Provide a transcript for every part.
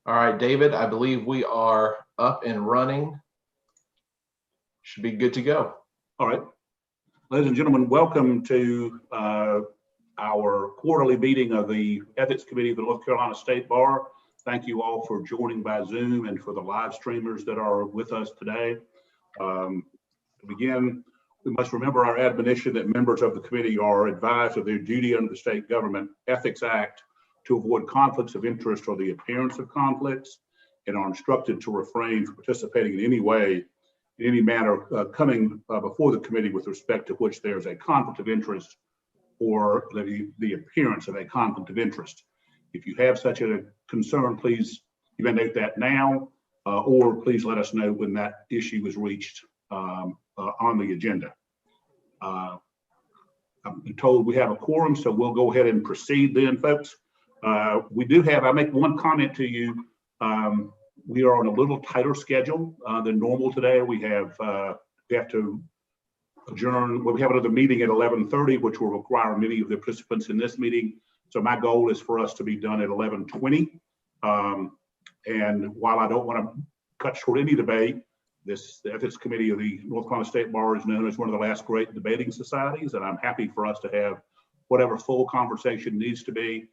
All right, David, I believe we are up and running. Should be good to go. All right. Ladies and gentlemen, welcome to our quarterly meeting of the Ethics Committee of the North Carolina State Bar. Thank you all for joining by Zoom and for the live streamers that are with us today. To begin, we must remember our admonition that members of the committee are advised of their duty under the State Government Ethics Act to avoid conflicts of interest or the appearance of conflicts, and are instructed to refrain from participating in any way, in any manner, coming before the committee with respect to which there's a conflict of interest or the appearance of a conflict of interest. If you have such a concern, please you may note that now, or please let us know when that issue is reached on the agenda. I'm told we have a quorum, so we'll go ahead and proceed then, folks. We do have, I'll make one comment to you. We are on a little tighter schedule than normal today. We have to adjourn. Well, we have another meeting at 11:30, which will require many of the participants in this meeting. So my goal is for us to be done at 11:20. And while I don't want to cut short any debate, the Ethics Committee of the North Carolina State Bar is known as one of the last great debating societies, and I'm happy for us to have whatever full conversation needs to be.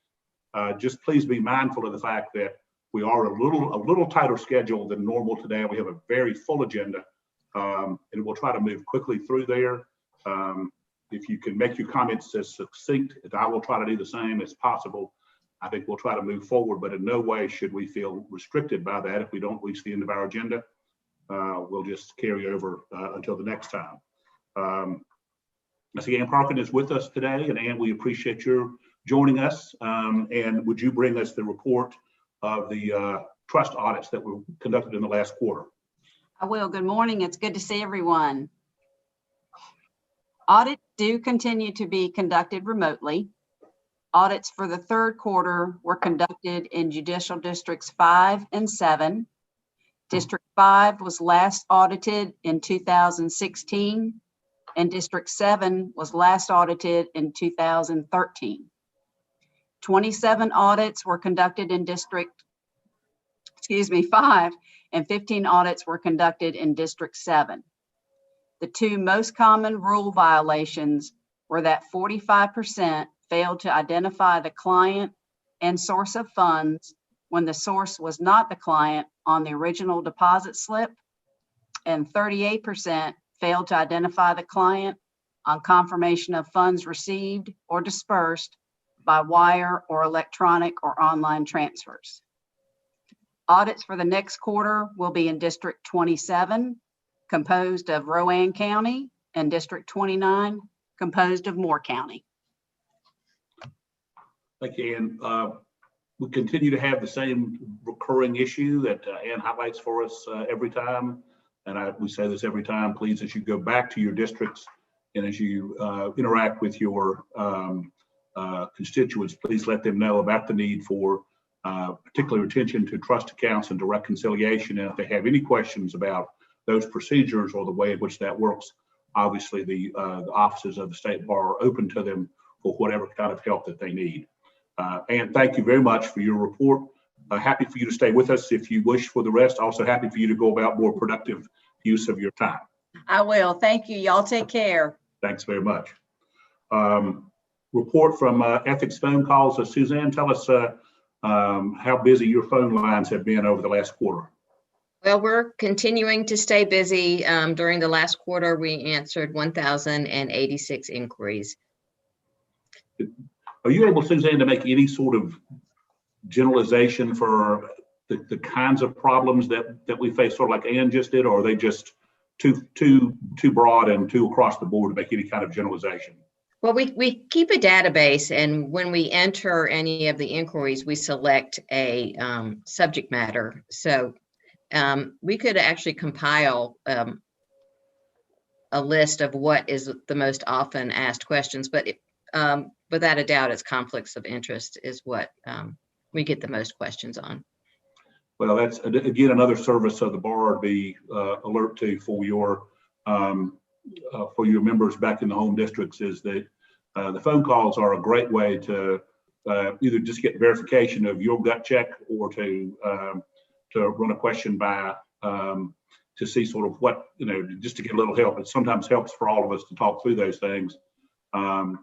Just please be mindful of the fact that we are a little tighter schedule than normal today. We have a very full agenda, and we'll try to move quickly through there. If you can make your comments as succinct as I will try to do the same as possible, I think we'll try to move forward, but in no way should we feel restricted by that. If we don't reach the end of our agenda, we'll just carry over until the next time. I see Ann Parkin is with us today, and Ann, we appreciate your joining us. And would you bring us the report of the trust audits that were conducted in the last quarter? I will. Good morning. It's good to see everyone. Audits do continue to be conducted remotely. Audits for the third quarter were conducted in Judicial Districts 5 and 7. District 5 was last audited in 2016, and District 7 was last audited in 2013. 27 audits were conducted in District 5, and 15 audits were conducted in District 7. The two most common rule violations were that 45% failed to identify the client and source of funds when the source was not the client on the original deposit slip, and 38% failed to identify the client on confirmation of funds received or dispersed by wire or electronic or online transfers. Audits for the next quarter will be in District 27, composed of Rowan County, and District 29, composed of Moore County. Thank you, Ann. We continue to have the same recurring issue that Ann highlights for us every time. And we say this every time, please, as you go back to your districts and as you interact with your constituents, please let them know about the need for particular attention to trust accounts and to reconciliation. And if they have any questions about those procedures or the way in which that works, obviously the offices of the State Bar are open to them for whatever kind of help that they need. And thank you very much for your report. Happy for you to stay with us if you wish for the rest. Also happy for you to go about more productive use of your time. I will. Thank you. Y'all take care. Thanks very much. Report from ethics phone calls. So Suzanne, tell us how busy your phone lines have been over the last quarter. Well, we're continuing to stay busy. During the last quarter, we answered 1,086 inquiries. Are you able, Suzanne, to make any sort of generalization for the kinds of problems that we face, sort of like Ann just did, or are they just too broad and too across the board to make any kind of generalization? Well, we keep a database, and when we enter any of the inquiries, we select a subject matter. So we could actually compile a list of what is the most often asked questions, but without a doubt, it's conflicts of interest is what we get the most questions on. Well, that's again another service of the bar to be alert to for your members back in the home districts, is that the phone calls are a great way to either just get verification of your gut check or to run a question by to see sort of what, just to get a little help. It sometimes helps for all of us to talk through those things. And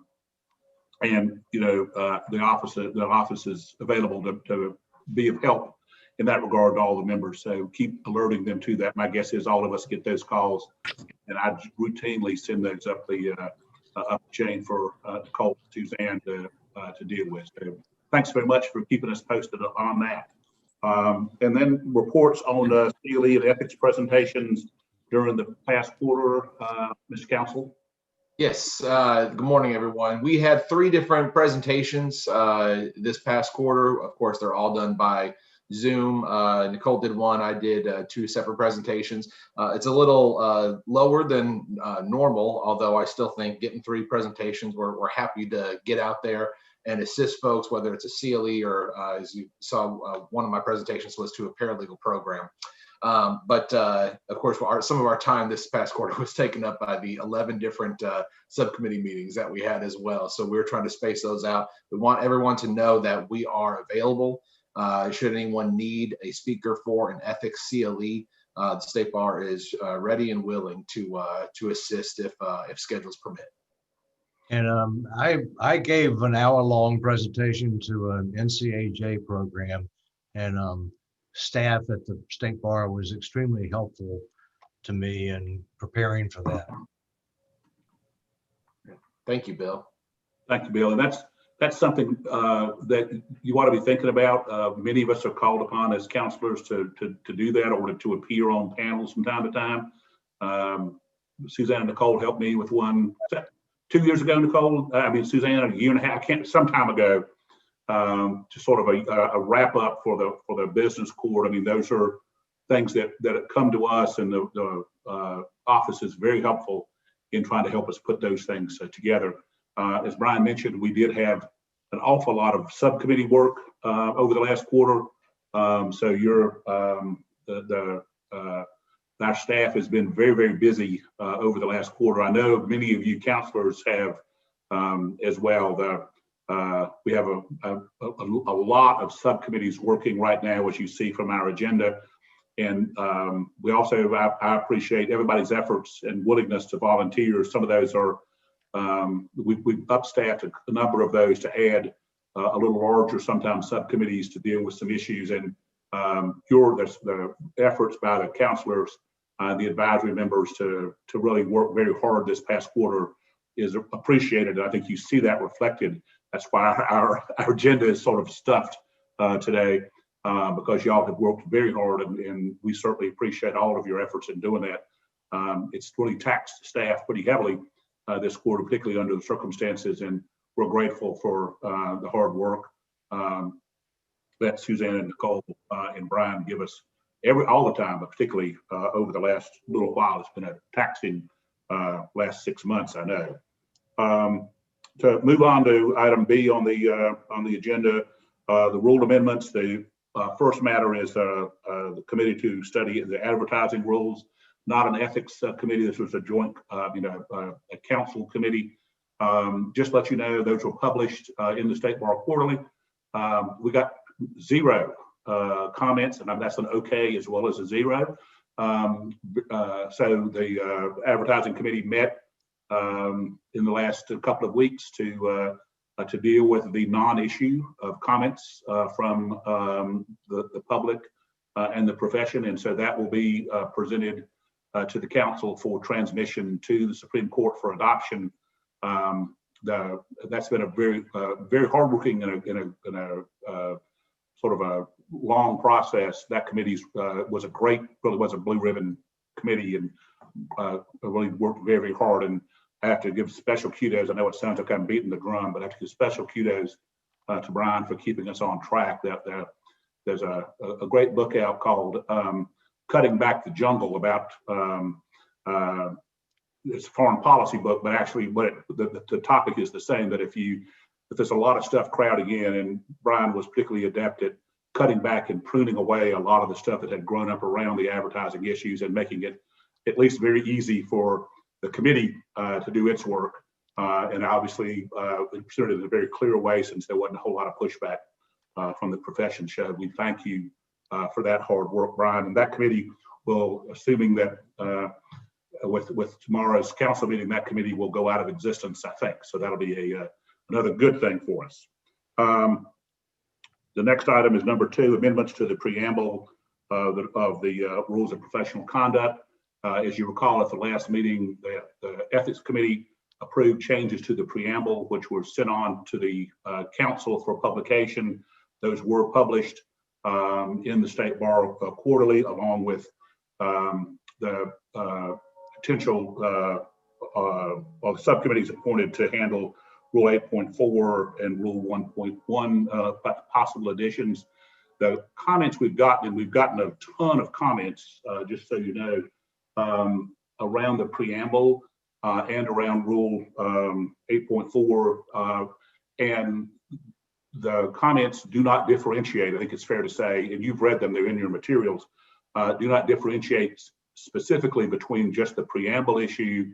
the office is available to be of help in that regard to all the members. So keep alerting them to that. My guess is all of us get those calls, and I routinely send those up the chain for Nicole, Suzanne to deal with. So thanks very much for keeping us posted on that. And then reports on CLE and ethics presentations during the past quarter, Mr. Counsel. Yes, good morning, everyone. We had 3 different presentations this past quarter. Of course, they're all done by Zoom. Nicole did one, I did 2 separate presentations. It's a little lower than normal, although I still think getting 3 presentations, we're happy to get out there and assist folks, whether it's a CLE or as you saw, one of my presentations was to a paralegal program. But of course, some of our time this past quarter was taken up by the 11 different subcommittee meetings that we had as well. So we're trying to space those out. We want everyone to know that we are available. Should anyone need a speaker for an ethics CLE, the State Bar is ready and willing to assist if schedules permit. And I gave an hour-long presentation to an NCAJ program, and staff at the State Bar was extremely helpful to me in preparing for that. Thank you, Bill. Thank you, Bill. And that's something that you ought to be thinking about. Many of us are called upon as counselors to do that or to appear on panels from time to time. Suzanne and Nicole helped me with one 2 years ago, Nicole. Suzanne, a year and a half, some time ago, to sort of a wrap up for the business court. I mean, those are things that come to us, and the office is very helpful in trying to help us put those things together. As Brian mentioned, we did have an awful lot of subcommittee work over the last quarter. So our staff has been very, very busy over the last quarter. I know many of you counselors have as well. We have a lot of subcommittees working right now, as you see from our agenda. And we also, I appreciate everybody's efforts and willingness to volunteer. Some of those are, we've upstaffed a number of those to add a little larger, sometimes subcommittees to deal with some issues. And the efforts by the counselors, the advisory members to really work very hard this past quarter is appreciated. I think you see that reflected. That's why our agenda is sort of stuffed today, because y'all have worked very hard, and we certainly appreciate all of your efforts in doing that. It's really taxed staff pretty heavily this quarter, particularly under the circumstances, and we're grateful for the hard work that Suzanne and Nicole and Brian give us all the time, but particularly over the last little while. It's been a taxing last 6 months, I know. To move on to item B on the agenda, the rule amendments. The first matter is the committee to study the advertising rules, not an ethics committee. This was a joint, a council committee. Just let you know, those were published in the State Bar Quarterly. We got 0 comments, and that's an okay as well as a 0. So the advertising committee met in the last couple of weeks to deal with the non-issue of comments from the public and the profession, and so that will be presented to the council for transmission to the Supreme Court for adoption. That's been a very very hardworking in a sort of a long process. That committee was a blue ribbon committee, and really worked very, very hard. And I have to give special kudos. I know it sounds like I'm beating the drum, but I have to give special kudos to Brian for keeping us on track. There's a great book out called Cutting Back the Jungle about it's a foreign policy book, but actually the topic is the same, that if there's a lot of stuff crowding in, and Brian was particularly adept at cutting back and pruning away a lot of the stuff that had grown up around the advertising issues and making it at least very easy for the committee to do its work. And obviously, we presented it in a very clear way since there wasn't a whole lot of pushback from the profession. So we thank you for that hard work, Brian. And that committee will, assuming that with tomorrow's council meeting, that committee will go out of existence, I think. So that'll be another good thing for us. The next item is number 2, amendments to the preamble of the rules of professional conduct. As you recall, at the last meeting, the Ethics Committee approved changes to the preamble, which were sent on to the council for publication. Those were published in the State Bar Quarterly, along with the potential subcommittees appointed to handle Rule 8.4 and Rule 1.1 possible additions. The comments we've gotten, and we've gotten a ton of comments, just so you know, around the preamble and around Rule 8.4, and the comments do not differentiate. I think it's fair to say, and you've read them, they're in your materials, do not differentiate specifically between just the preamble issue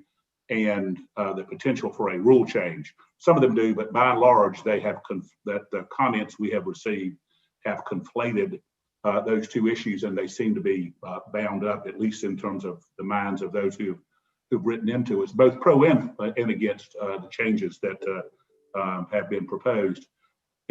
and the potential for a rule change. Some of them do, but by and large, they have the comments we have received have conflated those two issues, and they seem to be bound up, at least in terms of the minds of those who've written into us, both pro and against the changes that have been proposed.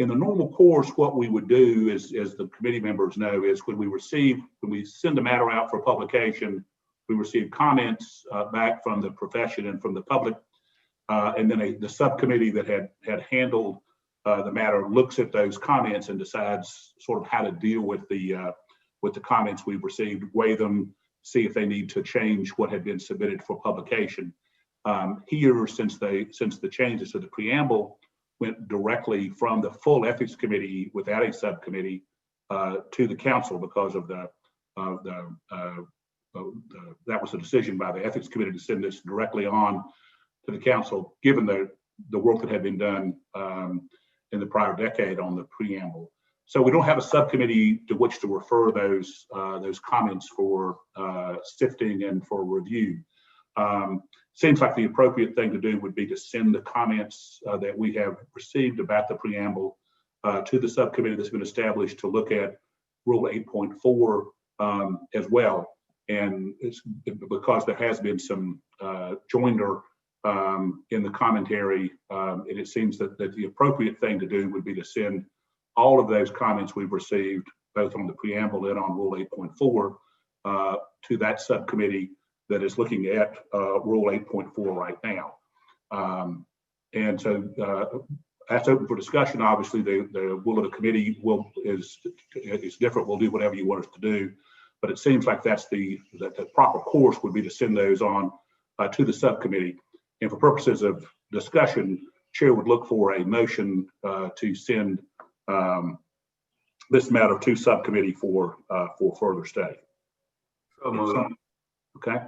In the normal course, what we would do is, as the committee members know, is when we send a matter out for publication, we receive comments back from the profession and from the public, and then the subcommittee that had handled the matter looks at those comments and decides sort of how to deal with the comments we've received, weigh them, see if they need to change what had been submitted for publication. Here, since the changes to the preamble went directly from the full ethics committee without a subcommittee to the council because of that was a decision by the ethics committee to send this directly on to the council, given the work that had been done in the prior decade on the preamble. So we don't have a subcommittee to which to refer those comments for sifting and for review. Seems like the appropriate thing to do would be to send the comments that we have received about the preamble to the subcommittee that's been established to look at Rule 8.4 as well. And it's because there has been some joinder in the commentary, and it seems that the appropriate thing to do would be to send all of those comments we've received, both on the preamble and on Rule 8.4, to that subcommittee that is looking at Rule 8.4 right now. And so that's open for discussion. Obviously, the will of the committee is different. We'll do whatever you want us to do, but it seems like that's the proper course would be to send those on to the subcommittee. And for purposes of discussion, Chair would look for a motion to send this matter to subcommittee for further study. Okay,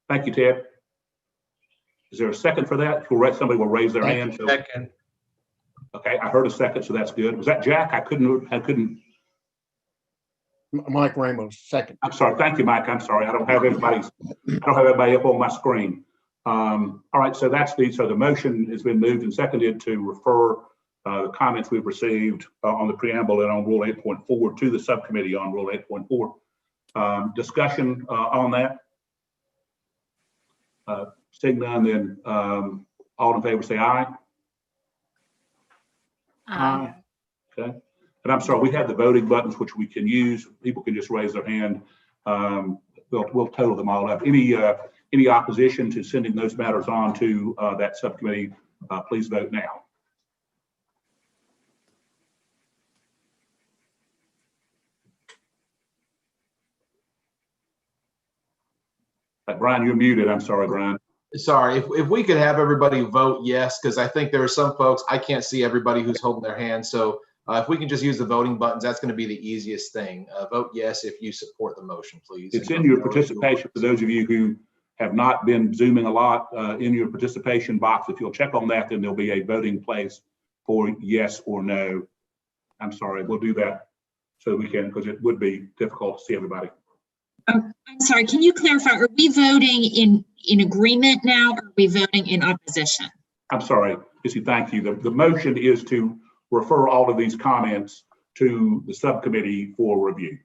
thank you, Ted. Is there a second for that? Somebody will raise their hand. Second. Okay, I heard a second, so that's good. Was that Jack? I couldn't. Mike Ramos, second. I'm sorry. Thank you, Mike. I'm sorry. I don't have everybody up on my screen. All right, so the motion has been moved and seconded to refer the comments we've received on the preamble and on Rule 8.4 to the subcommittee on Rule 8.4. Discussion on that? Seeing none, then all in favor say aye. Aye. Okay. And I'm sorry, we have the voting buttons which we can use. People can just raise their hand. We'll total them all up. Any opposition to sending those matters on to that subcommittee, please vote now. Brian, you're muted. I'm sorry, Brian. Sorry, if we could have everybody vote yes, because I think there are some folks, I can't see everybody who's holding their hand. So if we can just use the voting buttons, that's going to be the easiest thing. Vote yes if you support the motion, please. It's in your participation, for those of you who have not been Zooming a lot, in your participation box, if you'll check on that, then there'll be a voting place for yes or no. I'm sorry, we'll do that so we can, because it would be difficult to see everybody. I'm sorry, can you clarify, are we voting in agreement now, or are we voting in opposition? I'm sorry, Missy, thank you. The motion is to refer all of these comments to the subcommittee for review.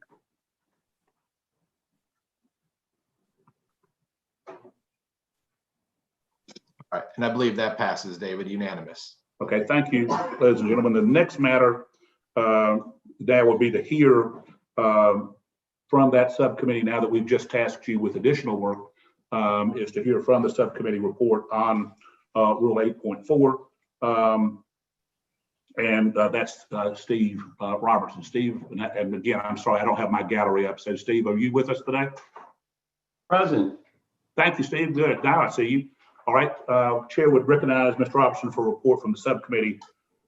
All right, and I believe that passes, David, unanimous. Okay, thank you, ladies and gentlemen. The next matter that will be to hear from that subcommittee, now that we've just tasked you with additional work, is to hear from the subcommittee report on Rule 8.4. And that's Steve Robertson. Steve, and again, I'm sorry, I don't have my gallery up. So Steve, are you with us today? Present. Thank you, Steve. Good. Now I see you. All right. Chair would recognize Mr. Robertson for a report from the subcommittee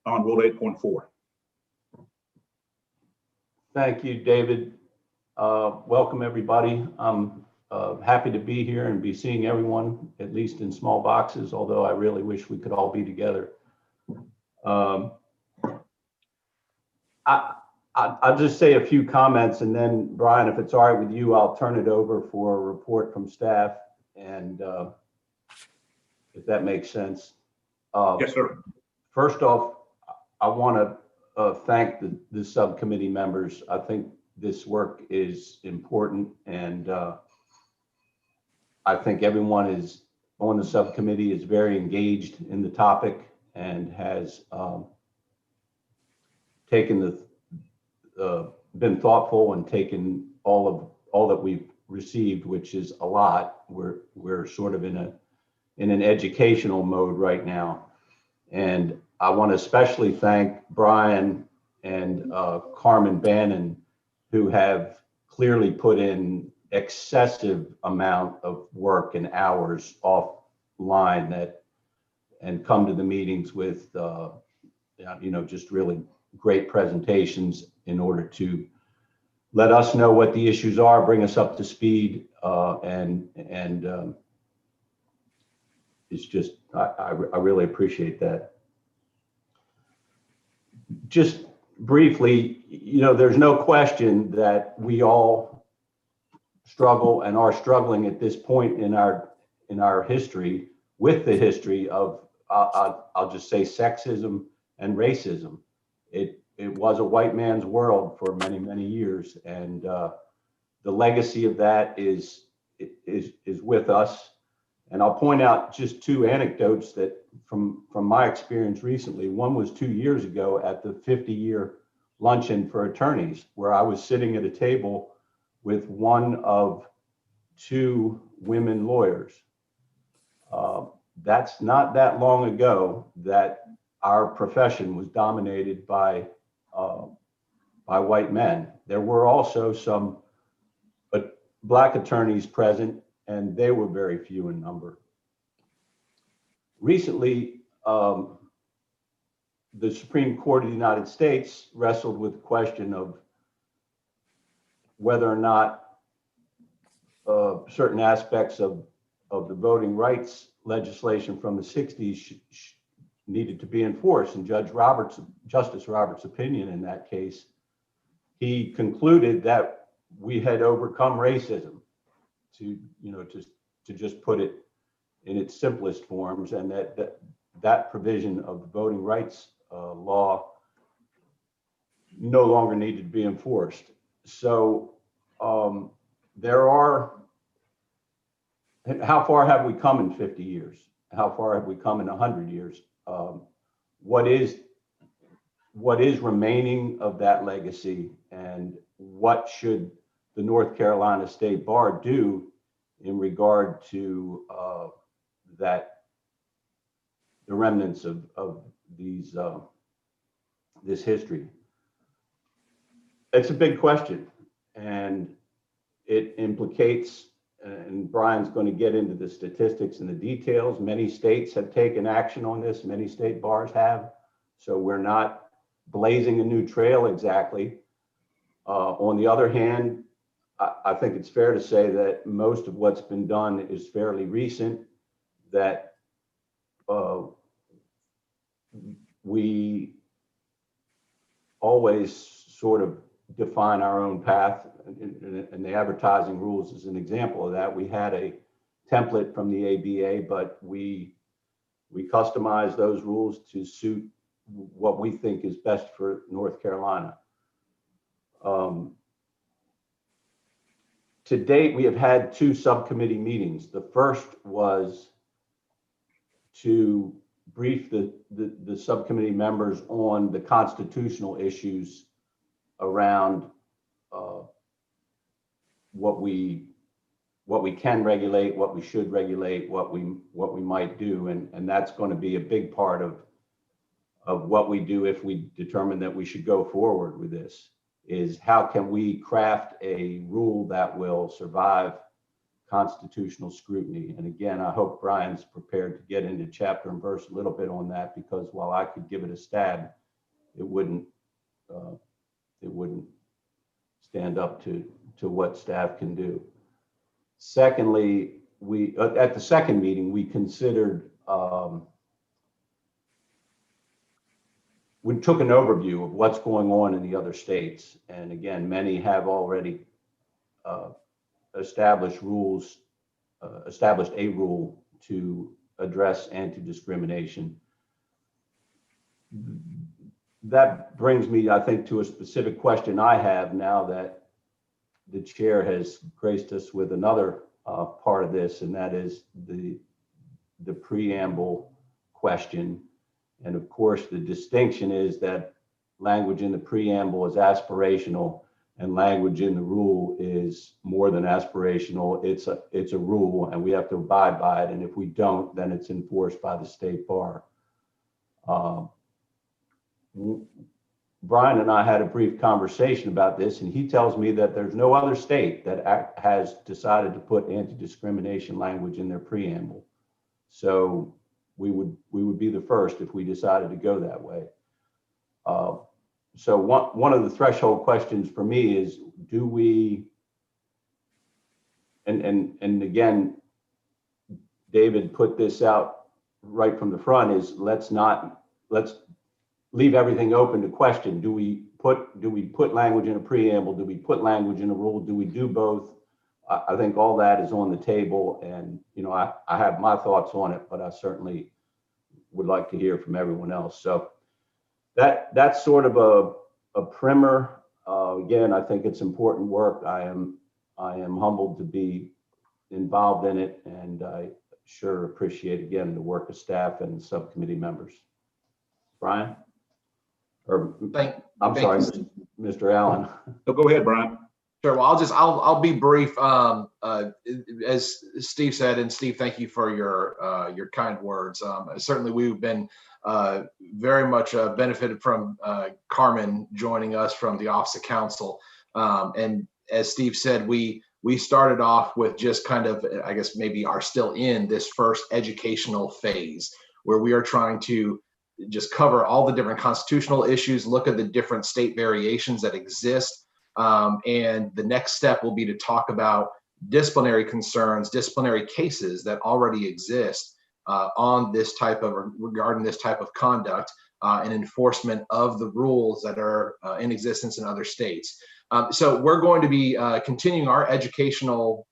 on Rule 8.4. Thank you, David. Welcome, everybody. I'm happy to be here and be seeing everyone, at least in small boxes, although I really wish we could all be together. I'll just say a few comments, and then, Brian, if it's all right with you, I'll turn it over for a report from staff, and if that makes sense. Yes, sir. First off, I want to thank the subcommittee members. I think this work is important, and I think everyone is on the subcommittee is very engaged in the topic and has taken been thoughtful and taken all that we've received, which is a lot. We're sort of in an educational mode right now, and I want to especially thank Brian and Carmen Bannon, who have clearly put in excessive amount of work and hours offline and come to the meetings with just really great presentations in order to let us know what the issues are, bring us up to speed, and it's just I really appreciate that. Just briefly, there's no question that we all struggle and are struggling at this point in our history with the history of I'll just say sexism and racism. It was a white man's world for many, many years, and the legacy of that is with us. And I'll point out just two anecdotes that from my experience recently. One was 2 years ago at the 50-year luncheon for attorneys, where I was sitting at a table with one of two women lawyers. That's not that long ago that our profession was dominated by white men. There were also some Black attorneys present, and they were very few in number. Recently, the Supreme Court of the United States wrestled with the question of whether or not certain aspects of the voting rights legislation from the 60s needed to be enforced. And Justice Roberts' opinion in that case, he concluded that we had overcome racism, to just put it in its simplest forms, and that provision of the voting rights law no longer needed to be enforced. So how far have we come in 50 years? How far have we come in 100 years? What is remaining of that legacy, and what should the North Carolina State Bar do in regard to the remnants of this history? It's a big question, and it implicates, and Brian's going to get into the statistics and the details. Many states have taken action on this. Many state bars have. So we're not blazing a new trail exactly. On the other hand, I think it's fair to say that most of what's been done is fairly recent, that we always sort of define our own path, and the advertising rules is an example of that. We had a template from the ABA, but we We customize those rules to suit what we think is best for North Carolina. To date, we have had 2 subcommittee meetings. The first was to brief the subcommittee members on the constitutional issues around what we can regulate, what we should regulate, what we might do, and that's going to be a big part of what we do if we determine that we should go forward with this. Is how can we craft a rule that will survive constitutional scrutiny? And again, I hope Brian's prepared to get into chapter and verse a little bit on that, because while I could give it a stab, it wouldn't stand up to what staff can do. Secondly, we at the second meeting, we considered we took an overview of what's going on in the other states. And again, many have already established a rule to address anti-discrimination. That brings me, I think, to a specific question I have now that the chair has graced us with another part of this, and that is the preamble question. And of course, the distinction is that language in the preamble is aspirational and language in the rule is more than aspirational. It's a rule and we have to abide by it. And if we don't, then it's enforced by the state bar. Brian and I had a brief conversation about this, and he tells me that there's no other state that has decided to put anti-discrimination language in their preamble. So we would be the first if we decided to go that way. So one of the threshold questions for me is, do we, and again, David put this out right from the front, is let's leave everything open to question. Do we put language in a preamble? Do we put language in a rule? Do we do both? I think all that is on the table, and I have my thoughts on it, but I certainly would like to hear from everyone else. So that's sort of a primer. Again, I think it's important work. I am humbled to be involved in it, and I sure appreciate again the work of staff and subcommittee members. Brian, I'm sorry, Mr. Allen. So go ahead, Brian. Sure. Well, I'll be brief. As Steve said, and Steve, thank you for your kind words. Certainly, we've been very much benefited from Carmen joining us from the Office of Counsel. And as Steve said, we started off with just kind of, I guess maybe are still in this first educational phase where we are trying to just cover all the different constitutional issues, look at the different state variations that exist. And the next step will be to talk about disciplinary concerns, disciplinary cases that already exist on this type of, regarding this type of conduct and enforcement of the rules that are in existence in other states. So we're going to be continuing our educational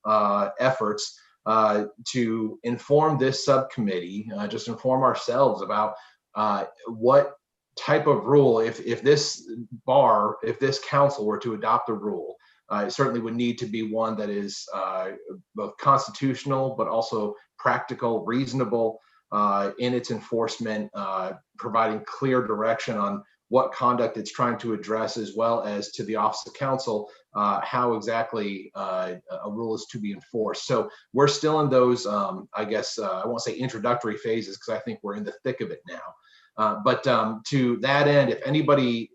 efforts to inform this subcommittee, just inform ourselves about what type of rule, if this council were to adopt a rule, it certainly would need to be one that is both constitutional, but also practical, reasonable in its enforcement, providing clear direction on what conduct it's trying to address, as well as to the Office of Counsel, how exactly a rule is to be enforced. So we're still in those, I guess, I won't say introductory phases, because I think we're in the thick of it now. But to that end, if anybody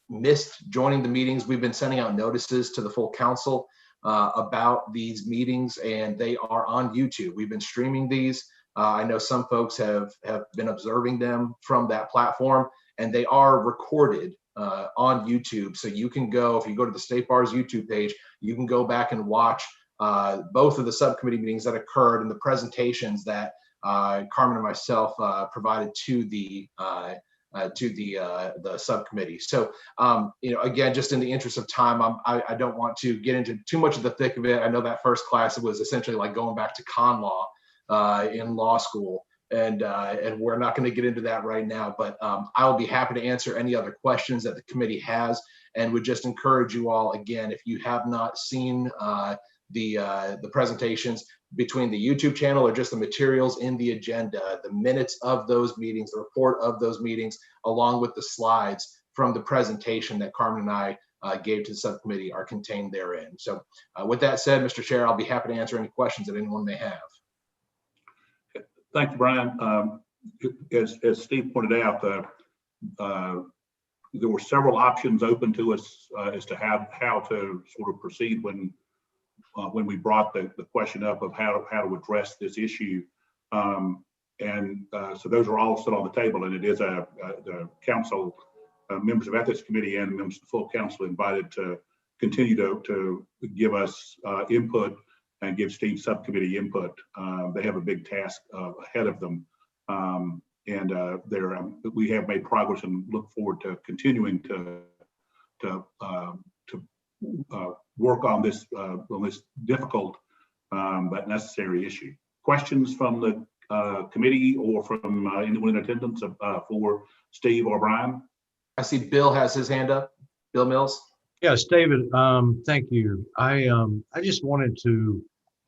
missed joining the meetings, we've been sending out notices to the full council about these meetings, and they are on YouTube. We've been streaming these. I know some folks have been observing them from that platform, and they are recorded on YouTube. So you can go, if you go to the State Bar's YouTube page, you can go back and watch both of the subcommittee meetings that occurred and the presentations that Carmen and myself provided to the subcommittee. So, again, just in the interest of time, I don't want to get into too much of the thick of it. I know that first class, it was essentially like going back to con law in law school. and we're not going to get into that right now, but I'll be happy to answer any other questions that the committee has, and would just encourage you all, again, if you have not seen the presentations between the YouTube channel or just the materials in the agenda, the minutes of those meetings, the report of those meetings, along with the slides from the presentation that Carmen and I gave to the subcommittee are contained therein. So with that said, Mr. Chair, I'll be happy to answer any questions that anyone may have. Thank you, Brian. As Steve pointed out, there were several options open to us as to how to sort of proceed when we brought the question up of how to address this issue. So those are all still on the table, and it is the council, members of Ethics Committee and members of the full council invited to continue to give us input and give Steve subcommittee input. They have a big task ahead of them. We have made progress and look forward to continuing to work on this difficult but necessary issue. Questions from the committee or from anyone in attendance for Steve or Brian? I see Bill has his hand up. Bill Mills. Yes, David, thank you. I just wanted to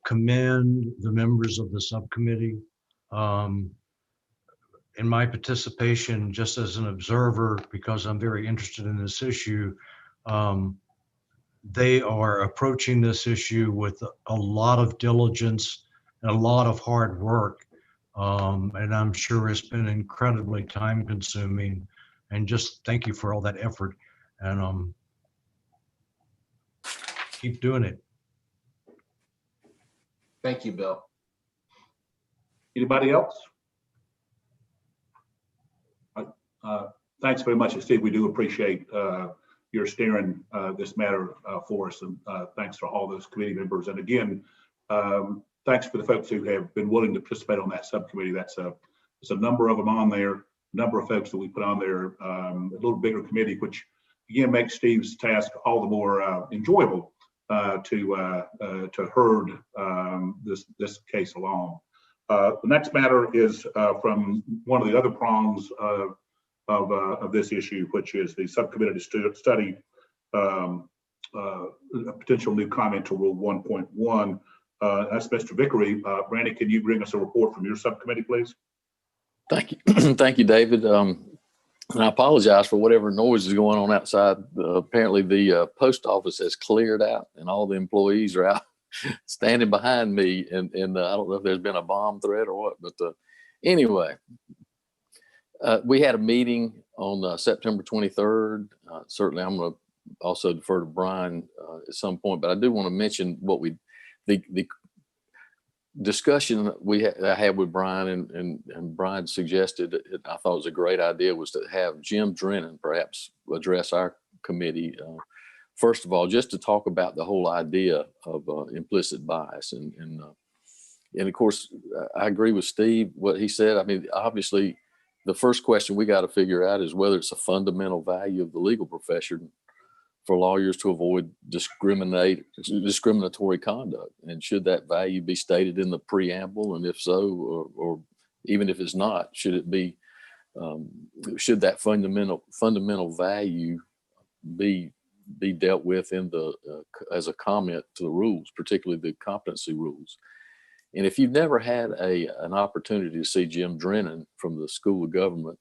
commend the members of the subcommittee. In my participation just as an observer, because I'm very interested in this issue, they are approaching this issue with a lot of diligence and a lot of hard work. And I'm sure it's been incredibly time consuming, and just thank you for all that effort, and keep doing it. Thank you, Bill. Anybody else? Thanks very much, Steve. We do appreciate your steering this matter for us, and thanks for all those committee members. And again, thanks for the folks who have been willing to participate on that subcommittee. There's a number of them on there, a number of folks that we put on there, a little bigger committee, which again makes Steve's task all the more enjoyable to herd this case along. The next matter is from one of the other prongs of this issue, which is the subcommittee to study a potential new comment to Rule 1.1. That's Mr. Vickery. Randy, can you bring us a report from your subcommittee, please? Thank you. Thank you, David. And I apologize for whatever noise is going on outside. Apparently the post office has cleared out and all the employees are out standing behind me. And I don't know if there's been a bomb threat or what, but anyway, we had a meeting on September 23rd. Certainly I'm going to also defer to Brian at some point, but I do want to mention what the discussion I had with Brian, and Brian suggested, I thought it was a great idea, was to have Jim Drennan perhaps address our committee. First of all, just to talk about the whole idea of implicit bias. And of course, I agree with Steve, what he said. I mean, obviously, the first question we got to figure out is whether it's a fundamental value of the legal profession for lawyers to avoid discriminatory conduct. And should that value be stated in the preamble? And if so, or even if it's not, should it be, should that fundamental value be dealt with in as a comment to the rules, particularly the competency rules? And if you've never had an opportunity to see Jim Drennan from the School of Government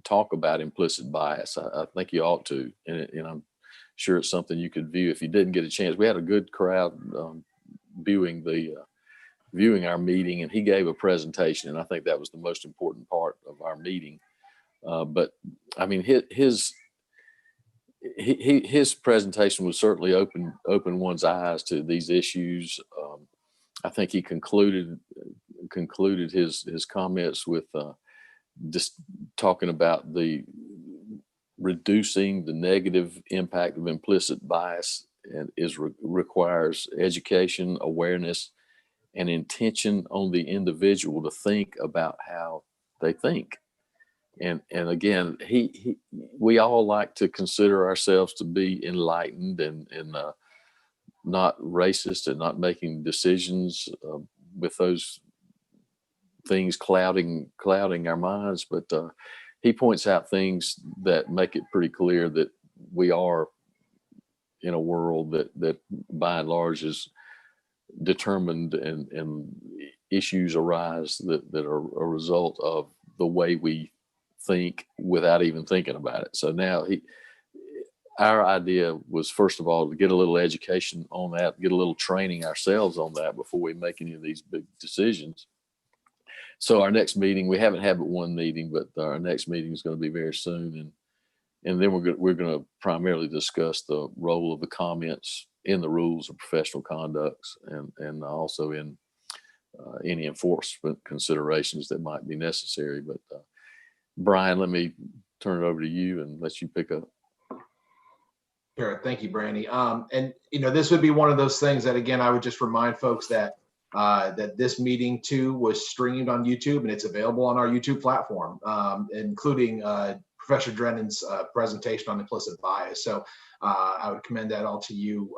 talk about implicit bias, I think you ought to. And I'm sure it's something you could view if you didn't get a chance. We had a good crowd viewing our meeting, and he gave a presentation, and I think that was the most important part of our meeting. But I mean, his presentation was certainly open one's eyes to these issues. I think he concluded his comments with just talking about the reducing the negative impact of implicit bias, and requires education, awareness, and intention on the individual to think about how they think. And again, we all like to consider ourselves to be enlightened and not racist and not making decisions with those things clouding our minds, but he points out things that make it pretty clear that we are in a world that by and large is determined, and issues arise that are a result of the way we think without even thinking about it. So now our idea was, first of all, to get a little education on that, get a little training ourselves on that before we make any of these big decisions. So our next meeting, we haven't had but one meeting, but our next meeting is going to be very soon. And then we're going to primarily discuss the role of the comments in the rules of professional conducts, and also in any enforcement considerations that might be necessary. But Brian, let me turn it over to you and let you pick up. Sure. Thank you, Brandy. And this would be one of those things that, again, I would just remind folks that this meeting too was streamed on YouTube, and it's available on our YouTube platform, including Professor Drennan's presentation on implicit bias. So I would commend that all to you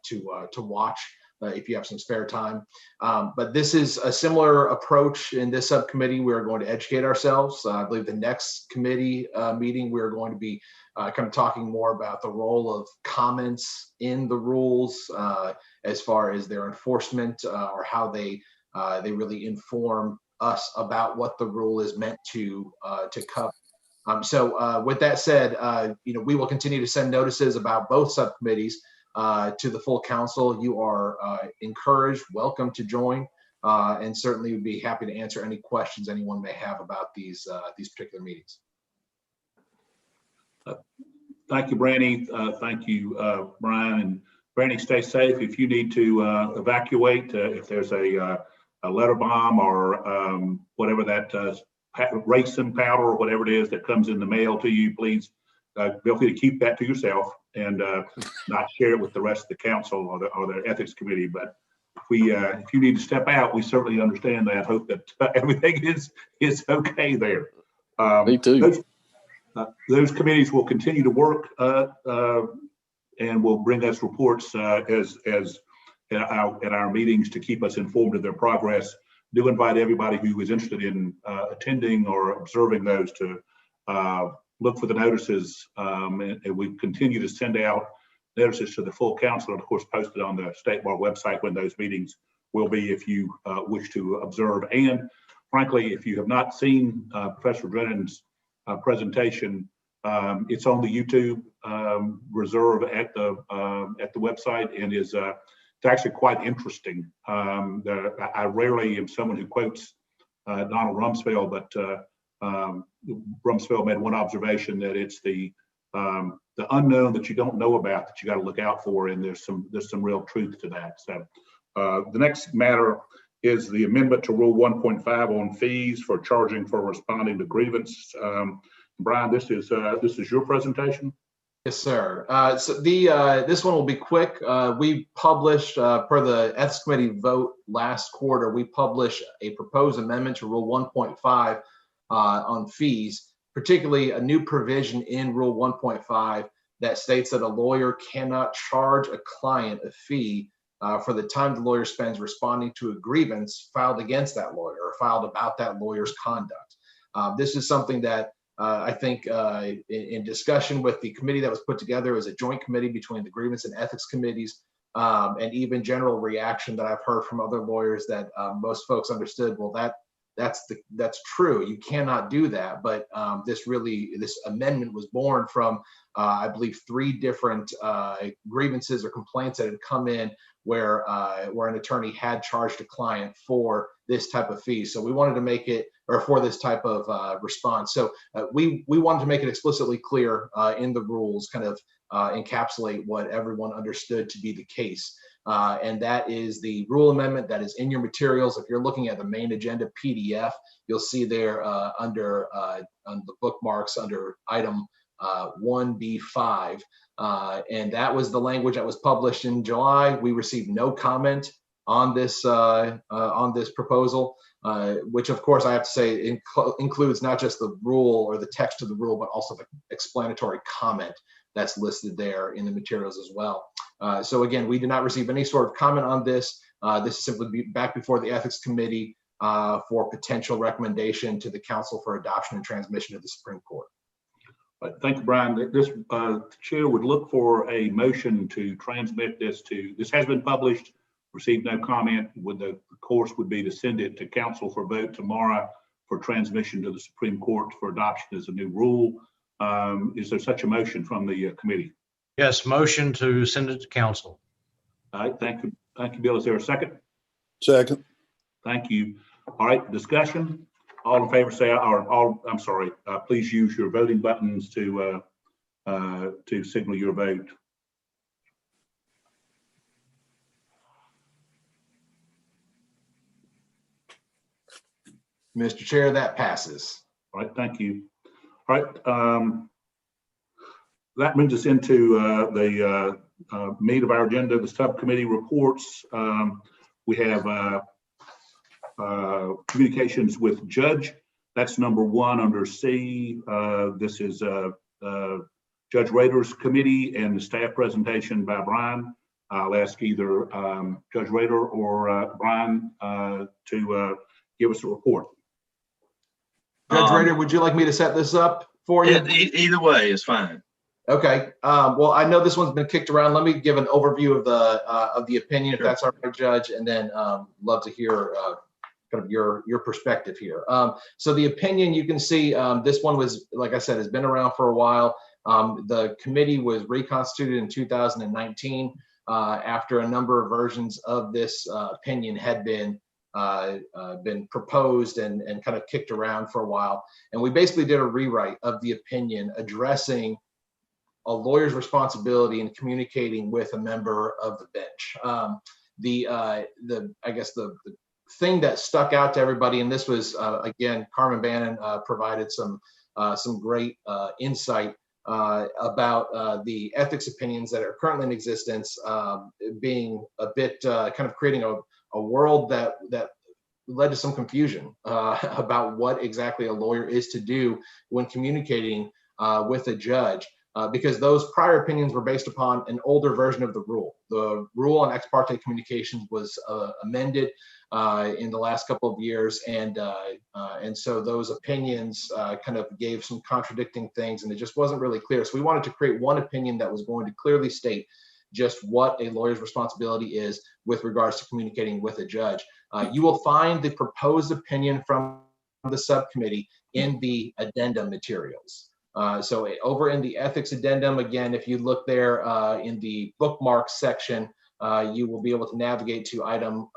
to watch if you have some spare time. But this is a similar approach in this subcommittee. We're going to educate ourselves. I believe the next committee meeting, we're going to be kind of talking more about the role of comments in the rules as far as their enforcement or how they really inform us about what the rule is meant to cover. So with that said, we will continue to send notices about both subcommittees to the full council. You are encouraged, welcome to join, and certainly would be happy to answer any questions anyone may have about these particular meetings. Thank you, Brandy. Thank you, Brian. And Brandy, stay safe. If you need to evacuate, if there's a letter bomb or whatever that racing powder or whatever it is that comes in the mail to you, please feel free to keep that to yourself and not share it with the rest of the council or the ethics committee. But if you need to step out, we certainly understand that. Hope that everything is okay there. Me too. Those committees will continue to work and will bring us reports as at our meetings to keep us informed of their progress. Do invite everybody who is interested in attending or observing those to look for the notices, and we continue to send out notices to the full council, and of course posted on the State Bar website when those meetings will be, if you wish to observe. And frankly, if you have not seen Professor Drennan's presentation, it's on the YouTube reserve at the website, and is it's actually quite interesting. I rarely am someone who quotes Donald Rumsfeld, but Rumsfeld made one observation that it's the unknown that you don't know about that you got to look out for, and there's some real truth to that. So the next matter is the amendment to Rule 1.5 on fees for charging for responding to grievance. Brian, this is your presentation. Yes, sir. So this one will be quick. We published, per the Ethics Committee vote last quarter, we published a proposed amendment to Rule 1.5 on fees, particularly a new provision in Rule 1.5 that states that a lawyer cannot charge a client a fee for the time the lawyer spends responding to a grievance filed against that lawyer or filed about that lawyer's conduct. This is something that I think in discussion with the committee that was put together as a joint committee between the grievance and ethics committees, and even general reaction that I've heard from other lawyers, that most folks understood, well, that's true. You cannot do that. But this amendment was born from, I believe, 3 different grievances or complaints that had come in where an attorney had charged a client for this type of fee. So we wanted to make it, or for this type of response. So we wanted to make it explicitly clear in the rules, kind of encapsulate what everyone understood to be the case. And that is the rule amendment that is in your materials. If you're looking at the main agenda PDF, you'll see there under on the bookmarks under item 1B5. And that was the language that was published in July. We received no comment on this proposal, which of course I have to say includes not just the rule or the text of the rule, but also the explanatory comment that's listed there in the materials as well. So again, we did not receive any sort of comment on this. This is simply back before the ethics committee for potential recommendation to the council for adoption and transmission to the Supreme Court. Thank you, Brian. This chair would look for a motion to transmit this to, this has been published, received no comment. The course would be to send it to council for vote tomorrow for transmission to the Supreme Court for adoption as a new rule. Is there such a motion from the committee? Yes, motion to send it to council. All right, thank you. Thank you, Bill. Is there a second? Second. Thank you. All right, discussion. All in favor say, I'm sorry, please use your voting buttons to signal your vote. Mr. Chair, that passes. All right, thank you. All right, that brings us into the meat of our agenda, the subcommittee reports. We have communications with judge. That's number 1 under C. This is Judge Rader's committee and the staff presentation by Brian. I'll ask either Judge Rader or Brian to give us a report. Judge Rader, would you like me to set this up for you? Either way is fine. Okay. Well, I know this one's been kicked around. Let me give an overview of the opinion, if Sure. that's all right, Judge, and then love to hear kind of your perspective here. So the opinion, you can see this one was, like I said, has been around for a while. The committee was reconstituted in 2019 after a number of versions of this opinion had been proposed and kind of kicked around for a while. And we basically did a rewrite of the opinion addressing a lawyer's responsibility in communicating with a member of the bench. I guess the thing that stuck out to everybody, and this was again, Carmen Bannon provided some great insight about the ethics opinions that are currently in existence, being a bit kind of creating a world that led to some confusion about what exactly a lawyer is to do when communicating with a judge. Because those prior opinions were based upon an older version of the rule. The rule on ex parte communications was amended in the last couple of years, and so those opinions kind of gave some contradicting things, and it just wasn't really clear. So we wanted to create one opinion that was going to clearly state just what a lawyer's responsibility is with regards to communicating with a judge. You will find the proposed opinion from the subcommittee in the addendum materials. So over in the ethics addendum, again, if you look there in the bookmarks section, you will be able to navigate to item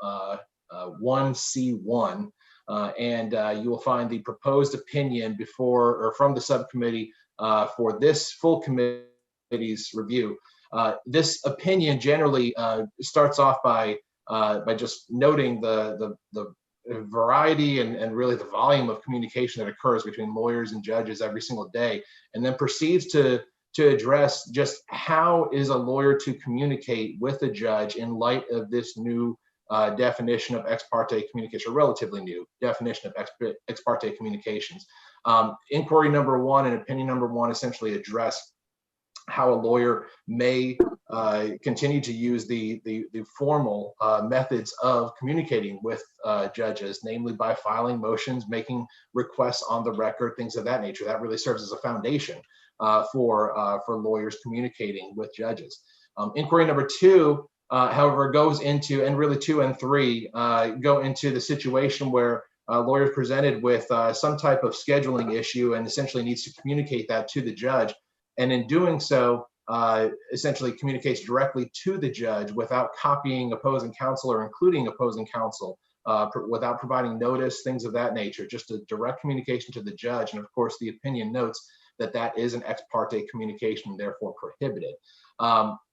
1C1, and you will find the proposed opinion before or from the subcommittee for this full committee's review. This opinion generally starts off by just noting the variety and really the volume of communication that occurs between lawyers and judges every single day, and then proceeds to address just how is a lawyer to communicate with a judge in light of this new definition of ex parte communication, or relatively new definition of ex parte communications. Inquiry number 1 and opinion number 1 essentially address how a lawyer may continue to use the formal methods of communicating with judges, namely by filing motions, making requests on the record, things of that nature. That really serves as a foundation for lawyers communicating with judges. Inquiry number 2, however, goes into, and really 2 and 3 go into the situation where a lawyer is presented with some type of scheduling issue and essentially needs to communicate that to the judge. And in doing so, essentially communicates directly to the judge without copying opposing counsel or including opposing counsel, without providing notice, things of that nature, just a direct communication to the judge. And of course, the opinion notes that that is an ex parte communication, therefore prohibited.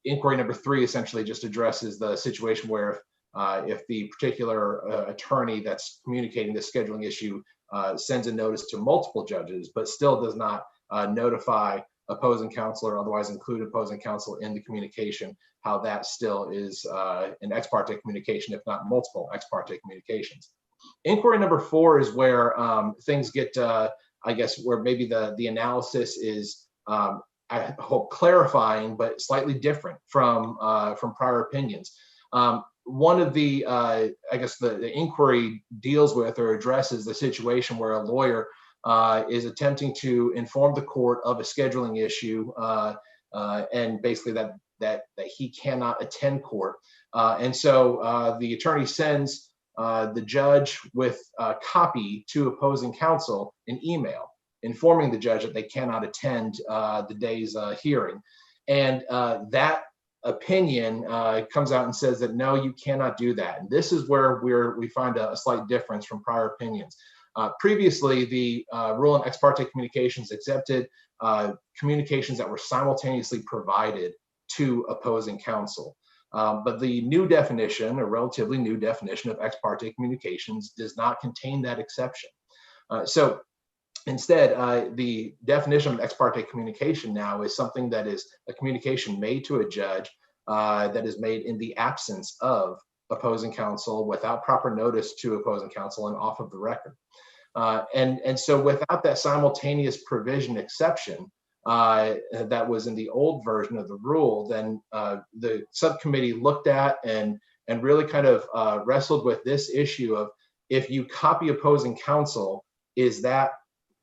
Inquiry number 3 essentially just addresses the situation where if the particular attorney that's communicating the scheduling issue sends a notice to multiple judges, but still does not notify opposing counsel or otherwise include opposing counsel in the communication, how that still is an ex parte communication, if not multiple ex parte communications. Inquiry number 4 is where things get, I guess, where maybe the analysis is, I hope, clarifying, but slightly different from prior opinions. one of the, I guess the inquiry deals with or addresses the situation where a lawyer is attempting to inform the court of a scheduling issue, and basically that he cannot attend court. And so the attorney sends the judge with a copy to opposing counsel an email informing the judge that they cannot attend the day's hearing. And that opinion comes out and says that no, you cannot do that. And this is where we find a slight difference from prior opinions. Previously, the rule on ex parte communications accepted communications that were simultaneously provided to opposing counsel. But the new definition, a relatively new definition of ex parte communications, does not contain that exception. So instead, the definition of ex parte communication now is something that is a communication made to a judge that is made in the absence of opposing counsel, without proper notice to opposing counsel, and off of the record. And so without that simultaneous provision exception that was in the old version of the rule, then the subcommittee looked at and really kind of wrestled with this issue of, if you copy opposing counsel, is that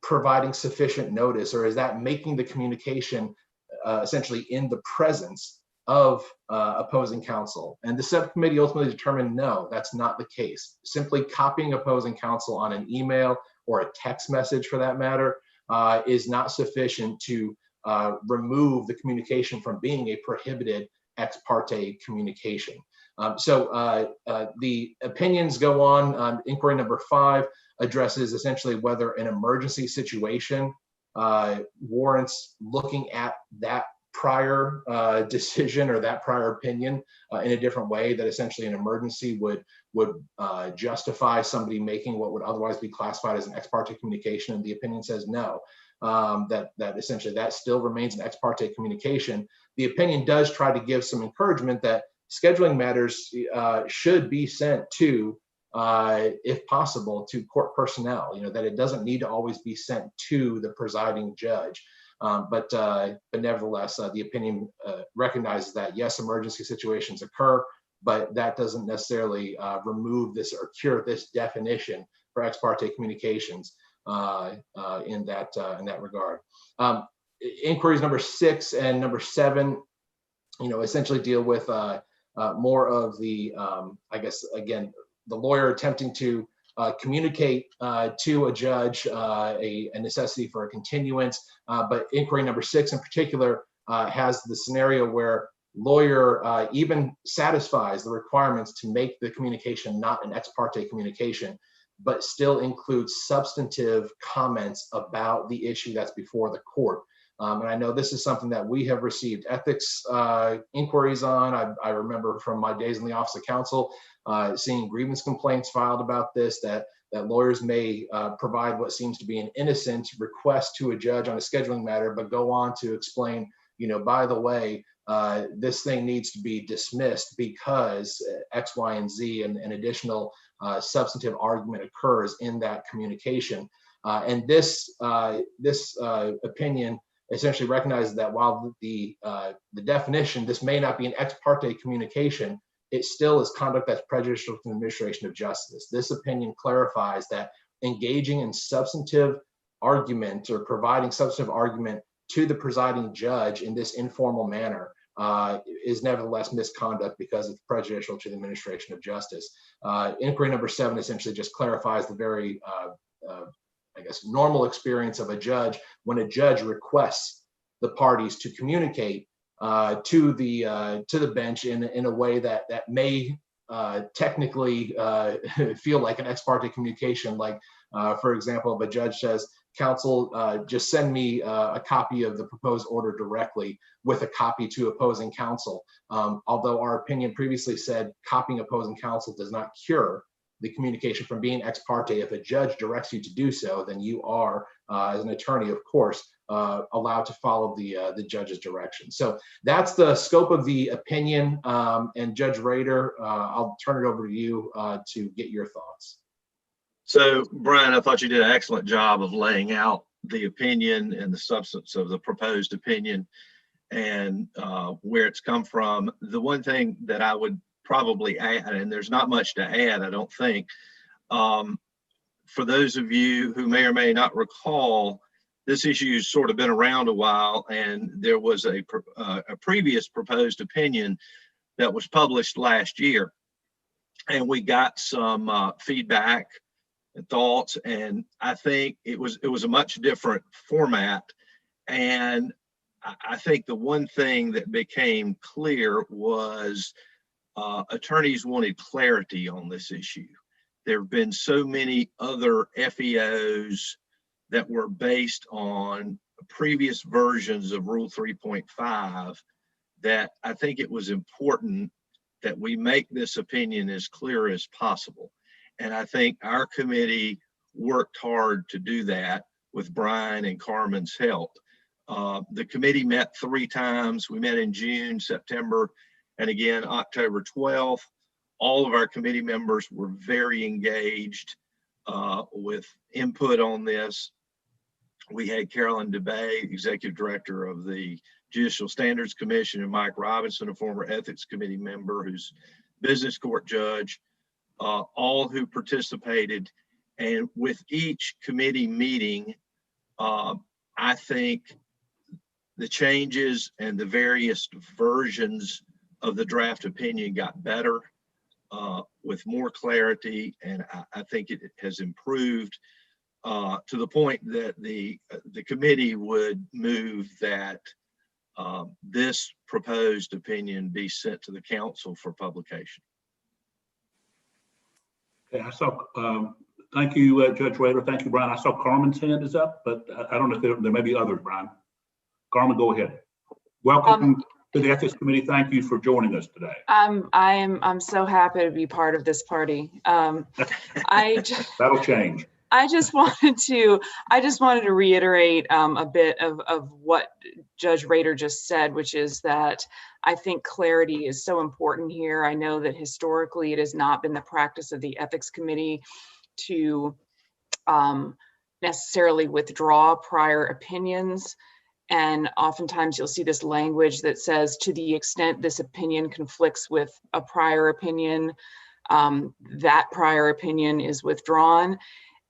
providing sufficient notice, or is that making the communication essentially in the presence of opposing counsel? And the subcommittee ultimately determined, no, that's not the case. Simply copying opposing counsel on an email or a text message, for that matter, is not sufficient to remove the communication from being a prohibited ex parte communication. So the opinions go on. Inquiry number 5 addresses essentially whether an emergency situation warrants looking at that prior decision or that prior opinion in a different way, that essentially an emergency would justify somebody making what would otherwise be classified as an ex parte communication. And the opinion says no, that essentially that still remains an ex parte communication. The opinion does try to give some encouragement that scheduling matters should be sent to, if possible, to court personnel, that it doesn't need to always be sent to the presiding judge. But nevertheless, the opinion recognizes that, yes, emergency situations occur, but that doesn't necessarily remove this or cure this definition for ex parte communications in that regard. Inquiries number 6 and number 7, essentially deal with more of the, I guess, again, the lawyer attempting to communicate to a judge a necessity for a continuance. But inquiry number 6 in particular has the scenario where lawyer even satisfies the requirements to make the communication not an ex parte communication, but still includes substantive comments about the issue that's before the court. And I know this is something that we have received ethics inquiries on. I remember from my days in the Office of Counsel seeing grievance complaints filed about this, that lawyers may provide what seems to be an innocent request to a judge on a scheduling matter, but go on to explain, by the way, this thing needs to be dismissed because X, Y, and Z, and an additional substantive argument occurs in that communication. And this opinion essentially recognizes that while the definition, this may not be an ex parte communication, it still is conduct that's prejudicial to the administration of justice. This opinion clarifies that engaging in substantive argument or providing substantive argument to the presiding judge in this informal manner is nevertheless misconduct because it's prejudicial to the administration of justice. Inquiry number 7 essentially just clarifies the very, I guess, normal experience of a judge when a judge requests the parties to communicate to the bench in a way that may technically feel like an ex parte communication. Like, for example, if a judge says, counsel, just send me a copy of the proposed order directly with a copy to opposing counsel. Although our opinion previously said copying opposing counsel does not cure the communication from being ex parte. If a judge directs you to do so, then you are, as an attorney, of course, allowed to follow the judge's direction. So that's the scope of the opinion. And Judge Rader, I'll turn it over to you to get your thoughts. So, Brian, I thought you did an excellent job of laying out the opinion and the substance of the proposed opinion and where it's come from. The one thing that I would probably add, and there's not much to add, I don't think. For those of you who may or may not recall, this issue's sort of been around a while, and there was a previous proposed opinion that was published last year, and we got some feedback and thoughts, and I think it was a much different format. And I think the one thing that became clear was attorneys wanted clarity on this issue. There have been so many other FEOs that were based on previous versions of Rule 3.5 that I think it was important that we make this opinion as clear as possible. And I think our committee worked hard to do that with Brian and Carmen's help. The committee met 3 times. We met in June, September, and again, October 12th. All of our committee members were very engaged with input on this. We had Carolyn DeBay, Executive Director of the Judicial Standards Commission, and Mike Robinson, a former Ethics Committee member who's business court judge, all who participated. And with each committee meeting, I think the changes and the various versions of the draft opinion got better with more clarity, and I think it has improved to the point that the committee would move that this proposed opinion be sent to the council for publication. Okay, I saw, thank you, Judge Rader. Thank you, Brian. I saw Carmen's hand is up, but I don't know if there may be others, Brian. Carmen, go ahead. Welcome to the Ethics Committee. Thank you for joining us today. I'm so happy to be part of this party. That'll change. I just wanted to reiterate a bit of what Judge Rader just said, which is that I think clarity is so important here. I know that historically it has not been the practice of the Ethics Committee to necessarily withdraw prior opinions. And oftentimes you'll see this language that says, to the extent this opinion conflicts with a prior opinion, that prior opinion is withdrawn.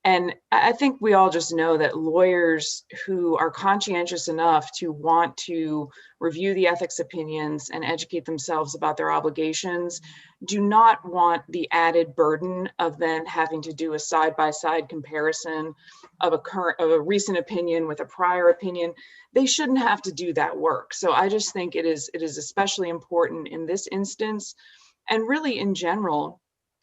And I think we all just know that lawyers who are conscientious enough to want to review the ethics opinions and educate themselves about their obligations do not want the added burden of then having to do a side-by-side comparison of a recent opinion with a prior opinion. They shouldn't have to do that work. So I just think it is especially important in this instance, and really in general,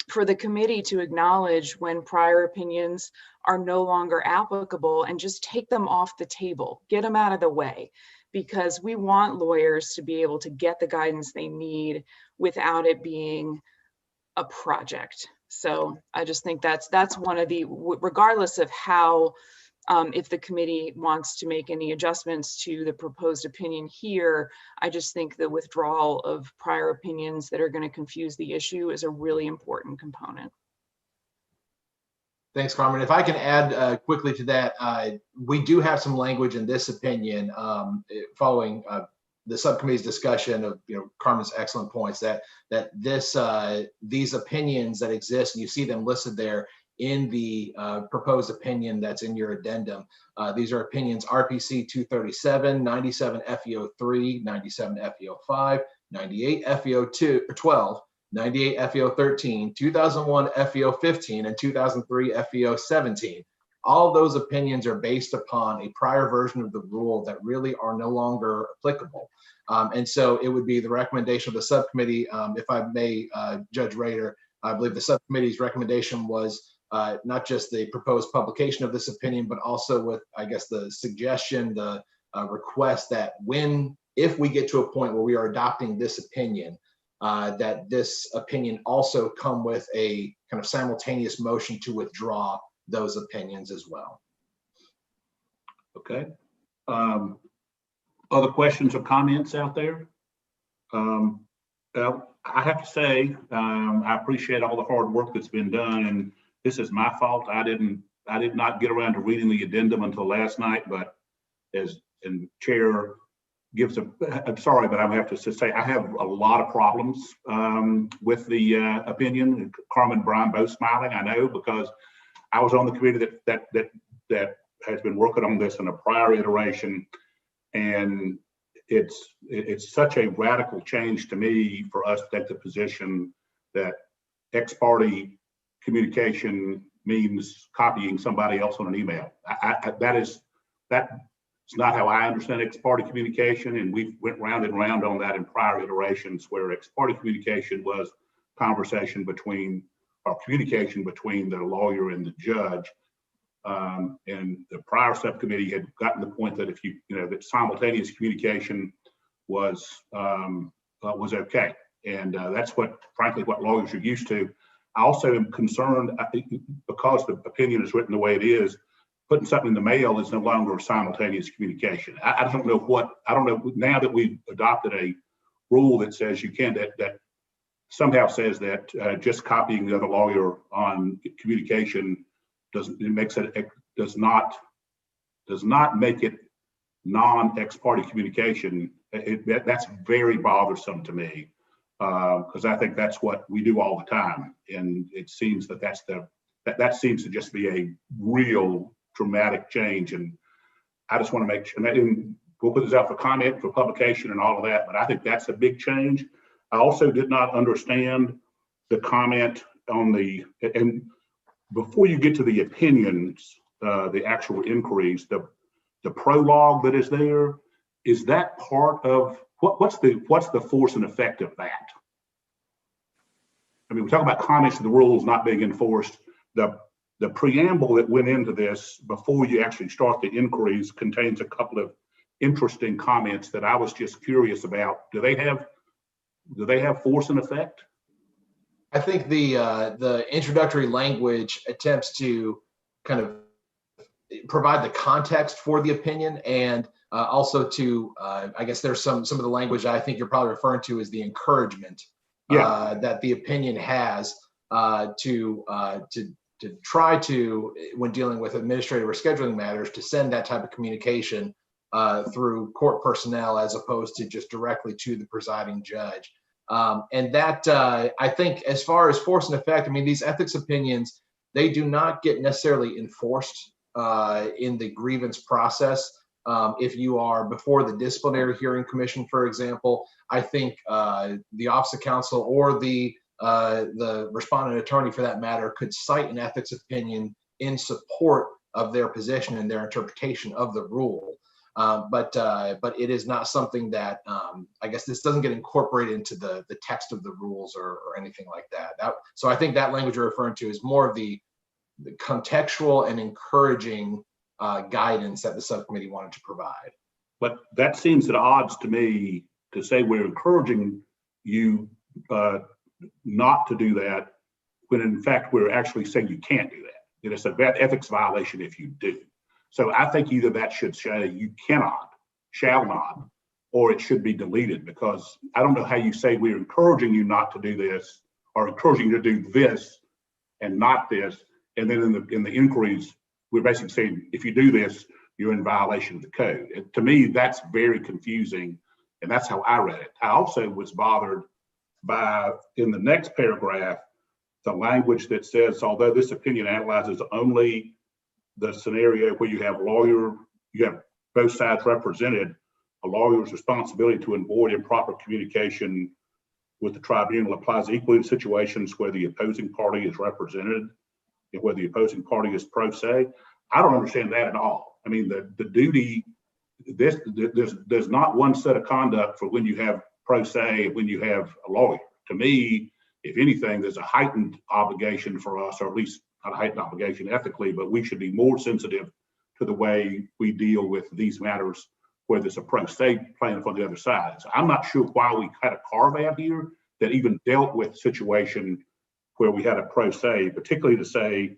for the committee to acknowledge when prior opinions are no longer applicable and just take them off the table, get them out of the way, because we want lawyers to be able to get the guidance they need without it being a project. So I just think that's one of the, regardless of how, if the committee wants to make any adjustments to the proposed opinion here, I just think the withdrawal of prior opinions that are going to confuse the issue is a really important component. Thanks, Carmen. If I can add quickly to that, we do have some language in this opinion following the subcommittee's discussion of Carmen's excellent points that these opinions that exist, and you see them listed there in the proposed opinion that's in your addendum. These are opinions RPC 237, 97 FEO 3, 97 FEO 5, 98 FEO 12, 98 FEO 13, 2001 FEO 15, and 2003 FEO 17. All of those opinions are based upon a prior version of the rule that really are no longer applicable. And so it would be the recommendation of the subcommittee, if I may, Judge Rader, I believe the subcommittee's recommendation was not just the proposed publication of this opinion, but also with, I guess, the suggestion, the request that if we get to a point where we are adopting this opinion, that this opinion also come with a kind of simultaneous motion to withdraw those opinions as well. Okay. Other questions or comments out there? Well, I have to say, I appreciate all the hard work that's been done, and this is my fault. I did not get around to reading the addendum until last night, but as Chair gives I'm sorry, but I have to say I have a lot of problems with the opinion. Carmen and Brian both smiling, I know, because I was on the committee that has been working on this in a prior iteration, and it's such a radical change to me for us to take the position that ex parte communication means copying somebody else on an email. That's not how I understand ex parte communication, and we went round and round on that in prior iterations, where ex parte communication was conversation between, or communication between the lawyer and the judge. And the prior subcommittee had gotten the point that if that simultaneous communication was okay, and that's frankly what lawyers are used to. I also am concerned, I think, because the opinion is written the way it is, putting something in the mail is no longer simultaneous communication. I don't know now that we've adopted a rule that says you can't, that somehow says that just copying the other lawyer on communication does not make it non-ex parte communication. That's very bothersome to me, because I think that's what we do all the time, and it seems that seems to just be a real dramatic change. And I just want to make sure, and we'll put this out for comment, for publication, and all of that. But I think that's a big change. I also did not understand the comment on and before you get to the opinions, the actual inquiries, the prologue that is there, is that part of what's the force and effect of that? I mean, we talk about comments to the rules not being enforced. The preamble that went into this before you actually start the inquiries contains a couple of interesting comments that I was just curious about. Do they have force and effect? I think the introductory language attempts to kind of provide the context for the opinion, and also to, I guess there's some of the language I think you're probably referring to is the encouragement that the opinion has to try to, when dealing with administrative or scheduling matters, to send that type of communication through court personnel as opposed to just directly to the presiding judge. And that, I think, as far as force and effect, I mean, these ethics opinions, they do not get necessarily enforced in the grievance process. If you are before the disciplinary hearing commission, for example, I think the Office of Counsel or the respondent attorney, for that matter, could cite an ethics opinion in support of their position and their interpretation of the rule. But it is not something that, I guess this doesn't get incorporated into the text of the rules or anything like that. So I think that language you're referring to is more of the contextual and encouraging guidance that the subcommittee wanted to provide. But that seems at odds to me to say we're encouraging you not to do that, when in fact we're actually saying you can't do that. That it's a bad ethics violation if you do. So I think either that should say you cannot, shall not, or it should be deleted, because I don't know how you say we're encouraging you not to do this, or encouraging you to do this and not this, and then in the inquiries we're basically saying if you do this you're in violation of the code. And to me that's very confusing, and that's how I read it. I also was bothered by, in the next paragraph, the language that says, although this opinion analyzes only the scenario where you have both sides represented, a lawyer's responsibility to avoid improper communication with the tribunal applies equally to situations where the opposing party is represented and where the opposing party is pro se. I don't understand that at all. I mean, the duty, there's not one set of conduct for when you have pro se and when you have a lawyer. To me, if anything, there's a heightened obligation for us, or at least not a heightened obligation ethically, but we should be more sensitive to the way we deal with these matters where there's a pro se plaintiff on the other side. So I'm not sure why we had a carve out here that even dealt with situation where we had a pro se, particularly to say,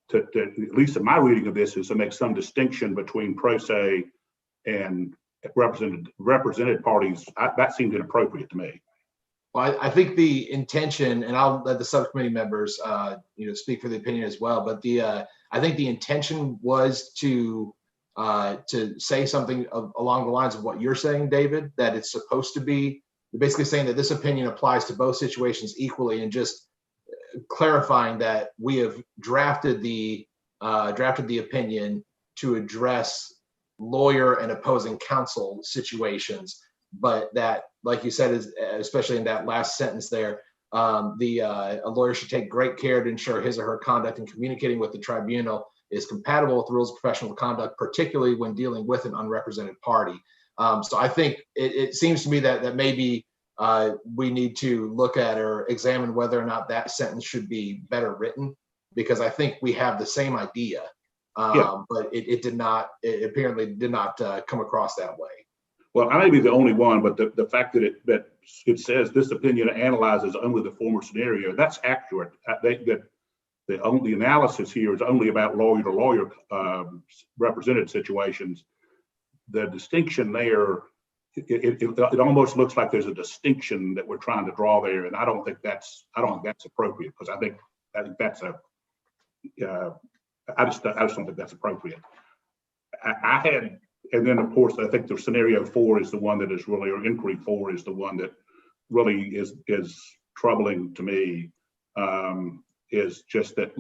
to at least in my reading of this, is to make some distinction between pro se and represented parties. That seemed inappropriate to me. Well, I think the intention, and I'll let the subcommittee members, speak for the opinion as well. But I think the intention was to to say something along the lines of what you're saying, David, that it's supposed to be basically saying that this opinion applies to both situations equally, and just clarifying that we have drafted the opinion to address lawyer and opposing counsel situations, but that, like you said, is especially in that last sentence there, a lawyer should take great care to ensure his or her conduct in communicating with the tribunal is compatible with the rules of professional conduct, particularly when dealing with an unrepresented party. So I think it seems to me that maybe we need to look at or examine whether or not that sentence should be better written, because I think we have the same idea, but it apparently did not come across that way. Well, I may be the only one, but the fact that it says this opinion analyzes only the former scenario, that's accurate. The analysis here is only about lawyer to lawyer represented situations. The distinction there, it almost looks like there's a distinction that we're trying to draw there, and I don't think that's appropriate, because I think that's I just don't think that's appropriate. And then of course I think the scenario 4 is the one that is really, or inquiry 4 is the one that really is troubling to me. Is just that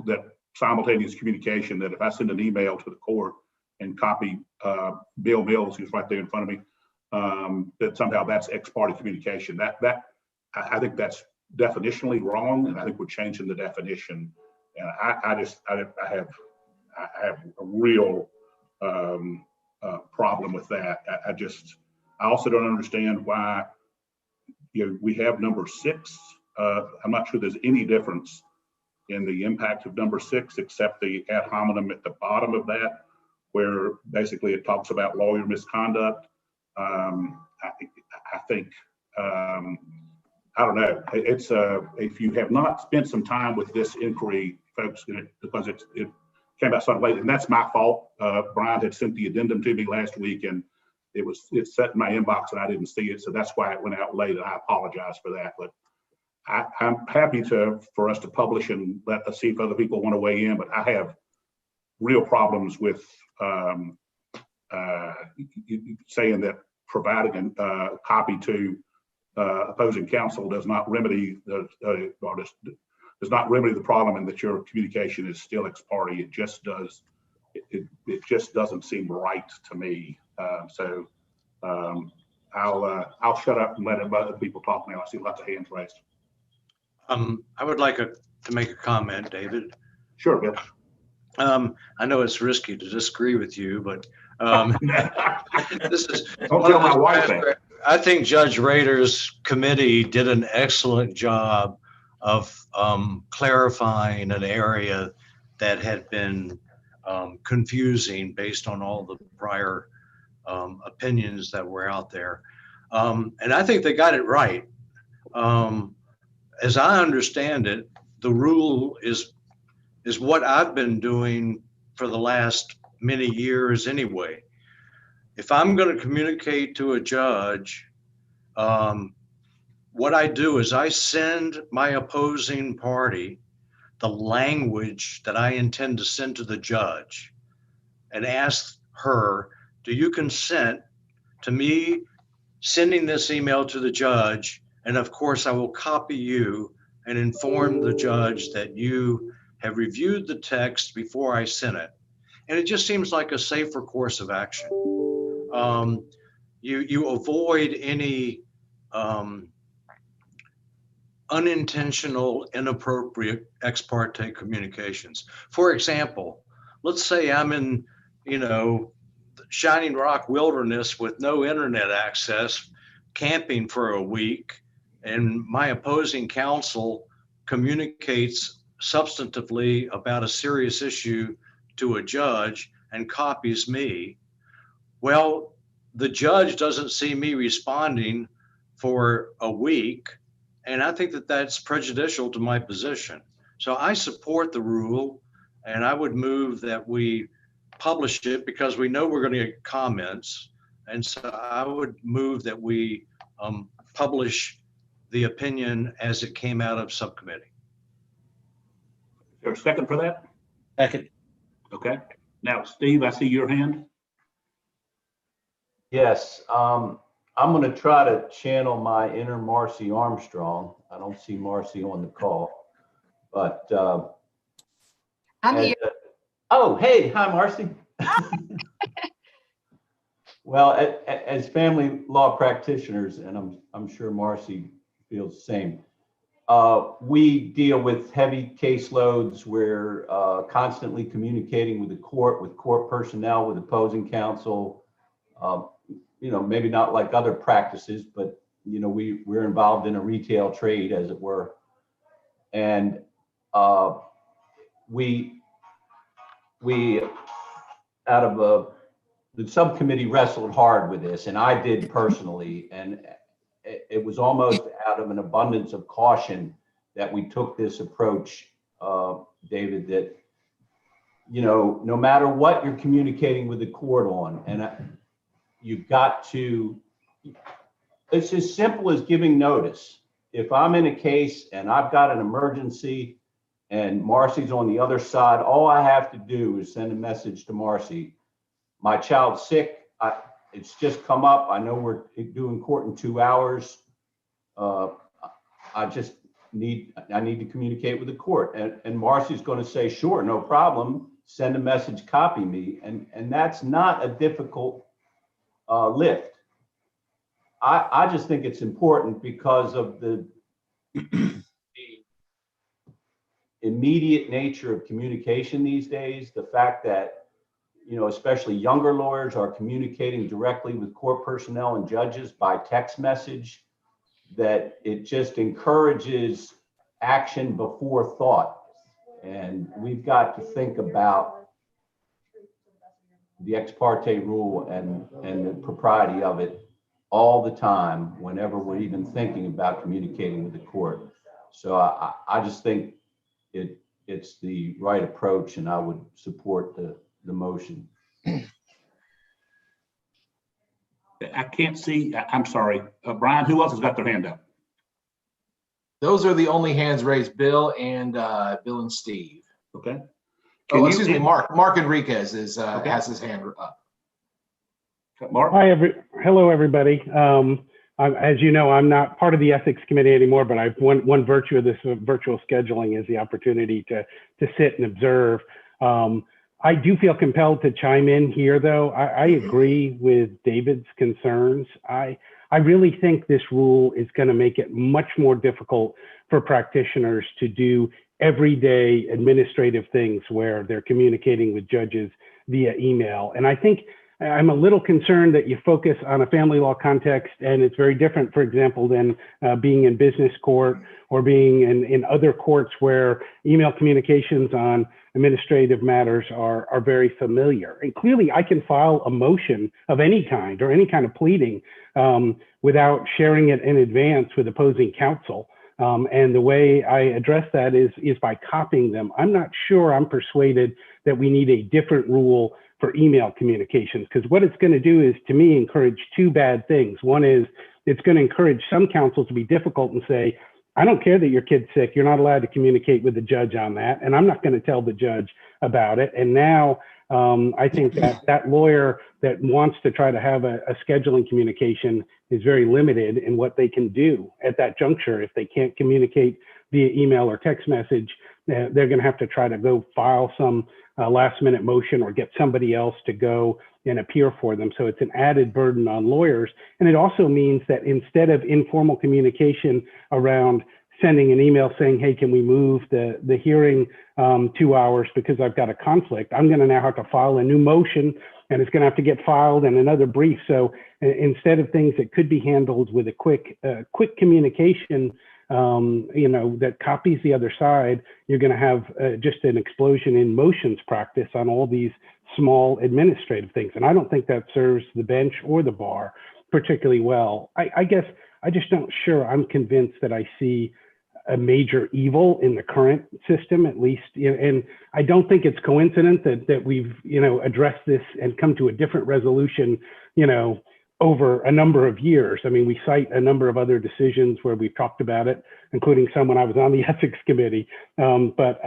simultaneous communication, that if I send an email to the court and copy Bill Mills, who's right there in front of me, that somehow that's ex parte communication. I think that's definitionally wrong, and I think we're changing the definition. And I have a real problem with that. I also don't understand why we have number 6. I'm not sure there's any difference in the impact of number 6, except the ad hominem at the bottom of that, where basically it talks about lawyer misconduct. I think, I don't know. It's if you have not spent some time with this inquiry, folks, because it came out so late, and that's my fault. Brian had sent the addendum to me last week, and it's set in my inbox and I didn't see it, so that's why it went out late, and I apologize for that. But I'm happy for us to publish and let us see if other people want to weigh in, but I have real problems with saying that providing a copy to opposing counsel does not remedy the problem, and that your communication is still ex parte. It just doesn't seem right to me. So I'll shut up and let other people talk now. I see lots of hands raised. I would like to make a comment, David. Sure, Bill. I know it's risky to disagree with you, but this is. Don't tell my wife that. I think Judge Rader's committee did an excellent job of clarifying an area that had been confusing based on all the prior opinions that were out there. And I think they got it right. As I understand it, the rule is what I've been doing for the last many years anyway. If I'm going to communicate to a judge, what I do is I send my opposing party the language that I intend to send to the judge and ask her, do you consent to me sending this email to the judge? And of course, I will copy you and inform the judge that you have reviewed the text before I sent it. And it just seems like a safer course of action. You avoid any unintentional, inappropriate ex parte communications. For example, let's say I'm in, Shining Rock Wilderness with no internet access, camping for a week, and my opposing counsel communicates substantively about a serious issue to a judge and copies me. Well, the judge doesn't see me responding for a week, and I think that that's prejudicial to my position. So I support the rule, and I would move that we publish it because we know we're going to get comments. And so I would move that we publish the opinion as it came out of subcommittee. Is there a second for that? Second. Okay. Now, Steve, I see your hand. Yes, I'm going to try to channel my inner Marcy Armstrong. I don't see Marcy on the call, but I'm as- here. oh, hey, hi, Marcy. Well, as family law practitioners, and I'm sure Marcy feels the same, we deal with heavy caseloads. We're constantly communicating with the court, with court personnel, with opposing counsel. Maybe not like other practices, but we're involved in a retail trade, as it were, and we out of the subcommittee wrestled hard with this, and I did personally, and it was almost out of an abundance of caution that we took this approach, David, that, no matter what you're communicating with the court on, and you've got to, it's as simple as giving notice. If I'm in a case and I've got an emergency and Marcy's on the other side, all I have to do is send a message to Marcy. My child's sick. It's just come up. I know we're doing court in 2 hours. I need to communicate with the court. And Marcy's going to say, sure, no problem. Send a message, copy me. And that's not a difficult lift. I just think it's important because of the immediate nature of communication these days. The fact that, especially younger lawyers are communicating directly with court personnel and judges by text message, that it just encourages action before thought. And we've got to think about the ex parte rule and the propriety of it all the time, whenever we're even thinking about communicating with the court. So I just think it's the right approach, and I would support the motion. I can't see, I'm sorry, Brian, who else has got their hand up? Those are the only hands raised, Bill and Steve. Okay. Oh, excuse me, Mark Enriquez has his hand up. Mark? Hello, everybody. As you know, I'm not part of the ethics committee anymore, but one virtue of this virtual scheduling is the opportunity to sit and observe. I do feel compelled to chime in here, though. I agree with David's concerns. I really think this rule is going to make it much more difficult for practitioners to do everyday administrative things where they're communicating with judges via email. And I think I'm a little concerned that you focus on a family law context, and it's very different, for example, than being in business court or being in other courts where email communications on administrative matters are very familiar. And clearly I can file a motion of any kind or any kind of pleading without sharing it in advance with opposing counsel. And the way I address that is by copying them. I'm not sure I'm persuaded that we need a different rule for email communications, because what it's going to do is, to me, encourage two bad things. One is it's going to encourage some counsel to be difficult and say, I don't care that your kid's sick. You're not allowed to communicate with the judge on that. And I'm not going to tell the judge about it. And now I think that lawyer that wants to try to have a scheduling communication is very limited in what they can do at that juncture. If they can't communicate via email or text message, they're going to have to try to go file some last minute motion or get somebody else to go and appear for them. So it's an added burden on lawyers. And it also means that instead of informal communication around sending an email saying, hey, can we move the hearing 2 hours because I've got a conflict, I'm going to now have to file a new motion, and it's going to have to get filed and another brief. So instead of things that could be handled with a quick communication, that copies the other side, you're going to have just an explosion in motions practice on all these small administrative things. And I don't think that serves the bench or the bar particularly well. I guess I just don't sure I'm convinced that I see a major evil in the current system, at least. And I don't think it's coincident that we've, addressed this and come to a different resolution, over a number of years. I mean, we cite a number of other decisions where we've talked about it, including some when I was on the ethics committee. But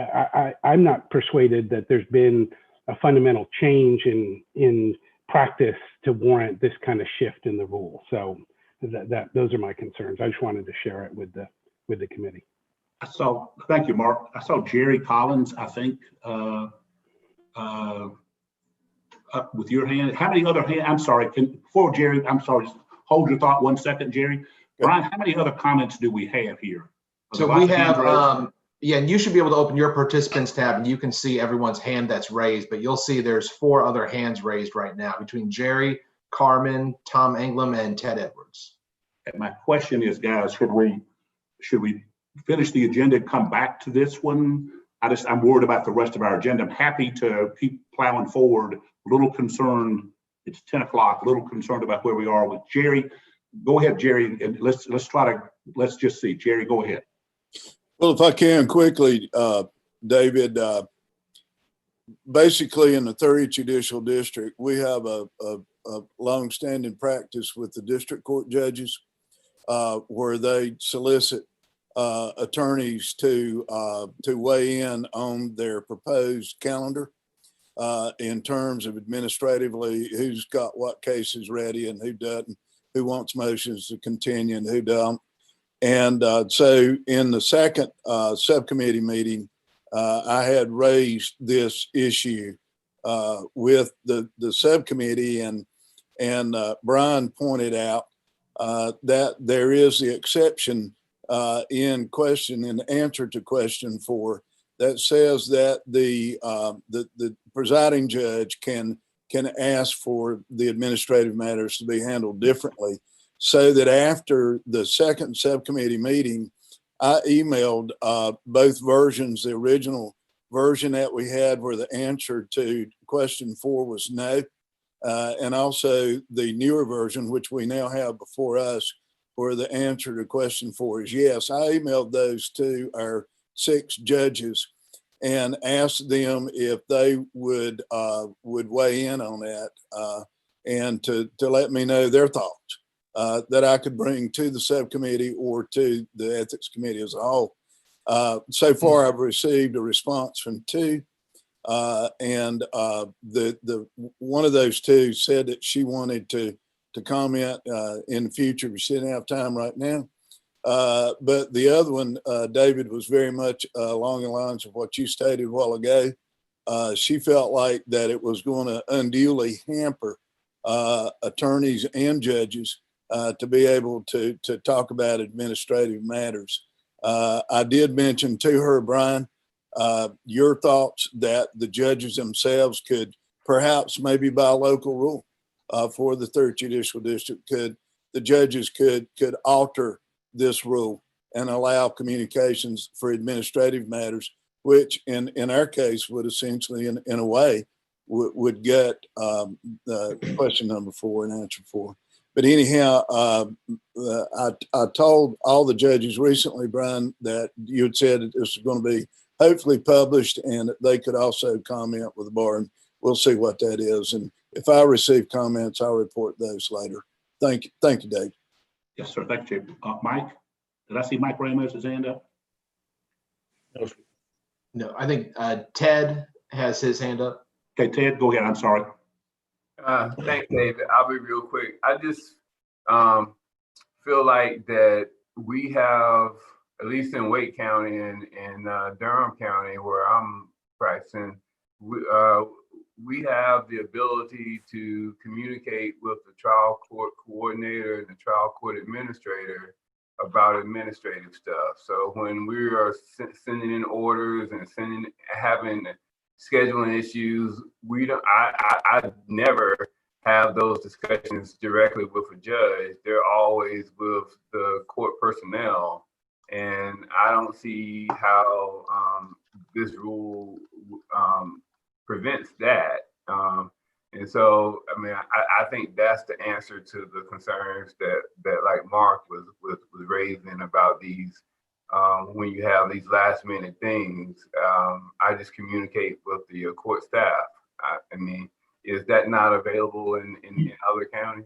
I'm not persuaded that there's been a fundamental change in practice to warrant this kind of shift in the rule. So those are my concerns. I just wanted to share it with the committee. Thank you, Mark. I saw Jerry Collins, I think, up with your hand. How many other hands? I'm sorry, before Jerry, I'm sorry, just hold your thought 1 second, Jerry. Brian, how many other comments do we have here? So we have, yeah, and you should be able to open your participants tab and you can see everyone's hand that's raised, but you'll see there's 4 other hands raised right now between Jerry, Carmen, Tom Englam, and Ted Edwards. And my question is, guys, should we finish the agenda and come back to this one? I'm worried about the rest of our agenda. I'm happy to keep plowing forward. A little concerned, it's 10 o'clock, a little concerned about where we are with Jerry. Go ahead, Jerry, and let's just see. Jerry, go ahead. Well, if I can quickly, David, basically in the 30th Judicial District, we have a long-standing practice with the district court judges where they solicit attorneys to weigh in on their proposed calendar in terms of administratively who's got what cases ready and who doesn't, who wants motions to continue and who don't. And so in the second subcommittee meeting, I had raised this issue with the subcommittee, and Brian pointed out that there is the exception in answer to question 4 that says that the presiding judge can ask for the administrative matters to be handled differently. So that after the second subcommittee meeting, I emailed both versions, the original version that we had where the answer to question 4 was no, and also the newer version, which we now have before us, where the answer to question 4 is yes. I emailed those to our 6 judges and asked them if they would weigh in on that and to let me know their thoughts. That I could bring to the subcommittee or to the ethics committee as a whole. So far, I've received a response from 2, and the one of those 2 said that she wanted to comment in the future. We shouldn't have time right now, but the other one, David, was very much along the lines of what you stated a while ago. She felt like that it was going to unduly hamper attorneys and judges to be able to talk about administrative matters. I did mention to her, Brian, your thoughts that the judges themselves could perhaps maybe by local rule for the 3rd Judicial District, the judges could alter this rule and allow communications for administrative matters, which in our case would essentially in a way would get question number 4 and answer 4. But anyhow, I told all the judges recently, Brian, that you had said that this was going to be hopefully published and that they could also comment with the bar, and we'll see what that is. And if I receive comments, I'll report those later. Thank you, Dave. Yes, sir. Thank you, Mike. Did I see Mike Ramos' hand up? No, I think Ted has his hand up. Okay, Ted, go ahead. I'm sorry. Thanks, David. I'll be real quick. I just feel like that we have, at least in Wake County and Durham County, where I'm practicing, we have the ability to communicate with the trial court coordinator and the trial court administrator about administrative stuff. So when we are sending in orders and having scheduling issues, I never have those discussions directly with a judge. They're always with the court personnel, and I don't see how this rule prevents that. And so, I mean, I think that's the answer to the concerns that like Mark was raising about these. When you have these last minute things, I just communicate with the court staff. I mean, is that not available in other counties?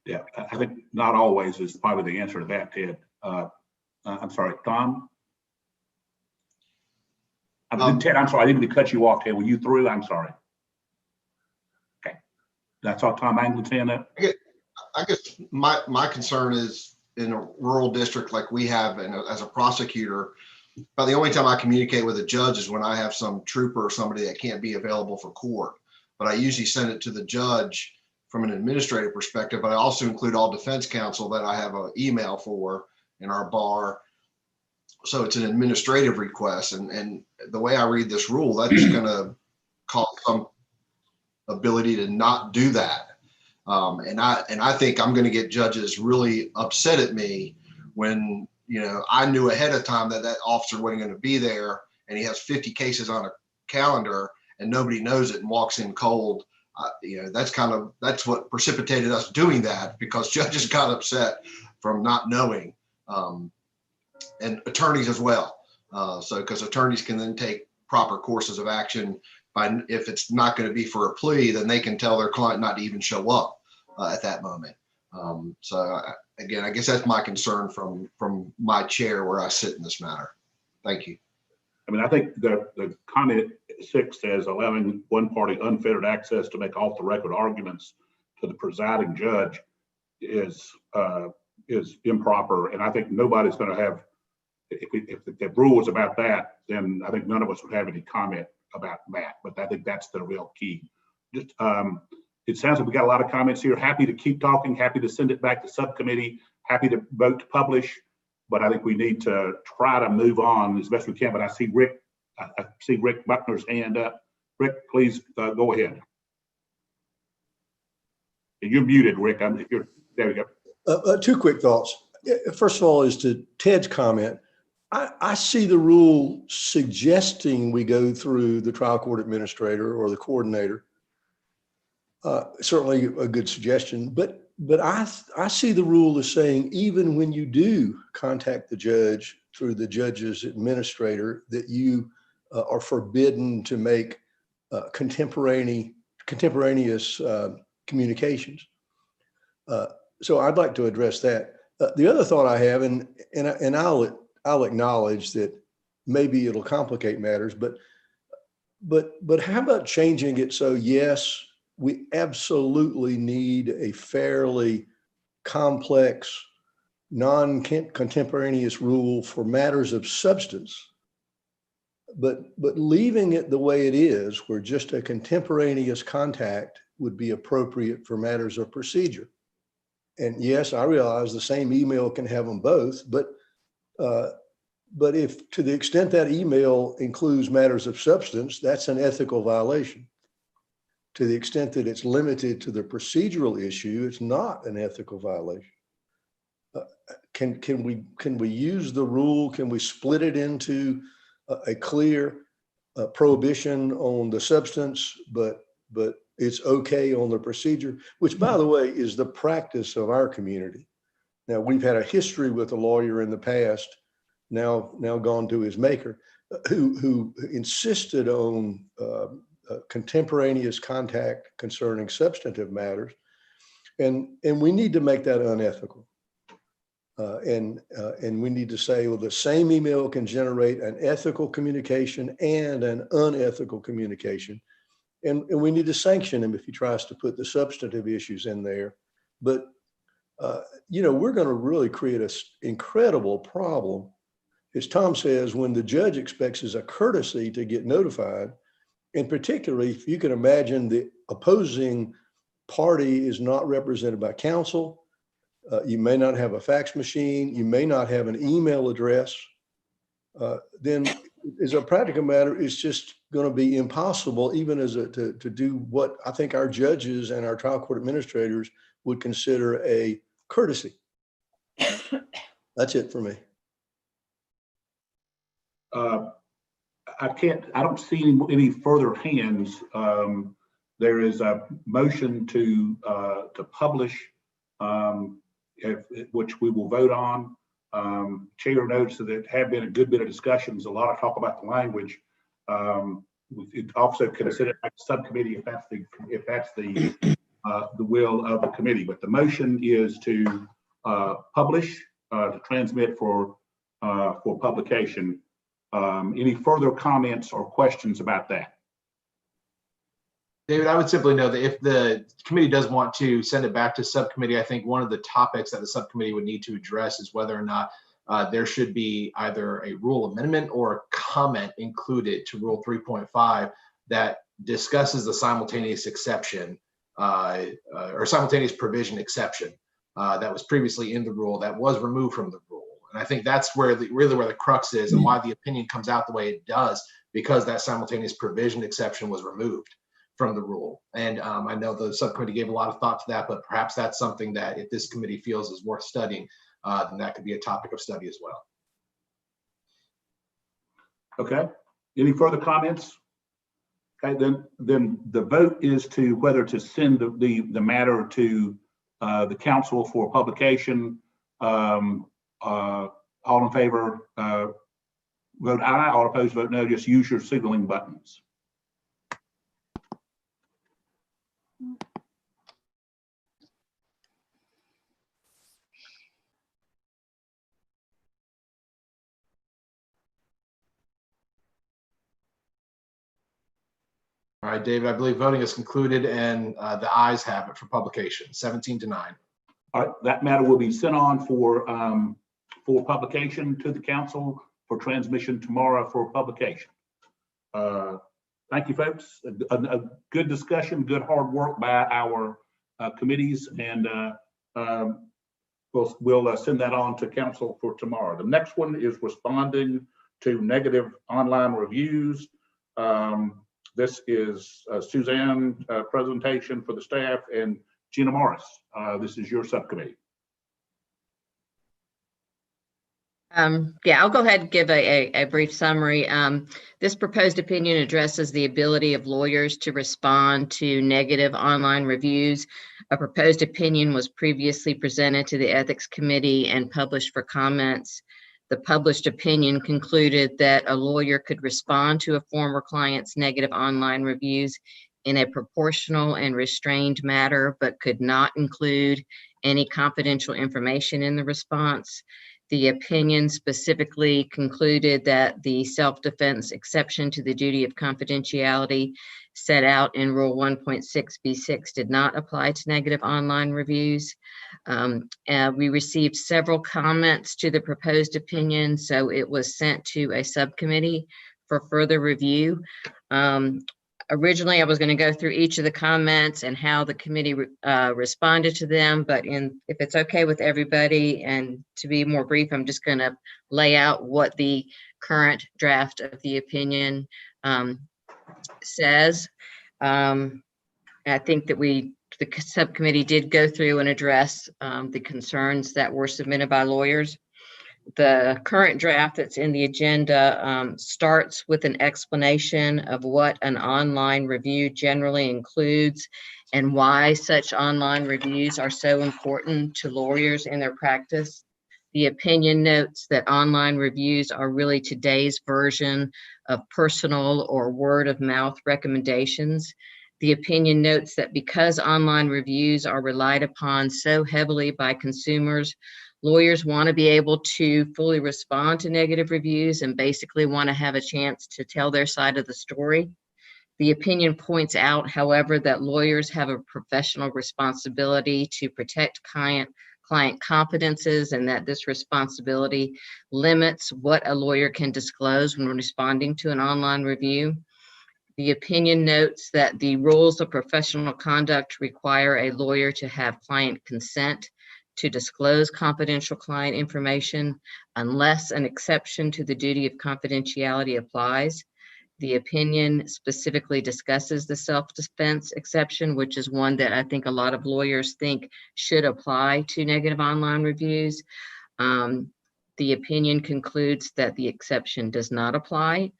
Yeah, I think not always is probably the answer to that, Ted. I'm sorry, Tom? Ted, I'm sorry, I didn't mean to cut you off, Ted. Were you through? I'm sorry. I saw Tom Anglin saying that. I guess my concern is in a rural district like we have, and as a prosecutor, about the only time I communicate with a judge is when I have some trooper or somebody that can't be available for court. But I usually send it to the judge from an administrative perspective, but I also include all defense counsel that I have an email for in our bar. So it's an administrative request. And the way I read this rule, that's going to cause some ability to not do that. And I think I'm going to get judges really upset at me when, I knew ahead of time that officer wasn't going to be there, and he has 50 cases on a calendar and nobody knows it and walks in cold. That's what precipitated us doing that, because judges got upset from not knowing, and attorneys as well. Because attorneys can then take proper courses of action if it's not going to be for a plea, then they can tell their client not to even show up at that moment. Again, I guess that's my concern from my chair where I sit in this matter. Thank you. I mean, I think the comment 6 says allowing one party unfettered access to make off the record arguments to the presiding judge is improper. And I think nobody's going to have, if the rule is about that, then I think none of us would have any comment about that. But I think that's the real key. Just it sounds like we got a lot of comments here. Happy to keep talking, happy to send it back to subcommittee, happy to vote to publish. But I think we need to try to move on as best we can. But I see Rick Buckner's hand up. Rick, please go ahead. You're muted, Rick. There we go. 2 quick thoughts. First of all, is to Ted's comment. I see the rule suggesting we go through the trial court administrator or the coordinator. Certainly a good suggestion, but I see the rule as saying even when you do contact the judge through the judge's administrator, that you are forbidden to make contemporaneous communications. So I'd like to address that. The other thought I have, and I'll acknowledge that maybe it'll complicate matters, but how about changing it so yes, we absolutely need a fairly complex, non-contemporaneous rule for matters of substance, but leaving it the way it is, where just a contemporaneous contact would be appropriate for matters of procedure. And yes, I realize the same email can have them both, but if to the extent that email includes matters of substance, that's an ethical violation. To the extent that it's limited to the procedural issue, it's not an ethical violation. Can we use the rule? Can we split it into a clear prohibition on the substance, but it's okay on the procedure, which, by the way, is the practice of our community. Now, we've had a history with a lawyer in the past, now gone to his maker, who insisted on contemporaneous contact concerning substantive matters, and we need to make that unethical. And we need to say, well, the same email can generate an ethical communication and an unethical communication. And we need to sanction him if he tries to put the substantive issues in there. But, we're going to really create an incredible problem. As Tom says, when the judge expects as a courtesy to get notified, and particularly if you can imagine the opposing party is not represented by counsel, you may not have a fax machine, you may not have an email address, then as a practical matter, it's just going to be impossible even to do what I think our judges and our trial court administrators would consider a courtesy. That's it for me. I don't see any further hands. There is a motion to publish, which we will vote on. Chair notes that there have been a good bit of discussions, a lot of talk about the language. It also considered a subcommittee if that's the will of the committee. But the motion is to publish, to transmit for publication. Any further comments or questions about that? David, I would simply know that if the committee does want to send it back to subcommittee, I think one of the topics that the subcommittee would need to address is whether or not there should be either a rule amendment or a comment included to Rule 3.5 that discusses the simultaneous exception or simultaneous provision exception that was previously in the rule that was removed from the rule. And I think that's where really where the crux is and why the opinion comes out the way it does, because that simultaneous provision exception was removed from the rule. And I know the subcommittee gave a lot of thought to that, but perhaps that's something that if this committee feels is worth studying, then that could be a topic of study as well. Okay, any further comments? Okay, then the vote is to whether to send the matter to the council for publication. All in favor, vote aye. All opposed, vote no. Just use your signaling buttons. All right, David, I believe voting is concluded and the ayes have it for publication, 17-9. All right, that matter will be sent on for publication to the council for transmission tomorrow for publication. Thank you, folks. A good discussion, good hard work by our committees, and we'll send that on to council for tomorrow. The next one is responding to negative online reviews. This is Suzanne presentation for the staff, and Gina Morris. This is your subcommittee. Yeah, I'll go ahead and give a brief summary. This proposed opinion addresses the ability of lawyers to respond to negative online reviews. A proposed opinion was previously presented to the Ethics Committee and published for comments. The published opinion concluded that a lawyer could respond to a former client's negative online reviews in a proportional and restrained manner, but could not include any confidential information in the response. The opinion specifically concluded that the self-defense exception to the duty of confidentiality set out in Rule 1.6b6 did not apply to negative online reviews. We received several comments to the proposed opinion, so it was sent to a subcommittee for further review. Originally, I was going to go through each of the comments and how the committee responded to them, but if it's okay with everybody, and to be more brief, I'm just going to lay out what the current draft of the opinion says. I think that the subcommittee did go through and address the concerns that were submitted by lawyers. The current draft that's in the agenda starts with an explanation of what an online review generally includes and why such online reviews are so important to lawyers in their practice. The opinion notes that online reviews are really today's version of personal or word of mouth recommendations. The opinion notes that because online reviews are relied upon so heavily by consumers, lawyers want to be able to fully respond to negative reviews and basically want to have a chance to tell their side of the story. The opinion points out, however, that lawyers have a professional responsibility to protect client confidences, and that this responsibility limits what a lawyer can disclose when responding to an online review. The opinion notes that the rules of professional conduct require a lawyer to have client consent to disclose confidential client information unless an exception to the duty of confidentiality applies. The opinion specifically discusses the self-defense exception, which is one that I think a lot of lawyers think should apply to negative online reviews. The opinion concludes that the exception does not apply.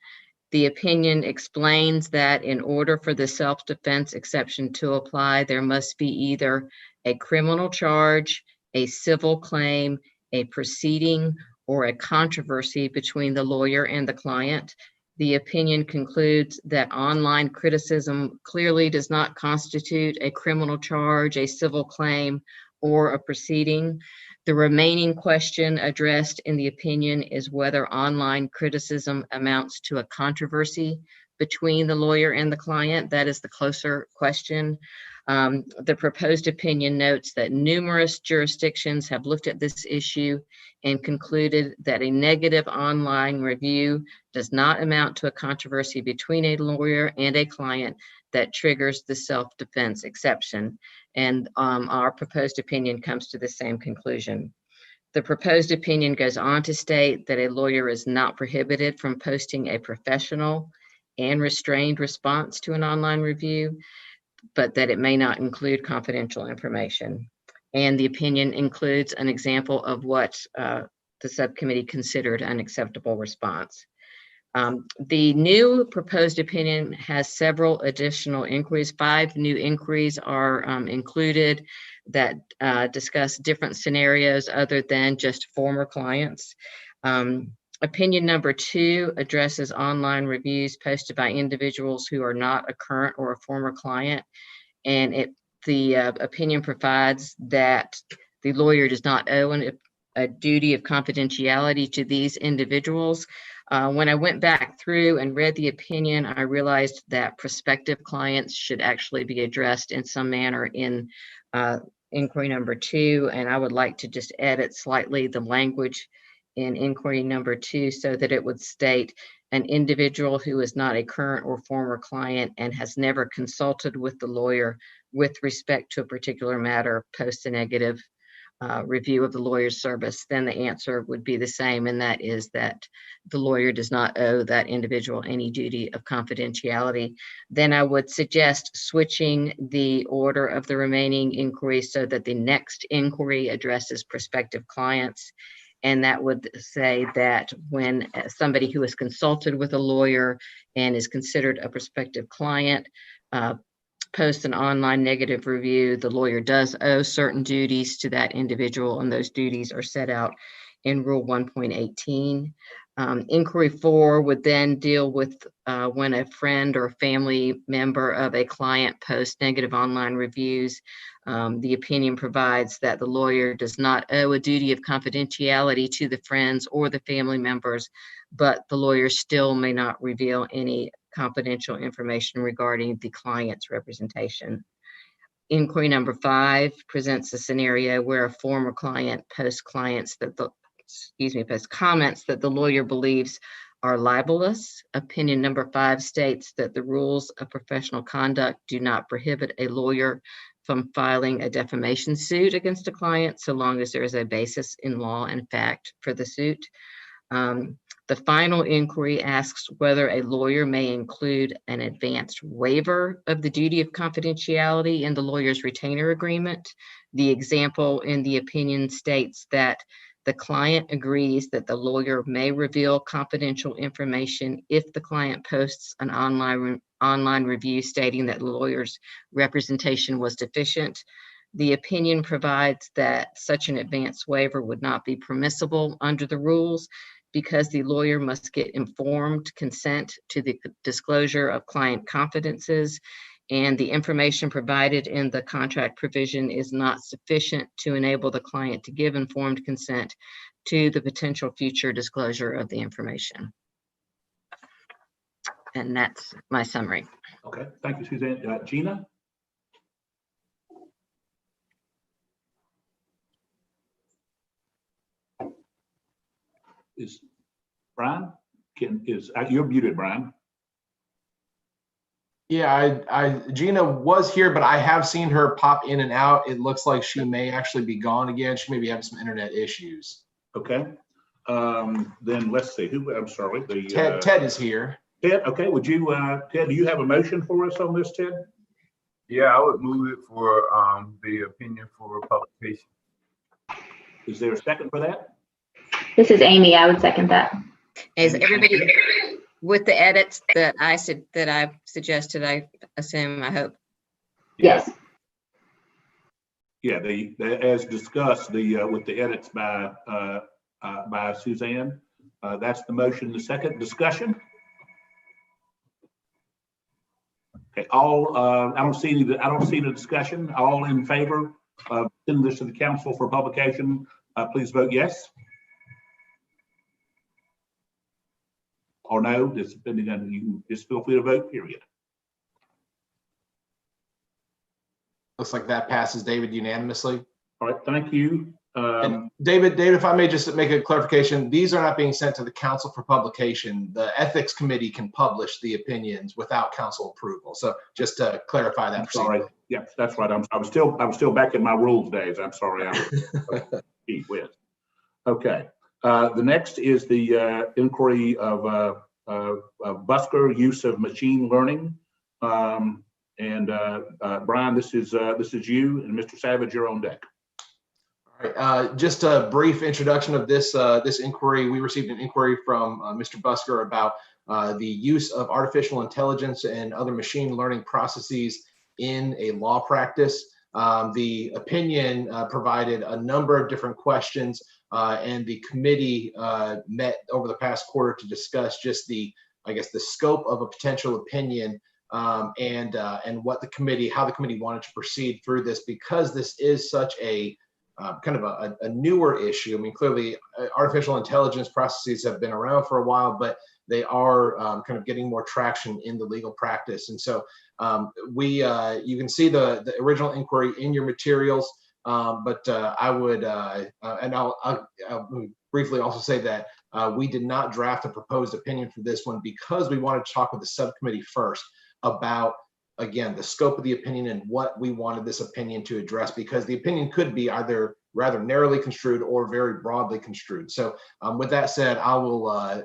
The opinion explains that in order for the self-defense exception to apply, there must be either a criminal charge, a civil claim, a proceeding, or a controversy between the lawyer and the client. The opinion concludes that online criticism clearly does not constitute a criminal charge, a civil claim, or a proceeding. The remaining question addressed in the opinion is whether online criticism amounts to a controversy between the lawyer and the client. That is the closer question. The proposed opinion notes that numerous jurisdictions have looked at this issue and concluded that a negative online review does not amount to a controversy between a lawyer and a client that triggers the self-defense exception. And our proposed opinion comes to the same conclusion. The proposed opinion goes on to state that a lawyer is not prohibited from posting a professional and restrained response to an online review, but that it may not include confidential information. And the opinion includes an example of what the subcommittee considered an acceptable response. The new proposed opinion has several additional inquiries. 5 new inquiries are included that discuss different scenarios other than just former clients. Opinion number 2 addresses online reviews posted by individuals who are not a current or a former client. And the opinion provides that the lawyer does not owe a duty of confidentiality to these individuals. When I went back through and read the opinion, I realized that prospective clients should actually be addressed in some manner in inquiry number 2. And I would like to just edit slightly the language in inquiry number 2 so that it would state an individual who is not a current or former client and has never consulted with the lawyer with respect to a particular matter posts a negative review of the lawyer's service, then the answer would be the same, and that is that the lawyer does not owe that individual any duty of confidentiality. Then I would suggest switching the order of the remaining inquiries so that the next inquiry addresses prospective clients. And that would say that when somebody who has consulted with a lawyer and is considered a prospective client posts an online negative review, the lawyer does owe certain duties to that individual, and those duties are set out in Rule 1.18. Inquiry 4 would then deal with when a friend or family member of a client posts negative online reviews. The opinion provides that the lawyer does not owe a duty of confidentiality to the friends or the family members, but the lawyer still may not reveal any confidential information regarding the client's representation. Inquiry number 5 presents a scenario where a former client posts comments that the lawyer believes are libelous. Opinion number 5 states that the rules of professional conduct do not prohibit a lawyer from filing a defamation suit against a client so long as there is a basis in law and fact for the suit. The final inquiry asks whether a lawyer may include an advanced waiver of the duty of confidentiality in the lawyer's retainer agreement. The example in the opinion states that the client agrees that the lawyer may reveal confidential information if the client posts an online review stating that the lawyer's representation was deficient. The opinion provides that such an advanced waiver would not be permissible under the rules because the lawyer must get informed consent to the disclosure of client confidences, and the information provided in the contract provision is not sufficient to enable the client to give informed consent to the potential future disclosure of the information. And that's my summary. Okay, thank you, Suzanne. Gina? Is Brian? You're muted, Brian. Yeah, Gina was here, but I have seen her pop in and out. It looks like she may actually be gone again. She may be having some internet issues. Okay. Then let's see. I'm sorry. Ted is here. Ted, okay. Would you, Ted, do you have a motion for us on this, Ted? Yeah, I would move it for the opinion for publication. Is there a second for that? This is Amy. I would second that. Is everybody with the edits that I suggested, I assume, I hope? Yes. Yeah, as discussed, with the edits by Suzanne. That's the motion. The second discussion. Okay, I don't see the discussion. All in favor of sending this to the council for publication, please vote yes. or no, just depending on, you can just feel free to vote, period. Looks like that passes, David, unanimously. All right, thank you. And David, if I may just make a clarification, these are not being sent to the council for publication. The ethics committee can publish the opinions without council approval. So just to clarify that. Sorry. Yeah, that's right. I was still back in my rules days. I'm sorry. Gee whiz. Okay. The next is the inquiry of Busker use of machine learning. Brian, this is you, and Mr. Savage, you're on deck. All right, just a brief introduction of this inquiry. We received an inquiry from Mr. Busker about the use of artificial intelligence and other machine learning processes in a law practice. The opinion provided a number of different questions, and the committee met over the past quarter to discuss just the scope of a potential opinion, and what how the committee wanted to proceed through this, because this is such a kind of a newer issue. I mean, clearly artificial intelligence processes have been around for a while, but they are kind of getting more traction in the legal practice. And so you can see the original inquiry in your materials, but I would, and I'll briefly also say that we did not draft a proposed opinion for this one because we wanted to talk with the subcommittee first about, again, the scope of the opinion and what we wanted this opinion to address, because the opinion could be either rather narrowly construed or very broadly construed. So with that said, I will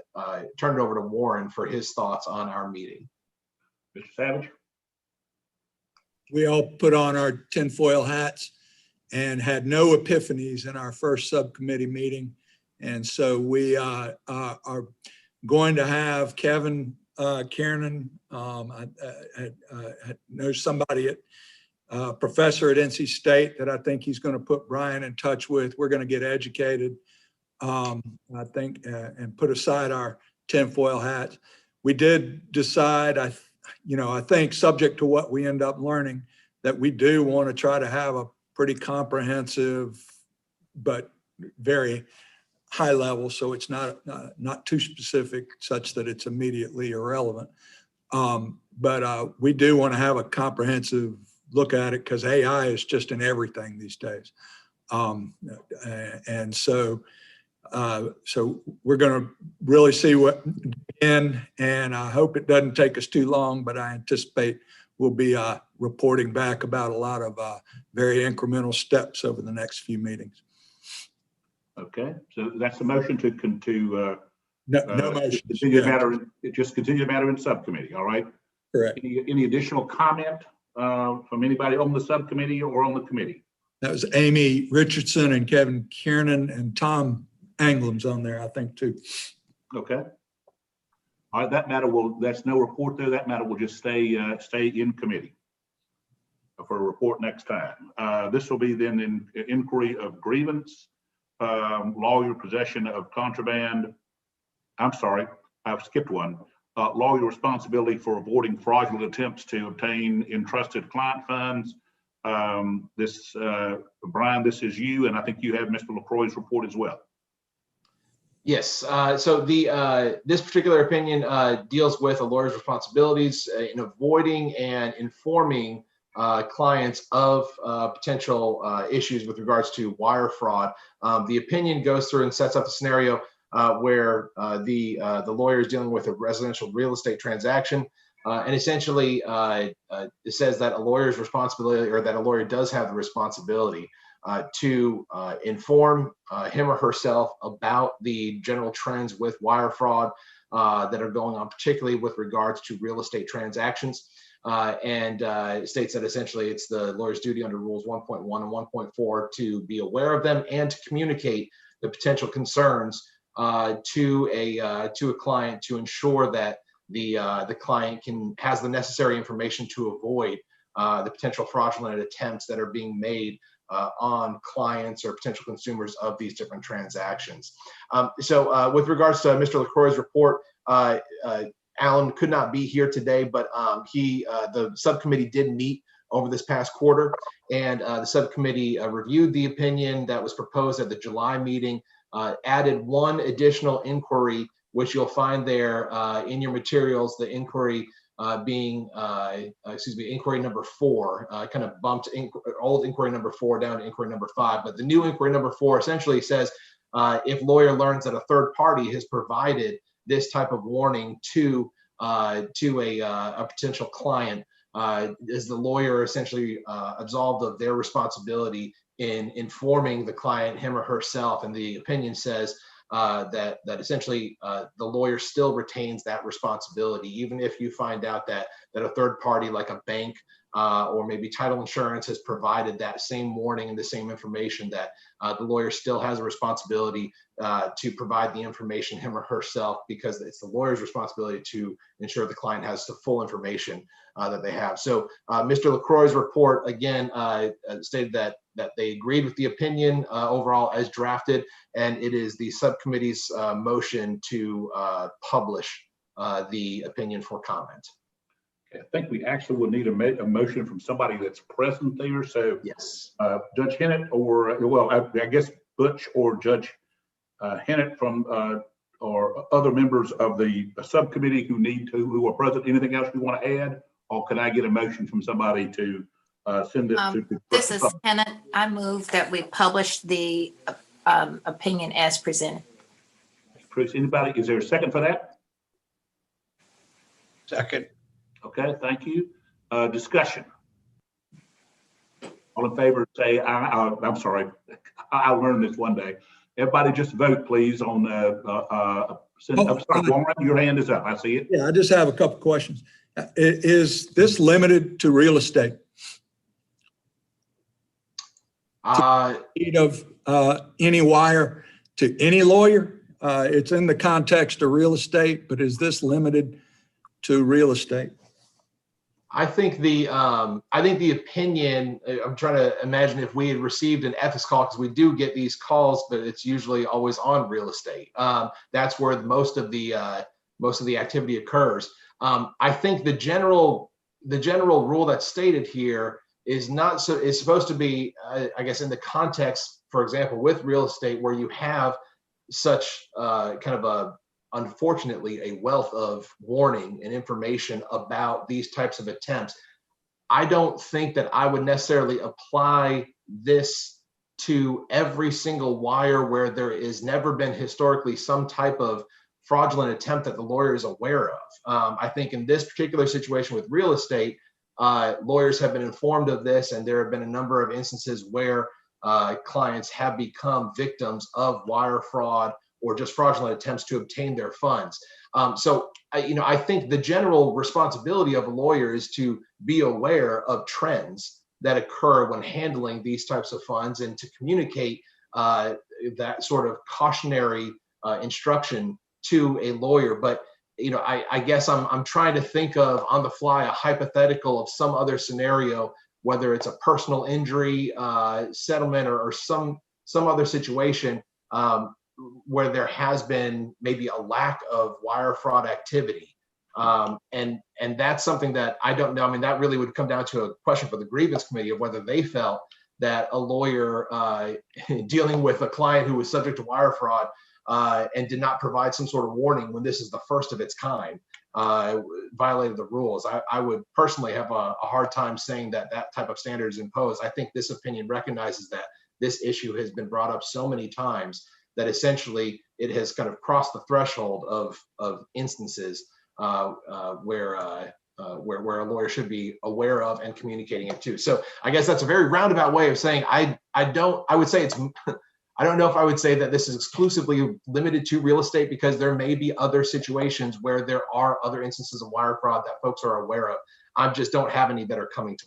turn it over to Warren for his thoughts on our meeting. Mr. Savage? We all put on our tinfoil hats and had no epiphanies in our first subcommittee meeting. And so we are going to have Kevin Kiernan, I know somebody professor at NC State that I think he's going to put Brian in touch with. We're going to get educated, I think, and put aside our tinfoil hats. We did decide, I think, subject to what we end up learning, that we do want to try to have a pretty comprehensive, but very high level, so it's not too specific such that it's immediately irrelevant. But we do want to have a comprehensive look at it, because AI is just in everything these days. And so we're going to really see what in, and I hope it doesn't take us too long, but I anticipate we'll be reporting back about a lot of very incremental steps over the next few meetings. Okay, so that's the motion to no motion. Continue the matter in subcommittee. All right. Correct. Any additional comment from anybody on the subcommittee or on the committee? That was Amy Richardson and Kevin Kiernan, and Tom Anglim's on there, I think, too. Okay. All right, that's no report there. That matter will just stay in committee for a report next time. This will be then in inquiry of grievance, lawyer possession of contraband. I'm sorry, I've skipped one. Lawyer responsibility for avoiding fraudulent attempts to obtain entrusted client funds. Brian, this is you, and I think you have Mr. LaCroix's report as well. Yes, so this particular opinion deals with a lawyer's responsibilities in avoiding and informing clients of potential issues with regards to wire fraud. The opinion goes through and sets up a scenario where the lawyer is dealing with a residential real estate transaction, and essentially it says that a lawyer's responsibility, or that a lawyer does have the responsibility to inform him or herself about the general trends with wire fraud that are going on, particularly with regards to real estate transactions. And it states that essentially it's the lawyer's duty under rules 1.1 and 1.4 to be aware of them and to communicate the potential concerns to a client, to ensure that the client has the necessary information to avoid the potential fraudulent attempts that are being made on clients or potential consumers of these different transactions. So with regards to Mr. LaCroix's report, Alan could not be here today, but the subcommittee did meet over this past quarter, and the subcommittee reviewed the opinion that was proposed at the July meeting, added one additional inquiry which you'll find there in your materials, the inquiry being, inquiry number 4, kind of bumped old inquiry number 4 down to inquiry number 5. But the new inquiry number 4 essentially says, if lawyer learns that a third party has provided this type of warning to a potential client, is the lawyer essentially absolved of their responsibility in informing the client, him or herself? And the opinion says that essentially the lawyer still retains that responsibility, even if you find out that a third party like a bank or maybe title insurance has provided that same warning and the same information, that the lawyer still has a responsibility to provide the information, him or herself, because it's the lawyer's responsibility to ensure the client has the full information that they have. So Mr. LaCroix's report again stated that they agreed with the opinion overall as drafted, and it is the subcommittee's motion to publish the opinion for comment. Okay, I think we actually will need a motion from somebody that's present there. So yes, Judge Hennett, or well, I guess Butch or Judge Hennett from or other members of the subcommittee who are present. Anything else you want to add, or can I get a motion from somebody to send this to? This is Hennett. I move that we publish the opinion as presented. Anybody? Is there a second for that? Second. Okay, thank you. Discussion. All in favor, say aye. I'm sorry. I'll learn this one day. Everybody just vote, please, on I'm sorry, Warren, your hand is up. I see it. Yeah, I just have a couple questions. Is this limited to real estate? Of any wire to any lawyer? It's in the context of real estate, but is this limited to real estate? I think the opinion, I'm trying to imagine if we had received an ethics call, because we do get these calls, but it's usually always on real estate. That's where most of the activity occurs. I think the general rule that's stated here is supposed to be, I guess, in the context, for example, with real estate, where you have such kind of unfortunately a wealth of warning and information about these types of attempts. I don't think that I would necessarily apply this to every single wire where there is never been historically some type of fraudulent attempt that the lawyer is aware of. I think in this particular situation with real estate, lawyers have been informed of this, and there have been a number of instances where clients have become victims of wire fraud or just fraudulent attempts to obtain their funds. So I think the general responsibility of a lawyer is to be aware of trends that occur when handling these types of funds, and to communicate that sort of cautionary instruction to a lawyer. But I guess I'm trying to think of on the fly a hypothetical of some other scenario, whether it's a personal injury settlement or some other situation where there has been maybe a lack of wire fraud activity. And that's something that I don't know. I mean, that really would come down to a question for the grievance committee of whether they felt that a lawyer dealing with a client who was subject to wire fraud and did not provide some sort of warning when this is the first of its kind violated the rules. I would personally have a hard time saying that type of standard is imposed. I think this opinion recognizes that this issue has been brought up so many times that essentially it has kind of crossed the threshold of instances where a lawyer should be aware of and communicating it to. So I guess that's a very roundabout way of saying I would say it's I don't know if I would say that this is exclusively limited to real estate, because there may be other situations where there are other instances of wire fraud that folks are aware of. I just don't have any that are coming to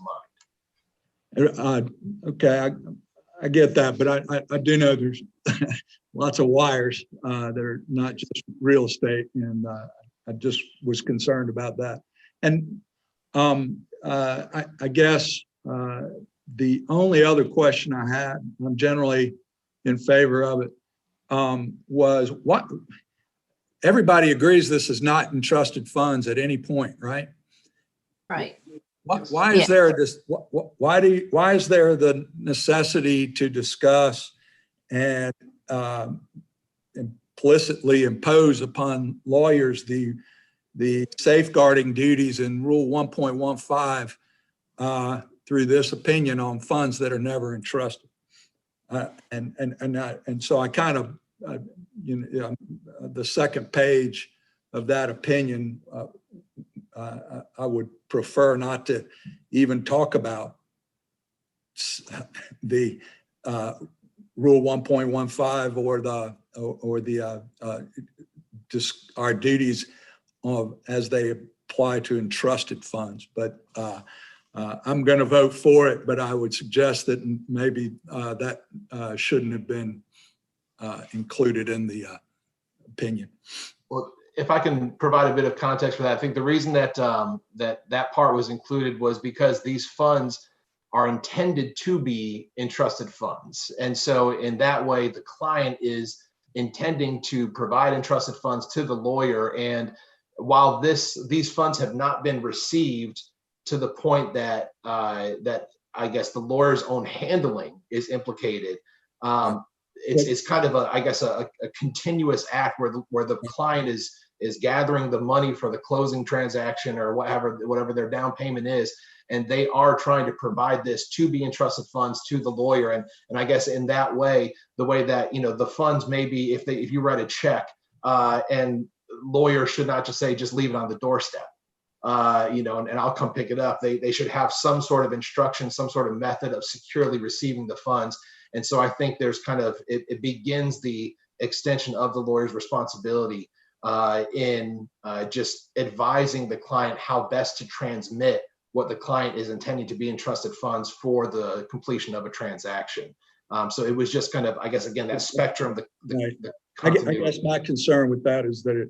mind. Okay, I get that, but I do know there's lots of wires that are not just real estate, and I just was concerned about that. And I guess the only other question I had, I'm generally in favor of it, was what everybody agrees this is not entrusted funds at any point, right? Right. Why is there this? Why is there the necessity to discuss and implicitly impose upon lawyers the safeguarding duties in Rule 1.15 through this opinion on funds that are never entrusted. And so I kind of, the second page of that opinion, I would prefer not to even talk about the Rule 1.15 or our duties as they apply to entrusted funds. But I'm going to vote for it, but I would suggest that maybe that shouldn't have been included in the opinion. Well, if I can provide a bit of context for that, I think the reason that that part was included was because these funds are intended to be entrusted funds. And so in that way, the client is intending to provide entrusted funds to the lawyer. And while these funds have not been received to the point that that I guess the lawyer's own handling is implicated, it's kind of a continuous act where the client is gathering the money for the closing transaction or whatever their down payment is, and they are trying to provide this to be entrusted funds to the lawyer. And I guess in that way, the way that the funds maybe if you write a check and lawyer should not just say just leave it on the doorstep. And I'll come pick it up. They should have some sort of instruction, some sort of method of securely receiving the funds. And so I think there's kind of, it begins the extension of the lawyer's responsibility in just advising the client how best to transmit what the client is intending to be entrusted funds for the completion of a transaction. So it was just kind of, I guess, again, that spectrum. I guess my concern with that is that it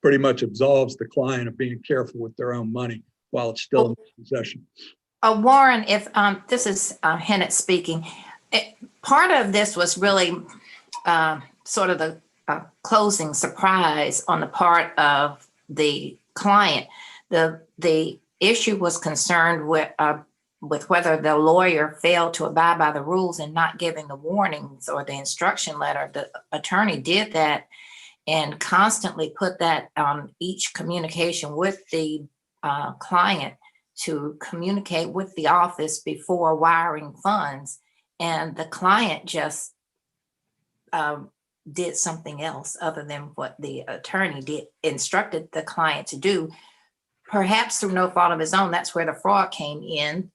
pretty much absolves the client of being careful with their own money while it's still in possession. Warren, if this is Hennett speaking, part of this was really sort of the closing surprise on the part of the client. The issue was concerned with whether the lawyer failed to abide by the rules and not giving the warnings or the instruction letter. The attorney did that and constantly put that on each communication with the client to communicate with the office before wiring funds. And the client just did something else other than what the attorney instructed the client to do. Perhaps through no fault of his own, that's where the fraud came in.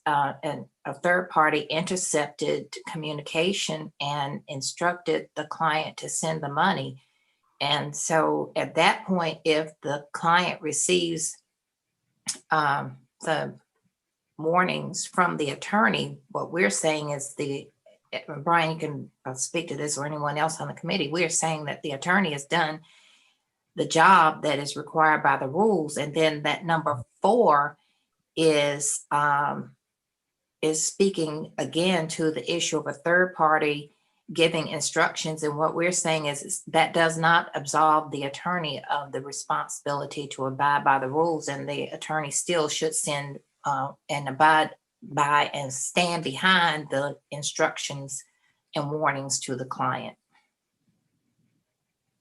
And a third party intercepted communication and instructed the client to send the money. And so at that point, if the client receives the warnings from the attorney, what we're saying is Brian, you can speak to this or anyone else on the committee, we're saying that the attorney has done the job that is required by the rules. And then that number 4 is speaking again to the issue of a third party giving instructions. And what we're saying is that does not absolve the attorney of the responsibility to abide by the rules. And the attorney still should send and abide by and stand behind the instructions and warnings to the client.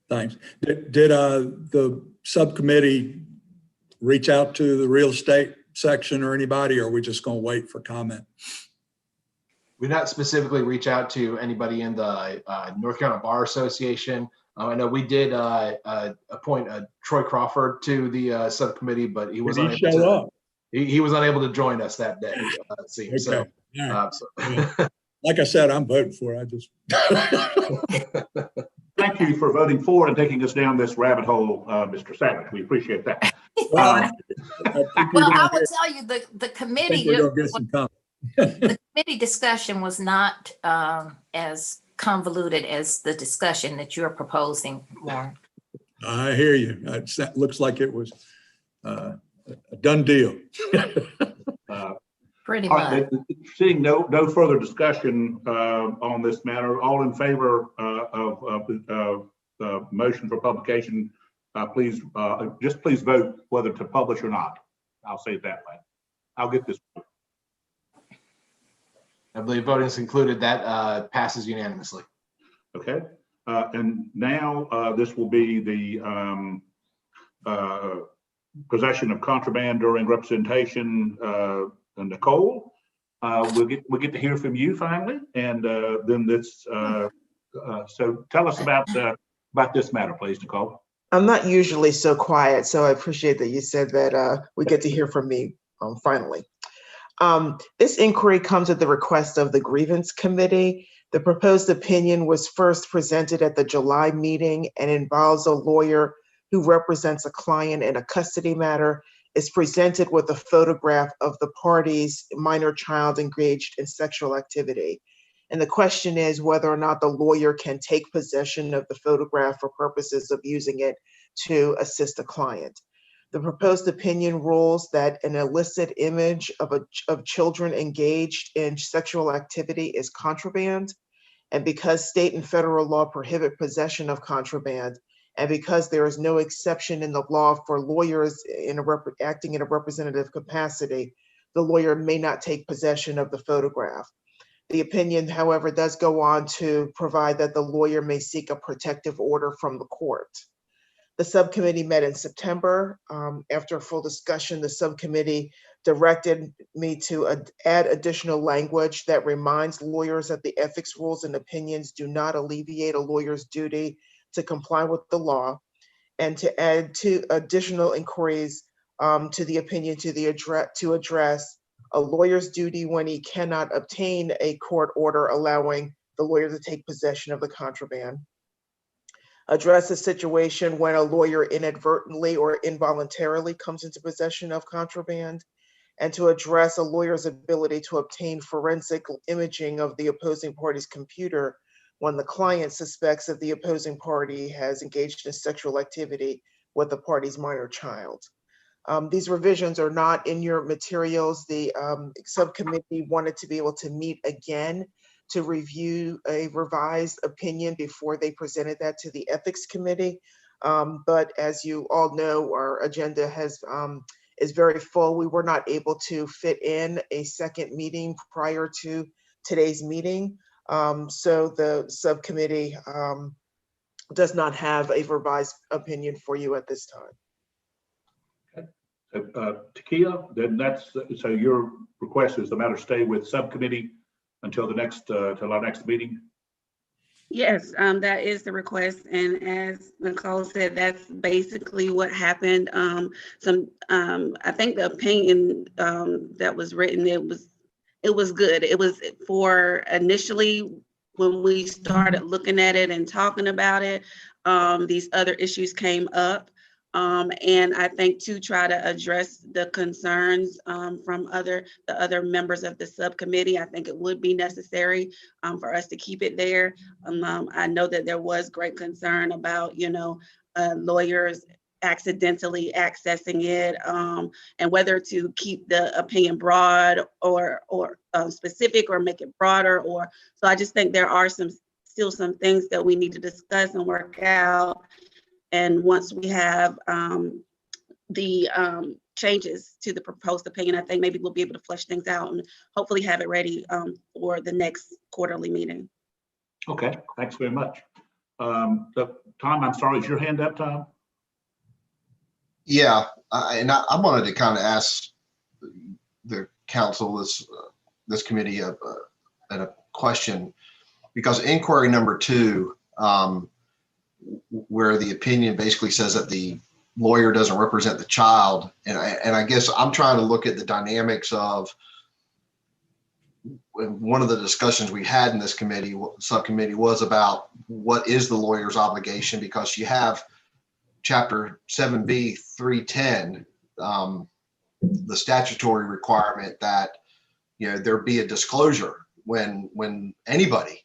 Thanks. Did the subcommittee reach out to the real estate section or anybody, or are we just going to wait for comment? We not specifically reach out to anybody in the North Carolina Bar Association. I know we did appoint Troy Crawford to the subcommittee, but he was unable to show up. He was unable to join us that day. It seems. Okay. So, yeah. Like I said, I'm voting for it. Thank you for voting for and taking us down this rabbit hole, Mr. Savage. We appreciate that. Well, I would tell you the committee. The committee discussion was not as convoluted as the discussion that you're proposing, Warren. I hear you. It looks like it was a done deal. Pretty much. Right, seeing no further discussion on this matter, all in favor of the motion for publication, please vote whether to publish or not. I'll say it that way. I'll get this. I believe voting is concluded. That passes unanimously. Okay. And now this will be the possession of contraband during representation. Nicole, we'll get to hear from you finally, and then this. So tell us about this matter, please, Nicole. I'm not usually so quiet, so I appreciate that you said that we get to hear from me finally. This inquiry comes at the request of the Grievance Committee. The proposed opinion was first presented at the July meeting and involves a lawyer who represents a client in a custody matter, is presented with a photograph of the party's minor child engaged in sexual activity. And the question is whether or not the lawyer can take possession of the photograph for purposes of using it to assist a client. The proposed opinion rules that an illicit image of children engaged in sexual activity is contraband. And because state and federal law prohibit possession of contraband, and because there is no exception in the law for lawyers acting in a representative capacity, the lawyer may not take possession of the photograph. The opinion, however, does go on to provide that the lawyer may seek a protective order from the court. The subcommittee met in September. After a full discussion, the subcommittee directed me to add additional language that reminds lawyers that the ethics rules and opinions do not alleviate a lawyer's duty to comply with the law, and to add two additional inquiries to the opinion to address a lawyer's duty when he cannot obtain a court order allowing the lawyer to take possession of the contraband. Address a situation when a lawyer inadvertently or involuntarily comes into possession of contraband, and to address a lawyer's ability to obtain forensic imaging of the opposing party's computer when the client suspects that the opposing party has engaged in sexual activity with the party's minor child. These revisions are not in your materials. The subcommittee wanted to be able to meet again to review a revised opinion before they presented that to the ethics committee. But as you all know, our agenda is very full. We were not able to fit in a second meeting prior to today's meeting. So the subcommittee does not have a revised opinion for you at this time. Takia, then so your request is the matter stay with subcommittee until the next till our next meeting? Yes, that is the request, and as Nicole said, that's basically what happened. I think the opinion that was written, it was good. It was for initially when we started looking at it and talking about it, these other issues came up. And I think to try to address the concerns from the other members of the subcommittee, I think it would be necessary for us to keep it there. I know that there was great concern about, lawyers accidentally accessing it and whether to keep the opinion broad or specific or make it broader. So I just think there are still some things that we need to discuss and work out. And once we have the changes to the proposed opinion, I think maybe we'll be able to flesh things out and hopefully have it ready for the next quarterly meeting. Okay, thanks very much. Tom, I'm sorry, is your hand up, Tom? Yeah, and I wanted to kind of ask the council, this committee, a question, because inquiry number 2, where the opinion basically says that the lawyer doesn't represent the child. And I guess I'm trying to look at the dynamics of one of the discussions we had in this subcommittee was about what is the lawyer's obligation, because you have Chapter 7B 310, the statutory requirement that there be a disclosure when anybody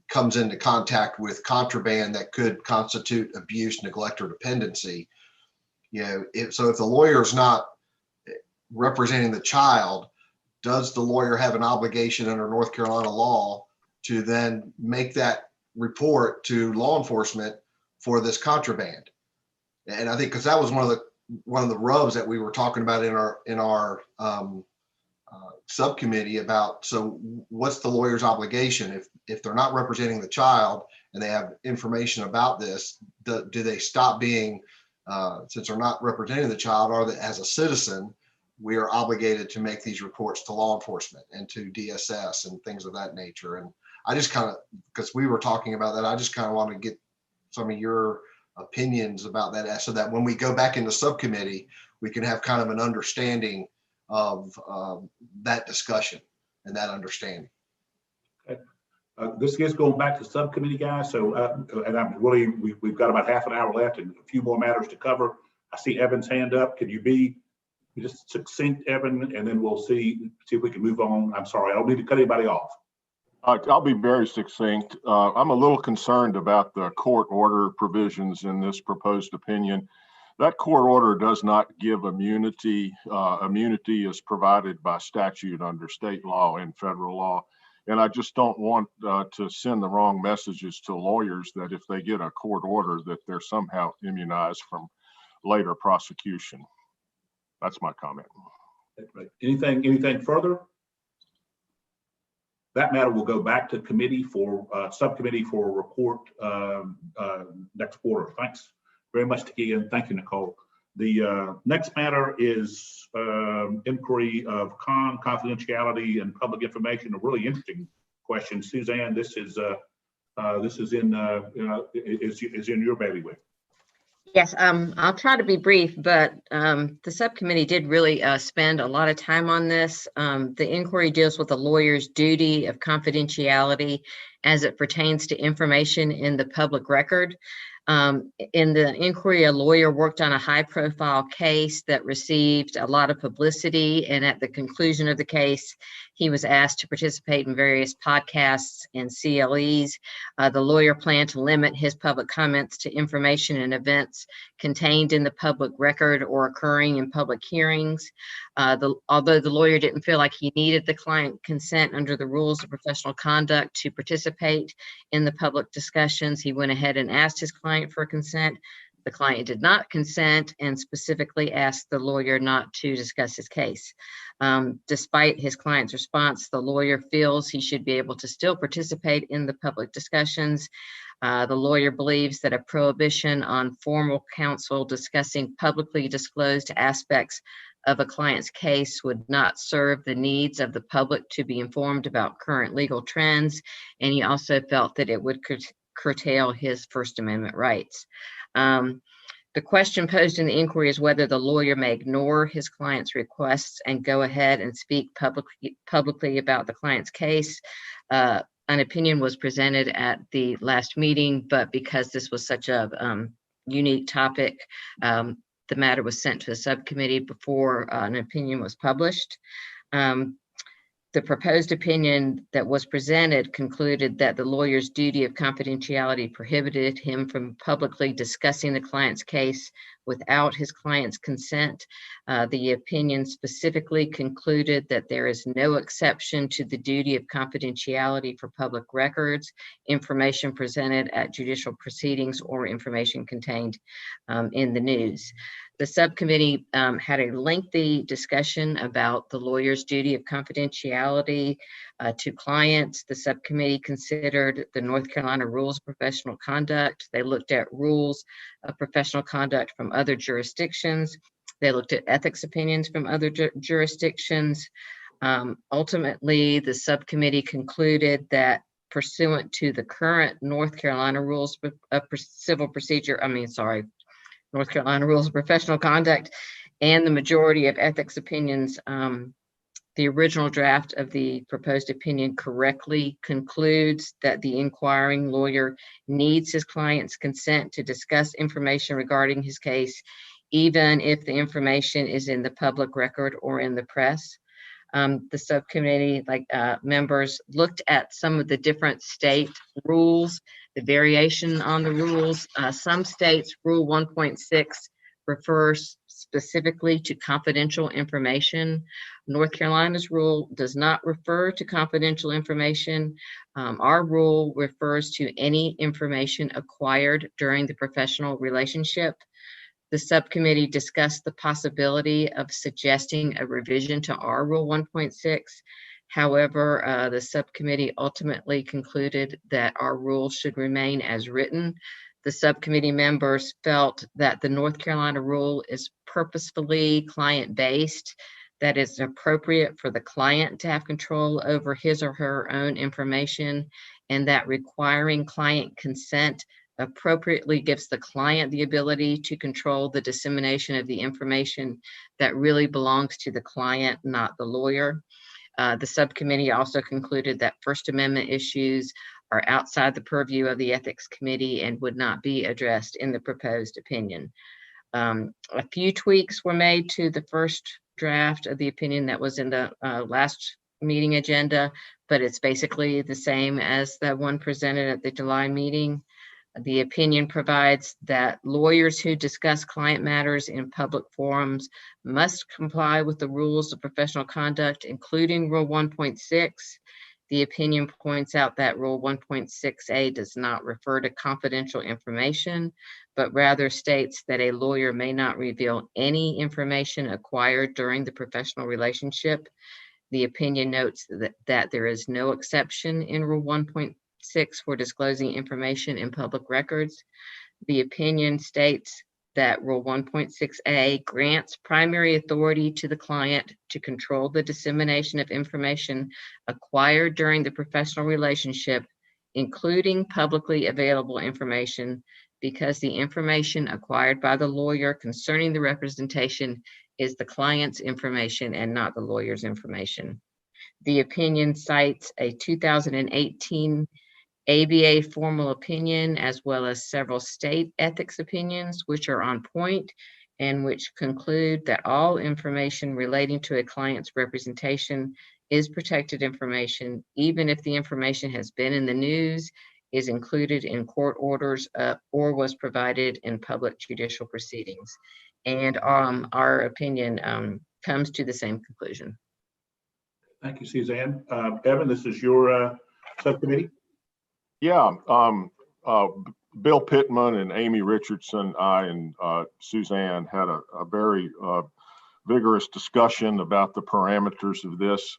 comes into contact with contraband that could constitute abuse, neglect, or dependency. So if the lawyer is not representing the child, does the lawyer have an obligation under North Carolina law to then make that report to law enforcement for this contraband? And I think because that was one of the rubs that we were talking about in our subcommittee about, so what's the lawyer's obligation if they're not representing the child and they have information about this, do they stop being, since they're not representing the child, or that as a citizen, we are obligated to make these reports to law enforcement and to DSS and things of that nature. And I just kind of, because we were talking about that, I just kind of want to get some of your opinions about that, so that when we go back into subcommittee, we can have kind of an understanding of that discussion and that understanding. Okay. This is going back to subcommittee, guys. So, and I'm really, we've got about half an hour left and a few more matters to cover. I see Evan's hand up. Can you be just succinct, Evan, and then we'll see if we can move on. I'm sorry, I don't need to cut anybody off. I'll be very succinct. I'm a little concerned about the court order provisions in this proposed opinion. That court order does not give immunity. Immunity is provided by statute under state law and federal law. And I just don't want to send the wrong messages to lawyers that if they get a court order that they're somehow immunized from later prosecution. That's my comment. Anything further? That matter will go back to committee for subcommittee for a report next quarter. Thanks very much, Takia. Thank you, Nicole. The next matter is inquiry of confidentiality and public information. A really interesting question, Suzanne. This is in your bailiwick. Yes, I'll try to be brief, but the subcommittee did really spend a lot of time on this. The inquiry deals with the lawyer's duty of confidentiality as it pertains to information in the public record. In the inquiry, a lawyer worked on a high-profile case that received a lot of publicity, and at the conclusion of the case, he was asked to participate in various podcasts and CLEs. The lawyer planned to limit his public comments to information and events contained in the public record or occurring in public hearings. Although the lawyer didn't feel like he needed the client consent under the rules of professional conduct to participate in the public discussions, he went ahead and asked his client for consent. The client did not consent and specifically asked the lawyer not to discuss his case. Despite his client's response, the lawyer feels he should be able to still participate in the public discussions. The lawyer believes that a prohibition on formal counsel discussing publicly disclosed aspects of a client's case would not serve the needs of the public to be informed about current legal trends, and he also felt that it would curtail his First Amendment rights. The question posed in the inquiry is whether the lawyer may ignore his client's requests and go ahead and speak publicly about the client's case. An opinion was presented at the last meeting, but because this was such a unique topic, the matter was sent to the subcommittee before an opinion was published. The proposed opinion that was presented concluded that the lawyer's duty of confidentiality prohibited him from publicly discussing the client's case without his client's consent. The opinion specifically concluded that there is no exception to the duty of confidentiality for public records, information presented at judicial proceedings, or information contained in the news. The subcommittee had a lengthy discussion about the lawyer's duty of confidentiality to clients. The subcommittee considered the North Carolina Rules of Professional Conduct. They looked at rules of professional conduct from other jurisdictions. They looked at ethics opinions from other jurisdictions. Ultimately, the subcommittee concluded that pursuant to the current North Carolina Rules of Civil Procedure, North Carolina Rules of Professional Conduct and the majority of ethics opinions, the original draft of the proposed opinion correctly concludes that the inquiring lawyer needs his client's consent to discuss information regarding his case, even if the information is in the public record or in the press. The subcommittee members looked at some of the different state rules, the variation on the rules. Some states, Rule 1.6 refers specifically to confidential information. North Carolina's rule does not refer to confidential information. Our rule refers to any information acquired during the professional relationship. The subcommittee discussed the possibility of suggesting a revision to our Rule 1.6. However, the subcommittee ultimately concluded that our rules should remain as written. The subcommittee members felt that the North Carolina rule is purposefully client-based, that it's appropriate for the client to have control over his or her own information, and that requiring client consent appropriately gives the client the ability to control the dissemination of the information that really belongs to the client, not the lawyer. The subcommittee also concluded that First Amendment issues are outside the purview of the Ethics Committee and would not be addressed in the proposed opinion. A few tweaks were made to the first draft of the opinion that was in the last meeting agenda, but it's basically the same as the one presented at the July meeting. The opinion provides that lawyers who discuss client matters in public forums must comply with the rules of professional conduct, including Rule 1.6. The opinion points out that Rule 1.6a does not refer to confidential information, but rather states that a lawyer may not reveal any information acquired during the professional relationship. The opinion notes that there is no exception in Rule 1.6 for disclosing information in public records. The opinion states that Rule 1.6a grants primary authority to the client to control the dissemination of information acquired during the professional relationship, including publicly available information, because the information acquired by the lawyer concerning the representation is the client's information and not the lawyer's information. The opinion cites a 2018 ABA formal opinion, as well as several state ethics opinions, which are on point and which conclude that all information relating to a client's representation is protected information, even if the information has been in the news, is included in court orders, or was provided in public judicial proceedings. And our opinion comes to the same conclusion. Thank you, Suzanne. Evan, this is your subcommittee. Yeah, Bill Pittman and Amy Richardson, I and Suzanne had a very vigorous discussion about the parameters of this.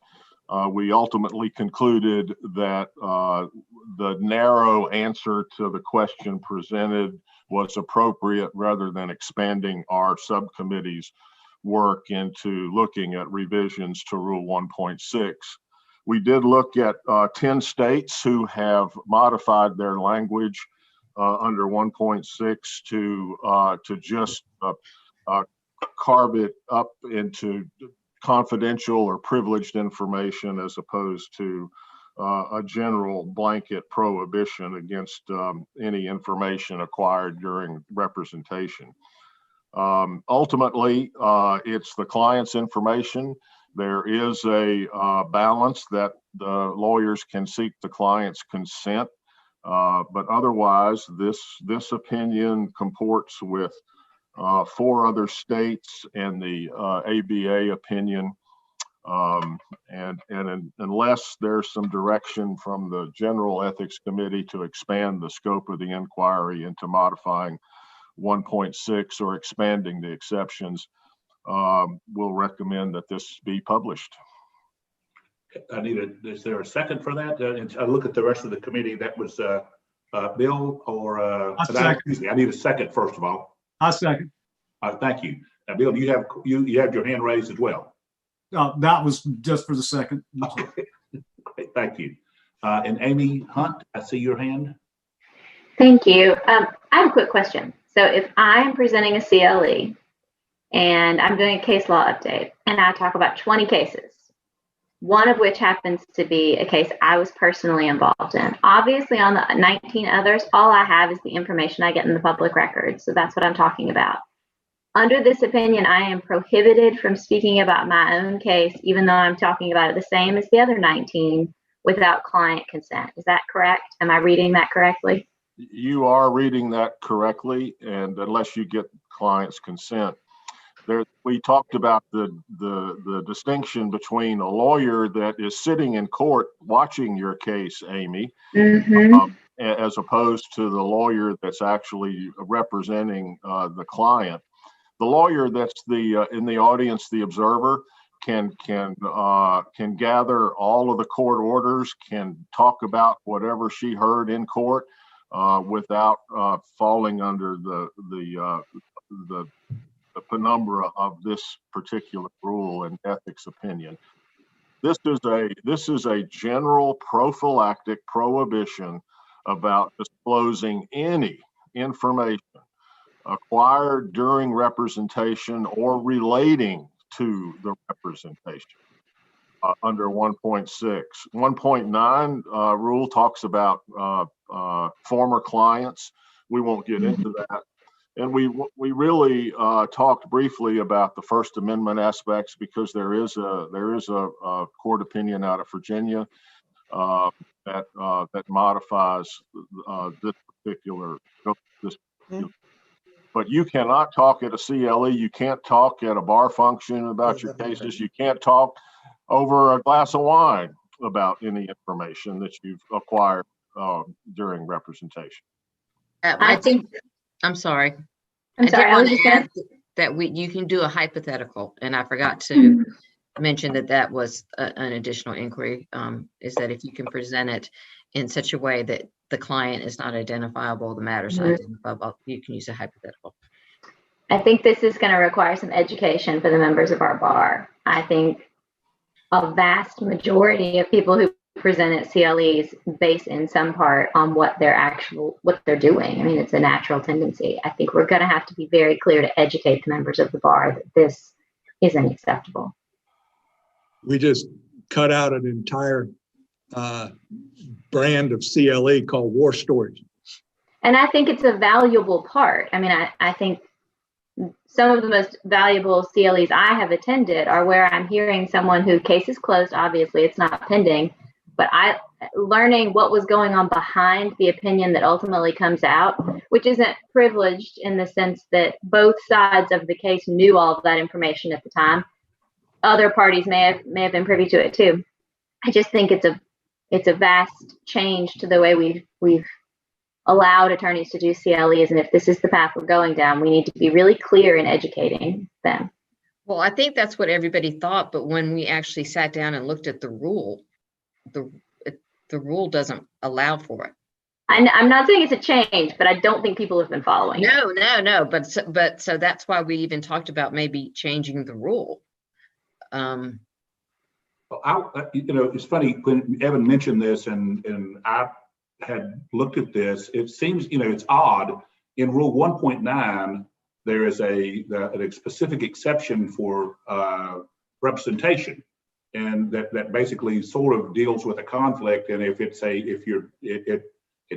We ultimately concluded that the narrow answer to the question presented was appropriate rather than expanding our subcommittee's work into looking at revisions to Rule 1.6. We did look at 10 states who have modified their language under 1.6 to just carve it up into confidential or privileged information as opposed to a general blanket prohibition against any information acquired during representation. Ultimately, it's the client's information. There is a balance that the lawyers can seek the client's consent, but otherwise, this opinion comports with 4 other states and the ABA opinion. And unless there's some direction from the General Ethics Committee to expand the scope of the inquiry into modifying 1.6 or expanding the exceptions, we'll recommend that this be published. Is there a second for that? I look at the rest of the committee. That was Bill or excuse me. I need a second first of all. I second. Thank you. Now, Bill, you have your hand raised as well. That was just for the second. Okay. Great, thank you. And Amy Hunt, I see your hand. Thank you. I have a quick question. So if I'm presenting a CLE and I'm doing a case law update and I talk about 20 cases, one of which happens to be a case I was personally involved in. Obviously on the 19 others, all I have is the information I get in the public record. So that's what I'm talking about. Under this opinion, I am prohibited from speaking about my own case, even though I'm talking about it the same as the other 19 without client consent. Is that correct? Am I reading that correctly? You are reading that correctly, and unless you get client's consent. We talked about the distinction between a lawyer that is sitting in court watching your case, Amy, as opposed to the lawyer that's actually representing the client. The lawyer that's in the audience, the observer, can gather all of the court orders, can talk about whatever she heard in court without falling under the penumbra of this particular rule and ethics opinion. This is a general prophylactic prohibition about disclosing any information acquired during representation or relating to the representation under 1.6. 1.9 rule talks about former clients. We won't get into that. And we really talked briefly about the First Amendment aspects because there is a court opinion out of Virginia that modifies this particular. But you cannot talk at a CLE. You can't talk at a bar function about your cases. You can't talk over a glass of wine about any information that you've acquired during representation. I'm sorry. I'm sorry. I did want to add that you can do a hypothetical, and I forgot to mention that was an additional inquiry. Is that if you can present it in such a way that the client is not identifiable, the matter is not identifiable, you can use a hypothetical. I think this is going to require some education for the members of our bar. I think a vast majority of people who present at CLEs base in some part on what they're doing. I mean, it's a natural tendency. I think we're going to have to be very clear to educate the members of the bar that this isn't acceptable. We just cut out an entire brand of CLE called War Stories. And I think it's a valuable part. I mean, I think some of the most valuable CLEs I have attended are where I'm hearing someone who case is closed, obviously it's not pending, but learning what was going on behind the opinion that ultimately comes out, which isn't privileged in the sense that both sides of the case knew all of that information at the time. Other parties may have been privy to it too. I just think it's a vast change to the way we've allowed attorneys to do CLEs, and if this is the path we're going down, we need to be really clear in educating them. Well, I think that's what everybody thought, but when we actually sat down and looked at the rule, the rule doesn't allow for it. I'm not saying it's a change, but I don't think people have been following. No. But so that's why we even talked about maybe changing the rule. It's funny when Evan mentioned this, and I had looked at this. It seems, it's odd. In Rule 1.9, there is a specific exception for representation, and that basically sort of deals with a conflict. And it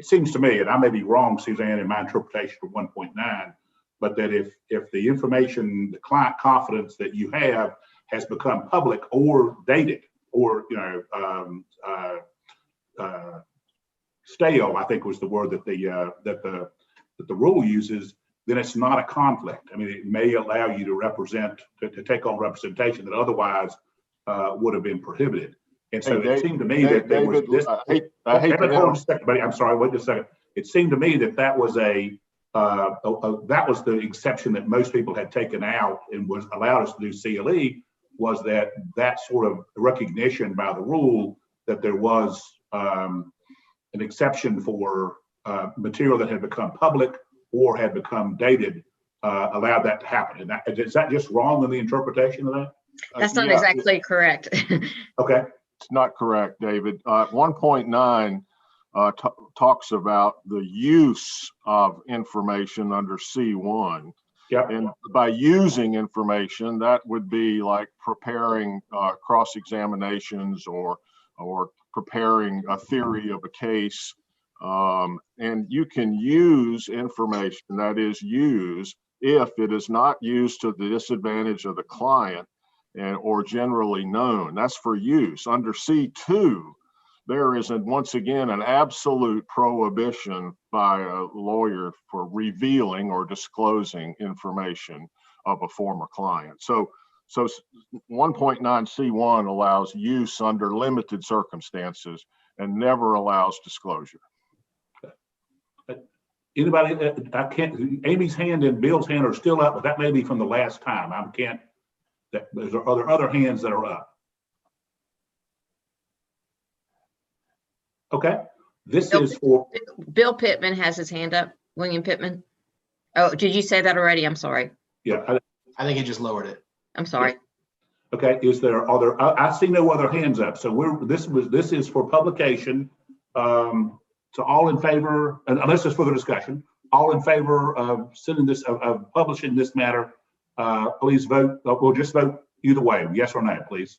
seems to me, and I may be wrong, Suzanne, in my interpretation of 1.9, but that if the information, the client confidence that you have has become public or dated or stale, I think was the word that the rule uses, then it's not a conflict. I mean, it may allow you to take on representation that otherwise would have been prohibited. And so it seemed to me that there was this. Hold a second, buddy. I'm sorry. Wait just a second. It seemed to me that was that was the exception that most people had taken out and was allowed us to do CLE, was that sort of recognition by the rule that there was an exception for material that had become public or had become dated, allowed that to happen. And is that just wrong in the interpretation of that? That's not exactly correct. Okay. It's not correct, David. 1.9 talks about the use of information under C1. Yep. And by using information, that would be like preparing cross-examinations or preparing a theory of a case. And you can use information that is used if it is not used to the disadvantage of the client or generally known. That's for use. Under C2, there is once again an absolute prohibition by a lawyer for revealing or disclosing information of a former client. So 1.9C1 allows use under limited circumstances and never allows disclosure. Anybody? I can't. Amy's hand and Bill's hand are still up, but that may be from the last time. Are there other hands that are up? Okay, this is for, Bill Pittman has his hand up. William Pittman. Oh, did you say that already? I'm sorry. yeah, I think he just lowered it. I'm sorry. okay, I see no other hands up, so this is for publication. So all in favor, unless it's further discussion, all in favor of sending this, of publishing this matter, please vote. We'll just vote either way, yes or no, please.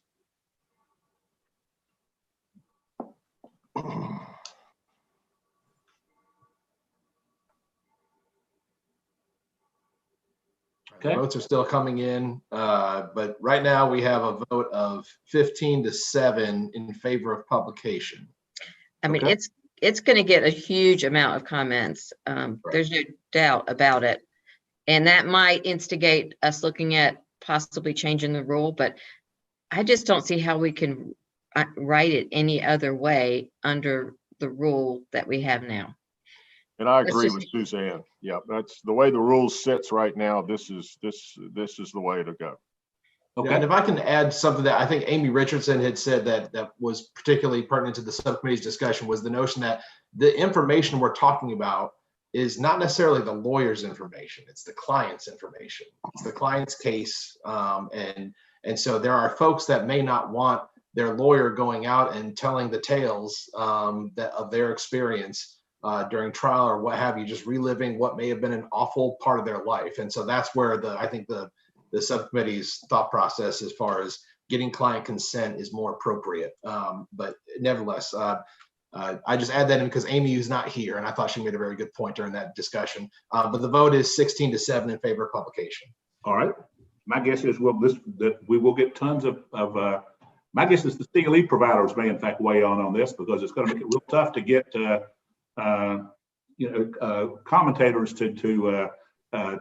Okay. Votes are still coming in, but right now we have a vote of 15-7 in favor of publication. I mean, Okay. it's going to get a huge amount of comments. There's no doubt about it. And that might instigate us looking at possibly changing the rule, but I just don't see how we can write it any other way under the rule that we have now. And I agree with Suzanne. Yeah, that's the way the rules sits right now. This is the way to go. Okay. Yeah, and if I can add something that I think Amy Richardson had said that was particularly pertinent to the subcommittee's discussion was the notion that the information we're talking about is not necessarily the lawyer's information, it's the client's information. It's the client's case. And so there are folks that may not want their lawyer going out and telling the tales of their experience during trial or what have you, just reliving what may have been an awful part of their life. And so that's where I think the subcommittee's thought process as far as getting client consent is more appropriate. But nevertheless, I just add that in because Amy is not here, and I thought she made a very good point during that discussion. But the vote is 16-7 in favor of publication. All right. My guess is that we will get tons of my guess is the CLE providers may in fact weigh on this because it's going to make it real tough to get commentators to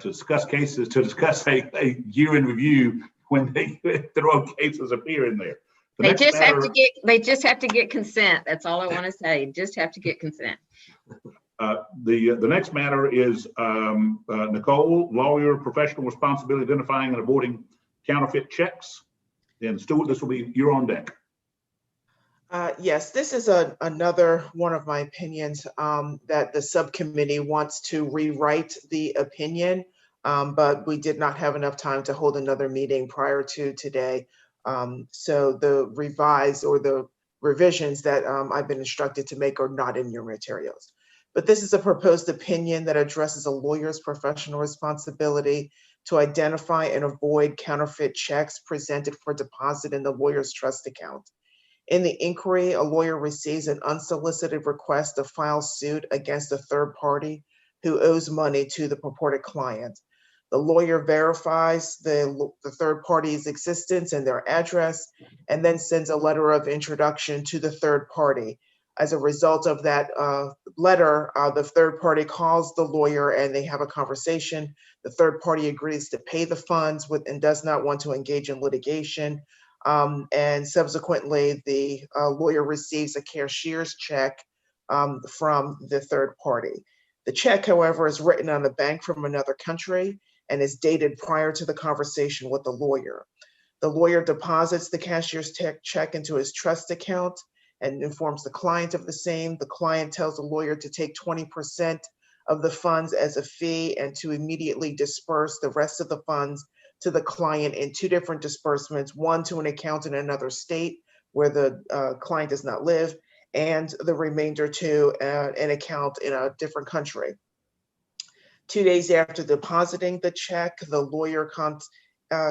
discuss cases, to discuss a year in review when their own cases appear in there. They just have to get consent. That's all I want to say. Just have to get consent. The next matter is Nicole, lawyer, professional responsibility, identifying and avoiding counterfeit checks. And Stuart, you're on deck. Yes, this is another one of my opinions that the subcommittee wants to rewrite the opinion, but we did not have enough time to hold another meeting prior to today. So the revised or the revisions that I've been instructed to make are not in your materials. But this is a proposed opinion that addresses a lawyer's professional responsibility to identify and avoid counterfeit checks presented for deposit in the lawyer's trust account. In the inquiry, a lawyer receives an unsolicited request to file suit against a third party who owes money to the purported client. The lawyer verifies the third party's existence and their address, and then sends a letter of introduction to the third party. As a result of that letter, the third party calls the lawyer and they have a conversation. The third party agrees to pay the funds and does not want to engage in litigation. And subsequently, the lawyer receives a cashier's check from the third party. The check, however, is written on a bank from another country and is dated prior to the conversation with the lawyer. The lawyer deposits the cashier's check into his trust account and informs the client of the same. The client tells the lawyer to take 20% of the funds as a fee and to immediately disperse the rest of the funds to the client in two different disbursements, one to an account in another state where the client does not live, and the remainder to an account in a different country. 2 days after depositing the check, the lawyer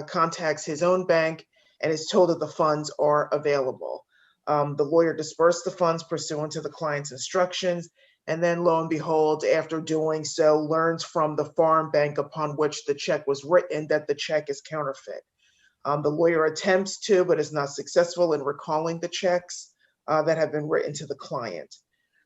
contacts his own bank and is told that the funds are available. The lawyer dispersed the funds pursuant to the client's instructions, and then lo and behold, after doing so, learns from the foreign bank upon which the check was written that the check is counterfeit. The lawyer attempts to, but is not successful in recalling the checks that have been written to the client.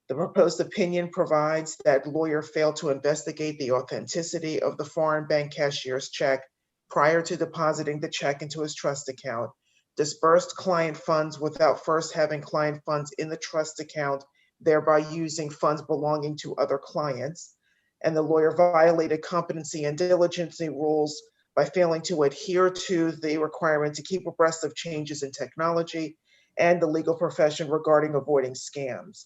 The proposed opinion provides that lawyer failed to investigate the authenticity of the foreign bank cashier's check prior to depositing the check into his trust account, dispersed client funds without first having client funds in the trust account, thereby using funds belonging to other clients, and the lawyer violated competency and diligence rules by failing to adhere to the requirement to keep abreast of changes in technology and the legal profession regarding avoiding scams.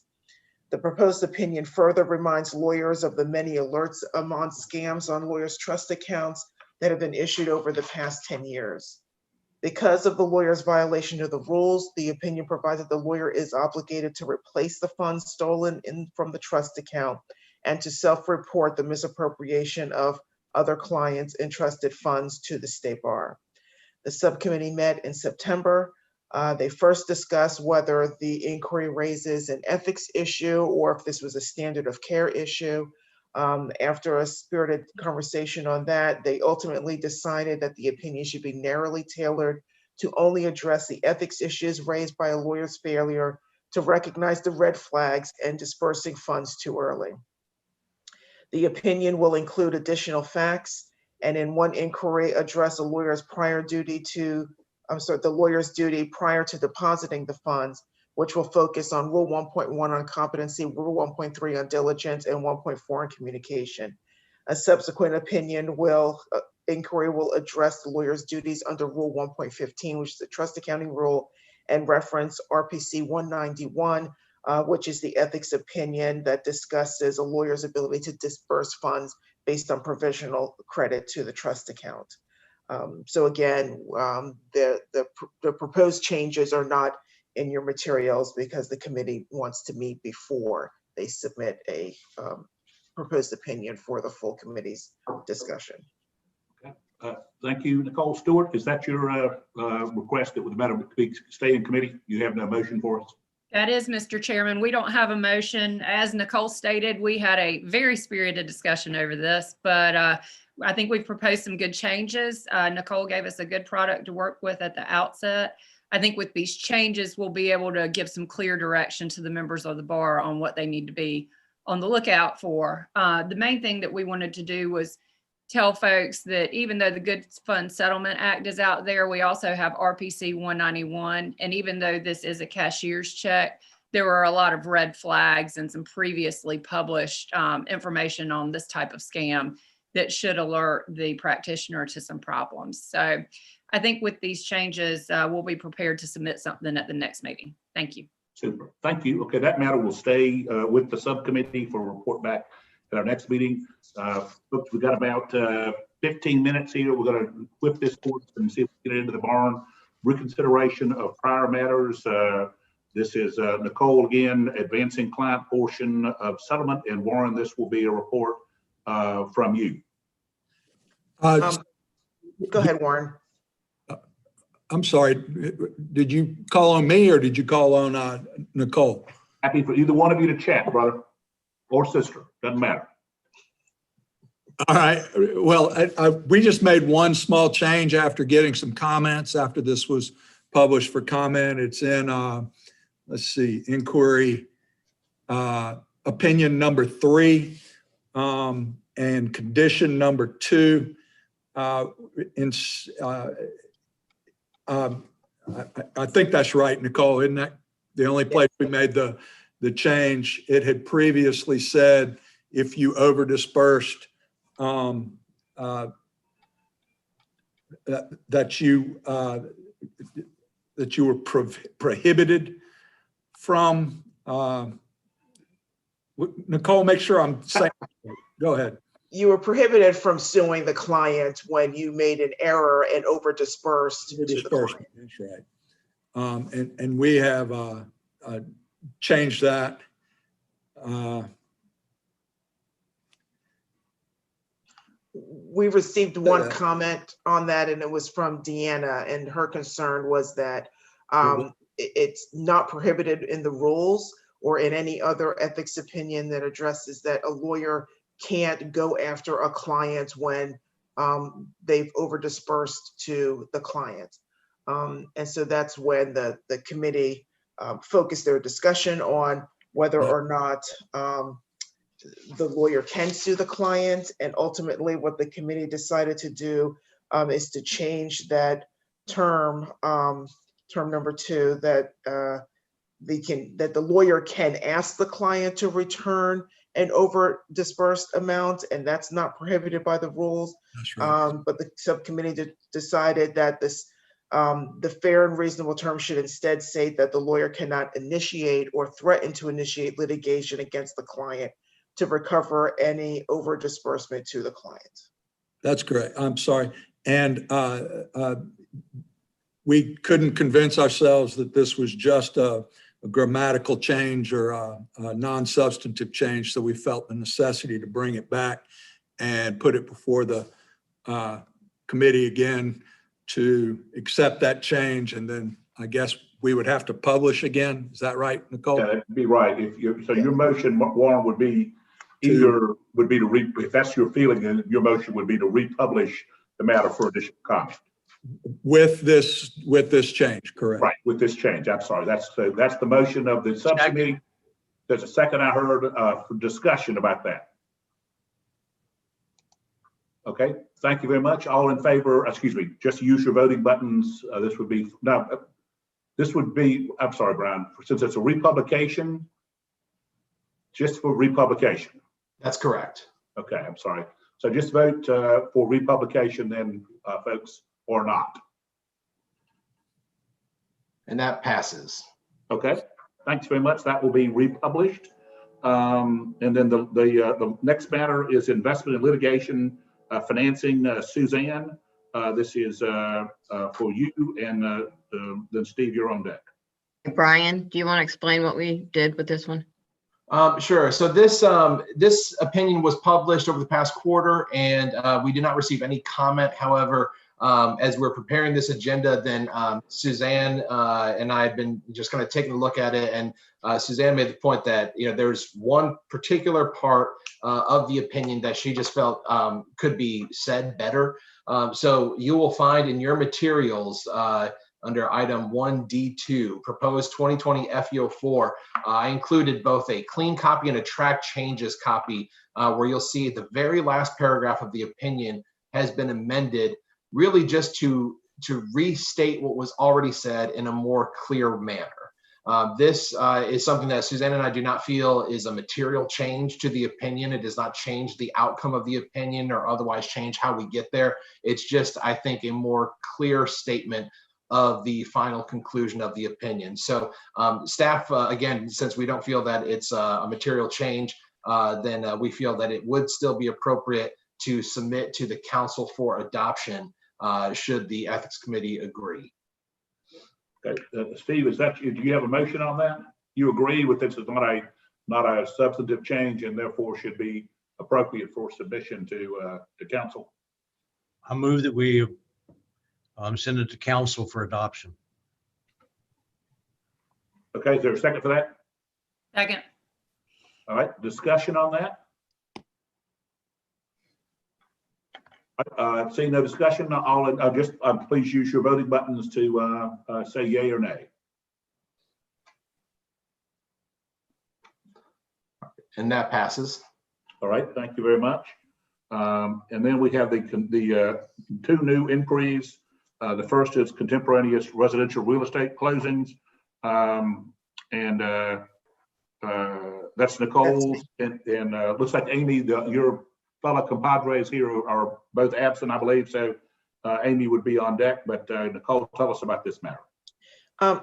The proposed opinion further reminds lawyers of the many alerts on scams on lawyers' trust accounts that have been issued over the past 10 years. Because of the lawyer's violation of the rules, the opinion provides that the lawyer is obligated to replace the funds stolen from the trust account and to self-report the misappropriation of other clients' entrusted funds to the State Bar. The subcommittee met in September. They first discussed whether the inquiry raises an ethics issue or if this was a standard of care issue. After a spirited conversation on that, they ultimately decided that the opinion should be narrowly tailored to only address the ethics issues raised by a lawyer's failure to recognize the red flags and dispersing funds too early. The opinion will include additional facts and in one inquiry address a lawyer's the lawyer's duty prior to depositing the funds, which will focus on Rule 1.1 on competency, Rule 1.3 on diligence, and 1.4 on communication. A subsequent inquiry will address the lawyer's duties under Rule 1.15, which is the trust accounting rule, and reference RPC 191, which is the ethics opinion that discusses a lawyer's ability to disperse funds based on provisional credit to the trust account. So again, the proposed changes are not in your materials because the committee wants to meet before they submit a proposed opinion for the full committee's discussion. Thank you, Nicole Stewart. Is that your request that the matter stay in committee? You have no motion for us? That is, Mr. Chairman. We don't have a motion. As Nicole stated, we had a very spirited discussion over this, but I think we've proposed some good changes. Nicole gave us a good product to work with at the outset. I think with these changes, we'll be able to give some clear direction to the members of the bar on what they need to be on the lookout for. The main thing that we wanted to do was tell folks that even though the Good Fund Settlement Act is out there, we also have RPC 191. And even though this is a cashier's check, there were a lot of red flags and some previously published information on this type of scam that should alert the practitioner to some problems. So I think with these changes, we'll be prepared to submit something at the next meeting. Thank you. Super. Thank you. Okay, that matter will stay with the subcommittee for a report back at our next meeting. Folks, we've got about 15 minutes here. We're going to whip this course and see if we get into the barn. Reconsideration of prior matters. This is Nicole again, advancing client portion of settlement, and Warren, this will be a report from you. Go ahead, Warren. I'm sorry, did you call on me or did you call on Nicole? Happy for either one of you to chat, brother or sister, doesn't matter. All right, well, we just made one small change after getting some comments after this was published for comment. It's in, let's see, inquiry, opinion number 3, and condition number 2. I think that's right, Nicole, isn't that the only place we made the change? It had previously said if you over dispersed that you were prohibited from Nicole, make sure I'm saying, go ahead. You were prohibited from suing the client when you made an error and over dispersed to the client. That's right. And we have changed that. We received one comment on that, and it was from Deanna, and her concern was that it's not prohibited in the rules or in any other ethics opinion that addresses that a lawyer can't go after a client when they've over dispersed to the client. And so that's when the committee focused their discussion on whether or not the lawyer can sue the client. And ultimately what the committee decided to do is to change that term, term number 2, that the lawyer can ask the client to return an over dispersed amount, and that's not prohibited by the rules. That's right. But the subcommittee decided that the fair and reasonable term should instead say that the lawyer cannot initiate or threaten to initiate litigation against the client to recover any over disbursement to the client. That's correct. I'm sorry. And we couldn't convince ourselves that this was just a grammatical change or a non-substantive change. So we felt the necessity to bring it back and put it before the committee again to accept that change. And then I guess we would have to publish again. Is that right, Nicole? Yeah, that'd be right. So your motion, Warren, would be if that's your feeling, then your motion would be to republish the matter for additional comment. With this change, correct? Right, with this change. I'm sorry. That's the motion of the subcommittee. There's a second I heard for discussion about that. Okay, thank you very much. All in favor, excuse me, just use your voting buttons. I'm sorry, Brian, since it's a republication, just for republication. That's correct. Okay, I'm sorry. So just vote for republication then, folks, or not. And that passes. Okay, thanks very much. That will be republished. And then the next matter is investment in litigation financing. Suzanne, this is for you, and then Steve, you're on deck. Brian, do you want to explain what we did with this one? Sure. So this opinion was published over the past quarter, and we did not receive any comment. However, as we're preparing this agenda, then Suzanne and I have been just kind of taking a look at it, and Suzanne made the point that there's one particular part of the opinion that she just felt could be said better. So you will find in your materials under item 1D2, proposed 2020 FEO4, I included both a clean copy and a track changes copy, where you'll see the very last paragraph of the opinion has been amended, really just to restate what was already said in a more clear manner. This is something that Suzanne and I do not feel is a material change to the opinion. It does not change the outcome of the opinion or otherwise change how we get there. It's just, I think, a more clear statement of the final conclusion of the opinion. So staff, again, since we don't feel that it's a material change, then we feel that it would still be appropriate to submit to the council for adoption should the ethics committee agree. Okay, Steve, do you have a motion on that? You agree with this is not a substantive change and therefore should be appropriate for submission to council? I move that we send it to council for adoption. Okay, is there a second for that? Second. All right, discussion on that? Seeing no discussion, please use your voting buttons to say yay or nay. And that passes. All right, thank you very much. And then we have the two new inquiries. The first is contemporaneous residential real estate closings. That's Nicole's, and looks like Amy, your fellow compadres here are both absent, I believe. So Amy would be on deck, but Nicole, tell us about this matter.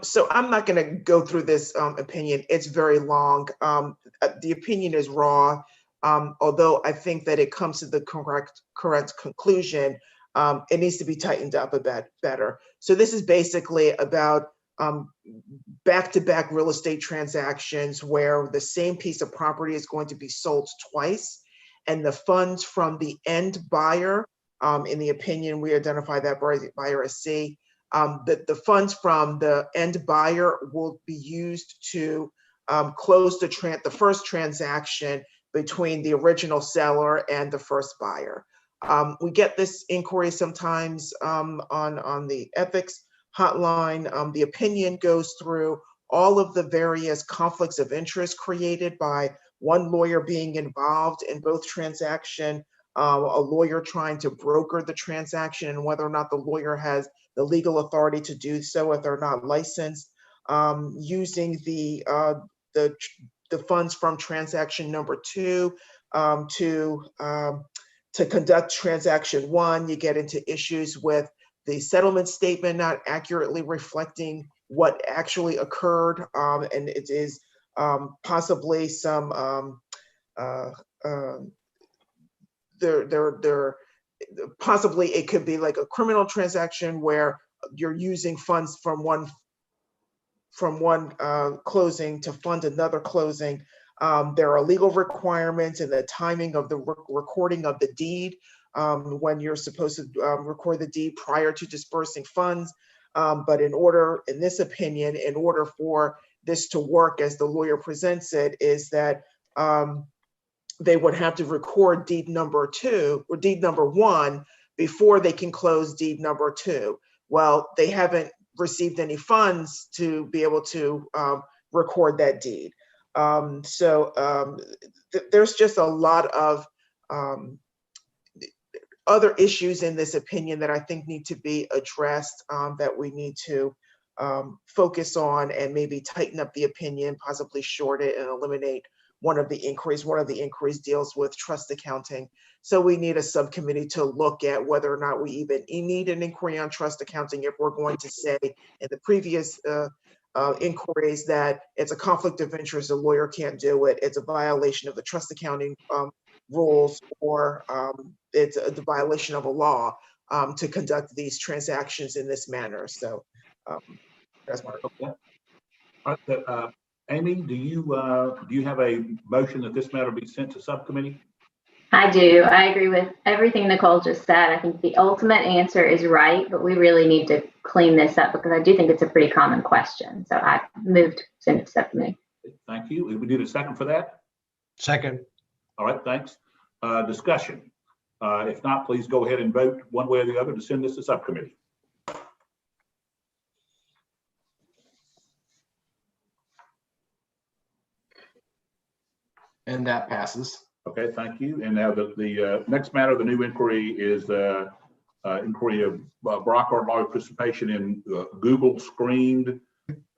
So I'm not going to go through this opinion. It's very long. The opinion is raw, although I think that it comes to the correct conclusion. It needs to be tightened up a bit better. So this is basically about back-to-back real estate transactions where the same piece of property is going to be sold twice, and the funds from the end buyer, in the opinion, we identify that buyer as C, the funds from the end buyer will be used to close the first transaction between the original seller and the first buyer. We get this inquiry sometimes on the ethics hotline. The opinion goes through all of the various conflicts of interest created by one lawyer being involved in both transaction, a lawyer trying to broker the transaction, and whether or not the lawyer has the legal authority to do so if they're not licensed, using the the funds from transaction number 2 to conduct transaction 1. You get into issues with the settlement statement not accurately reflecting what actually occurred, and it is possibly some possibly it could be like a criminal transaction where you're using funds from one closing to fund another closing. There are legal requirements in the timing of the recording of the deed when you're supposed to record the deed prior to dispersing funds. But in this opinion, in order for this to work as the lawyer presents it, is that they would have to record deed number 2 or deed number 1 before they can close deed number 2. Well, they haven't received any funds to be able to record that deed. There's just a lot of other issues in this opinion that I think need to be addressed, that we need to focus on and maybe tighten up the opinion, possibly short it and eliminate one of the inquiries. One of the inquiries deals with trust accounting. So we need a subcommittee to look at whether or not we even need an inquiry on trust accounting if we're going to say in the previous inquiries that it's a conflict of interest, a lawyer can't do it, it's a violation of the trust accounting rules, or it's the violation of a law to conduct these transactions in this manner. So that's my Okay. All right, Amy, do you have a motion that this matter be sent to subcommittee? I do. I agree with everything Nicole just said. I think the ultimate answer is right, but we really need to clean this up because I do think it's a pretty common question. So I moved to send it to subcommittee. Thank you. We need a second for that? Second. All right, thanks. Discussion. If not, please go ahead and vote one way or the other to send this to subcommittee. And that passes. Okay, thank you. And now the next matter, the new inquiry is inquiry of Brockhart Law participation in Google screened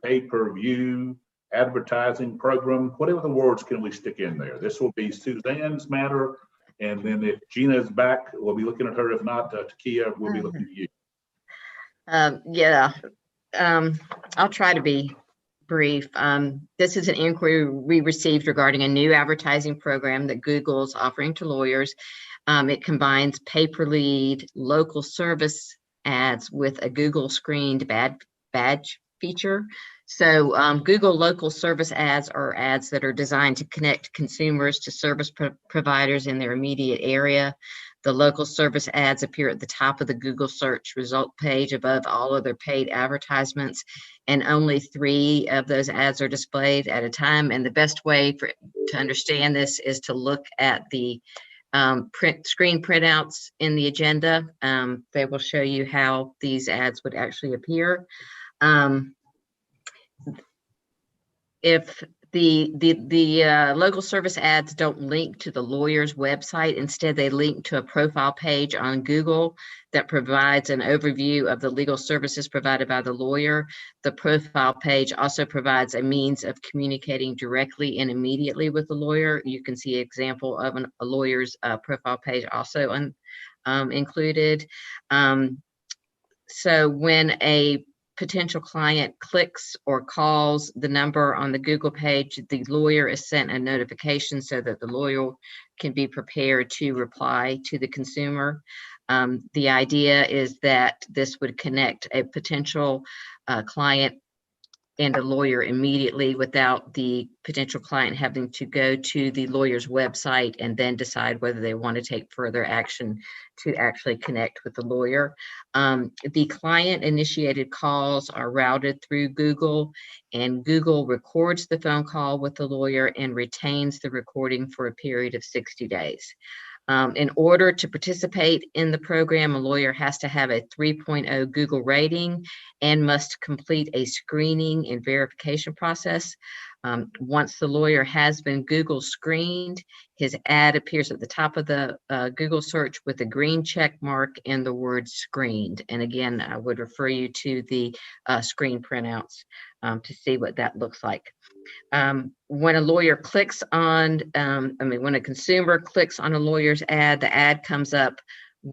pay-per-view advertising program. What other words can we stick in there? This will be Suzanne's matter. And then if Gina is back, we'll be looking at her. If not, Takia, we'll be looking at you. I'll try to be brief. This is an inquiry we received regarding a new advertising program that Google is offering to lawyers. It combines pay-per-lead local service ads with a Google screened badge feature. So Google local service ads are ads that are designed to connect consumers to service providers in their immediate area. The local service ads appear at the top of the Google search result page above all other paid advertisements, and only 3 of those ads are displayed at a time. And the best way to understand this is to look at the screen printouts in the agenda. They will show you how these ads would actually appear. If the local service ads don't link to the lawyer's website, instead they link to a profile page on Google that provides an overview of the legal services provided by the lawyer. The profile page also provides a means of communicating directly and immediately with the lawyer. You can see an example of a lawyer's profile page also included. So when a potential client clicks or calls the number on the Google page, the lawyer is sent a notification so that the lawyer can be prepared to reply to the consumer. The idea is that this would connect a potential client and a lawyer immediately without the potential client having to go to the lawyer's website and then decide whether they want to take further action to actually connect with the lawyer. The client initiated calls are routed through Google, and Google records the phone call with the lawyer and retains the recording for a period of 60 days. In order to participate in the program, a lawyer has to have a 3.0 Google rating and must complete a screening and verification process. Once the lawyer has been Google screened, his ad appears at the top of the Google search with a green check mark and the word screened. And again, I would refer you to the screen printouts to see what that looks like. When a lawyer clicks on, when a consumer clicks on a lawyer's ad, the ad comes up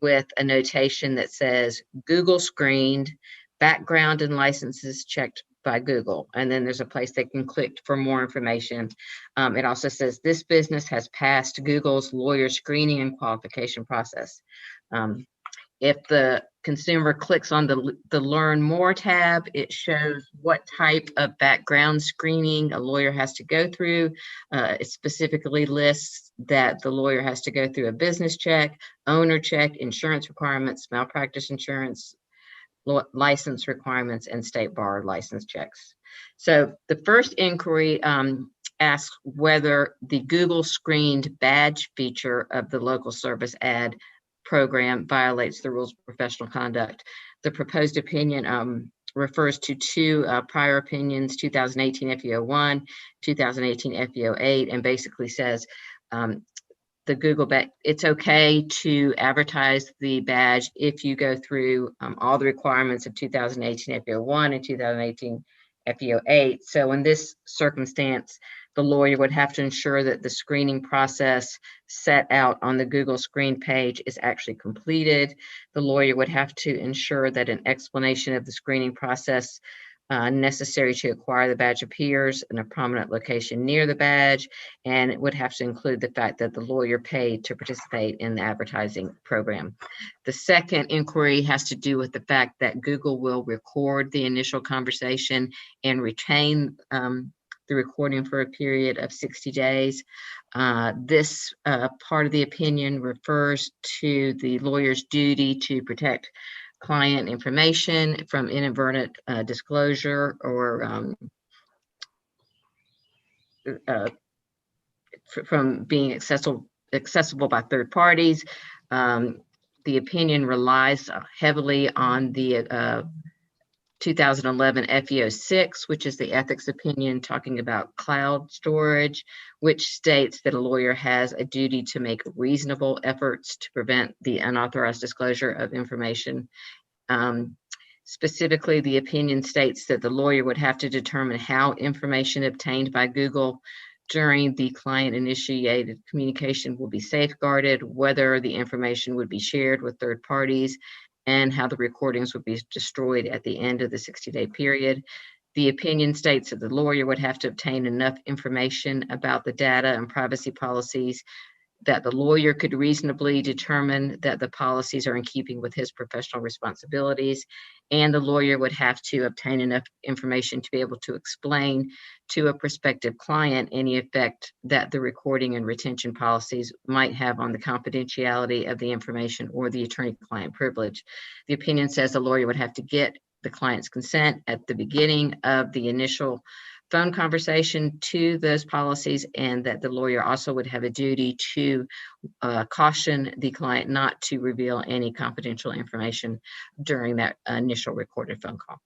with a notation that says Google screened, background and licenses checked by Google. And then there's a place they can click for more information. It also says this business has passed Google's lawyer screening and qualification process. If the consumer clicks on the Learn More tab, it shows what type of background screening a lawyer has to go through. It specifically lists that the lawyer has to go through a business check, owner check, insurance requirements, malpractice insurance, license requirements, and state bar license checks. So the first inquiry asks whether the Google screened badge feature of the local service ad program violates the rules of professional conduct. The proposed opinion refers to two prior opinions, 2018 FEO 1, 2018 FEO 8, and basically says the Google badge, it's okay to advertise the badge if you go through all the requirements of 2018 FEO 1 and 2018 FEO 8. So in this circumstance, the lawyer would have to ensure that the screening process set out on the Google screen page is actually completed. The lawyer would have to ensure that an explanation of the screening process necessary to acquire the badge appears in a prominent location near the badge, and it would have to include the fact that the lawyer paid to participate in the advertising program. The second inquiry has to do with the fact that Google will record the initial conversation and retain the recording for a period of 60 days. This part of the opinion refers to the lawyer's duty to protect client information from inadvertent disclosure or from being accessible by third parties. The opinion relies heavily on the 2011 FEO 6, which is the ethics opinion talking about cloud storage, which states that a lawyer has a duty to make reasonable efforts to prevent the unauthorized disclosure of information. Specifically, the opinion states that the lawyer would have to determine how information obtained by Google during the client-initiated communication will be safeguarded, whether the information would be shared with third parties, and how the recordings would be destroyed at the end of the 60-day period. The opinion states that the lawyer would have to obtain enough information about the data and privacy policies that the lawyer could reasonably determine that the policies are in keeping with his professional responsibilities, and the lawyer would have to obtain enough information to be able to explain to a prospective client any effect that the recording and retention policies might have on the confidentiality of the information or the attorney-client privilege. The opinion says the lawyer would have to get the client's consent at the beginning of the initial phone conversation to those policies, and that the lawyer also would have a duty to caution the client not to reveal any confidential information during that initial recorded phone call.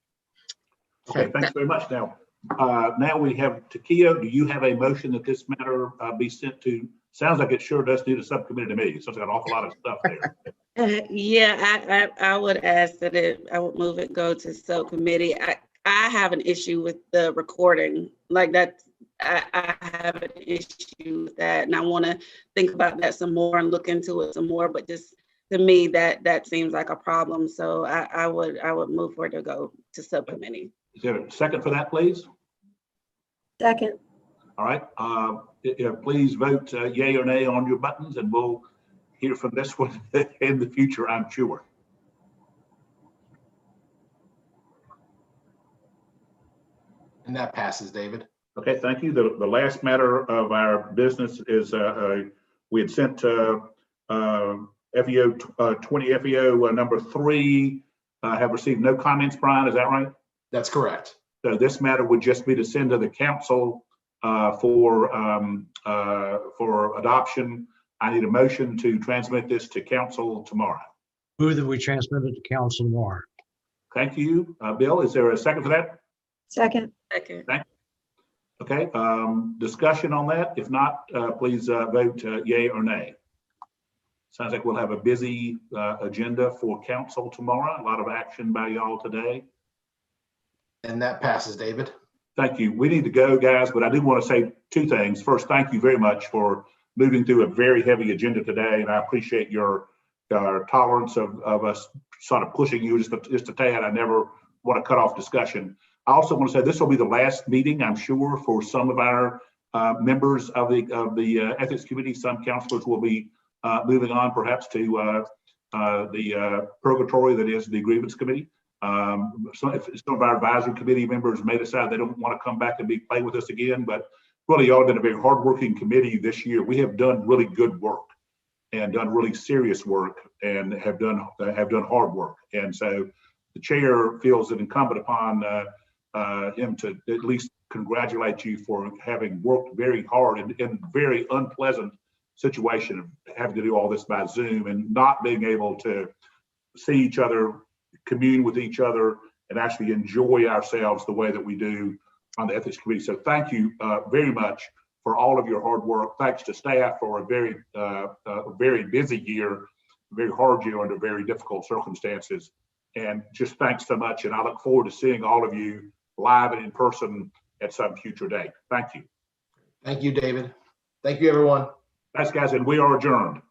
Okay, thanks very much. Now we have Takeo. Do you have a motion that this matter be sent to? Sounds like it sure does need a subcommittee to me. So it's got an awful lot of stuff there. Yeah, I would ask that I would move it, go to subcommittee. I have an issue with the recording, like that. I have an issue with that, and I want to think about that some more and look into it some more. But just to me, that seems like a problem. So I would move for it to go to subcommittee. Is there a second for that, please? Second. All right. Please vote yay or nay on your buttons, and we'll hear from this one in the future, I'm sure. And that passes, David. Okay, thank you. The last matter of our business is we had sent FEO 20 FEO number 3 have received no comments. Brian, is that right? That's correct. So this matter would just be to send to the council for adoption. I need a motion to transmit this to council tomorrow. Move that we transmit it to council tomorrow. Thank you. Bill, is there a second for that? Second. Second. Thank you. Okay, discussion on that? If not, please vote yay or nay. Sounds like we'll have a busy agenda for council tomorrow. A lot of action by y'all today. And that passes, David. Thank you. We need to go, guys, but I do want to say two things. First, thank you very much for moving through a very heavy agenda today, and I appreciate your tolerance of us sort of pushing you just a tad. I never want to cut off discussion. I also want to say this will be the last meeting, I'm sure, for some of our members of the Ethics Committee. Some counselors will be moving on perhaps to the purgatory that is the Grievance Committee. Some of our advisory committee members may decide they don't want to come back and play with us again, but really y'all did a very hardworking committee this year. We have done really good work and done really serious work and have done hard work. And so the chair feels it incumbent upon him to at least congratulate you for having worked very hard in very unpleasant situation of having to do all this by Zoom and not being able to see each other, commune with each other, and actually enjoy ourselves the way that we do on the Ethics Committee. So thank you very much for all of your hard work. Thanks to staff for a very busy year, very hard year under very difficult circumstances. And just thanks so much. And I look forward to seeing all of you live and in person at some future date. Thank you. Thank you, David. Thank you, everyone. Thanks, guys, and we are adjourned.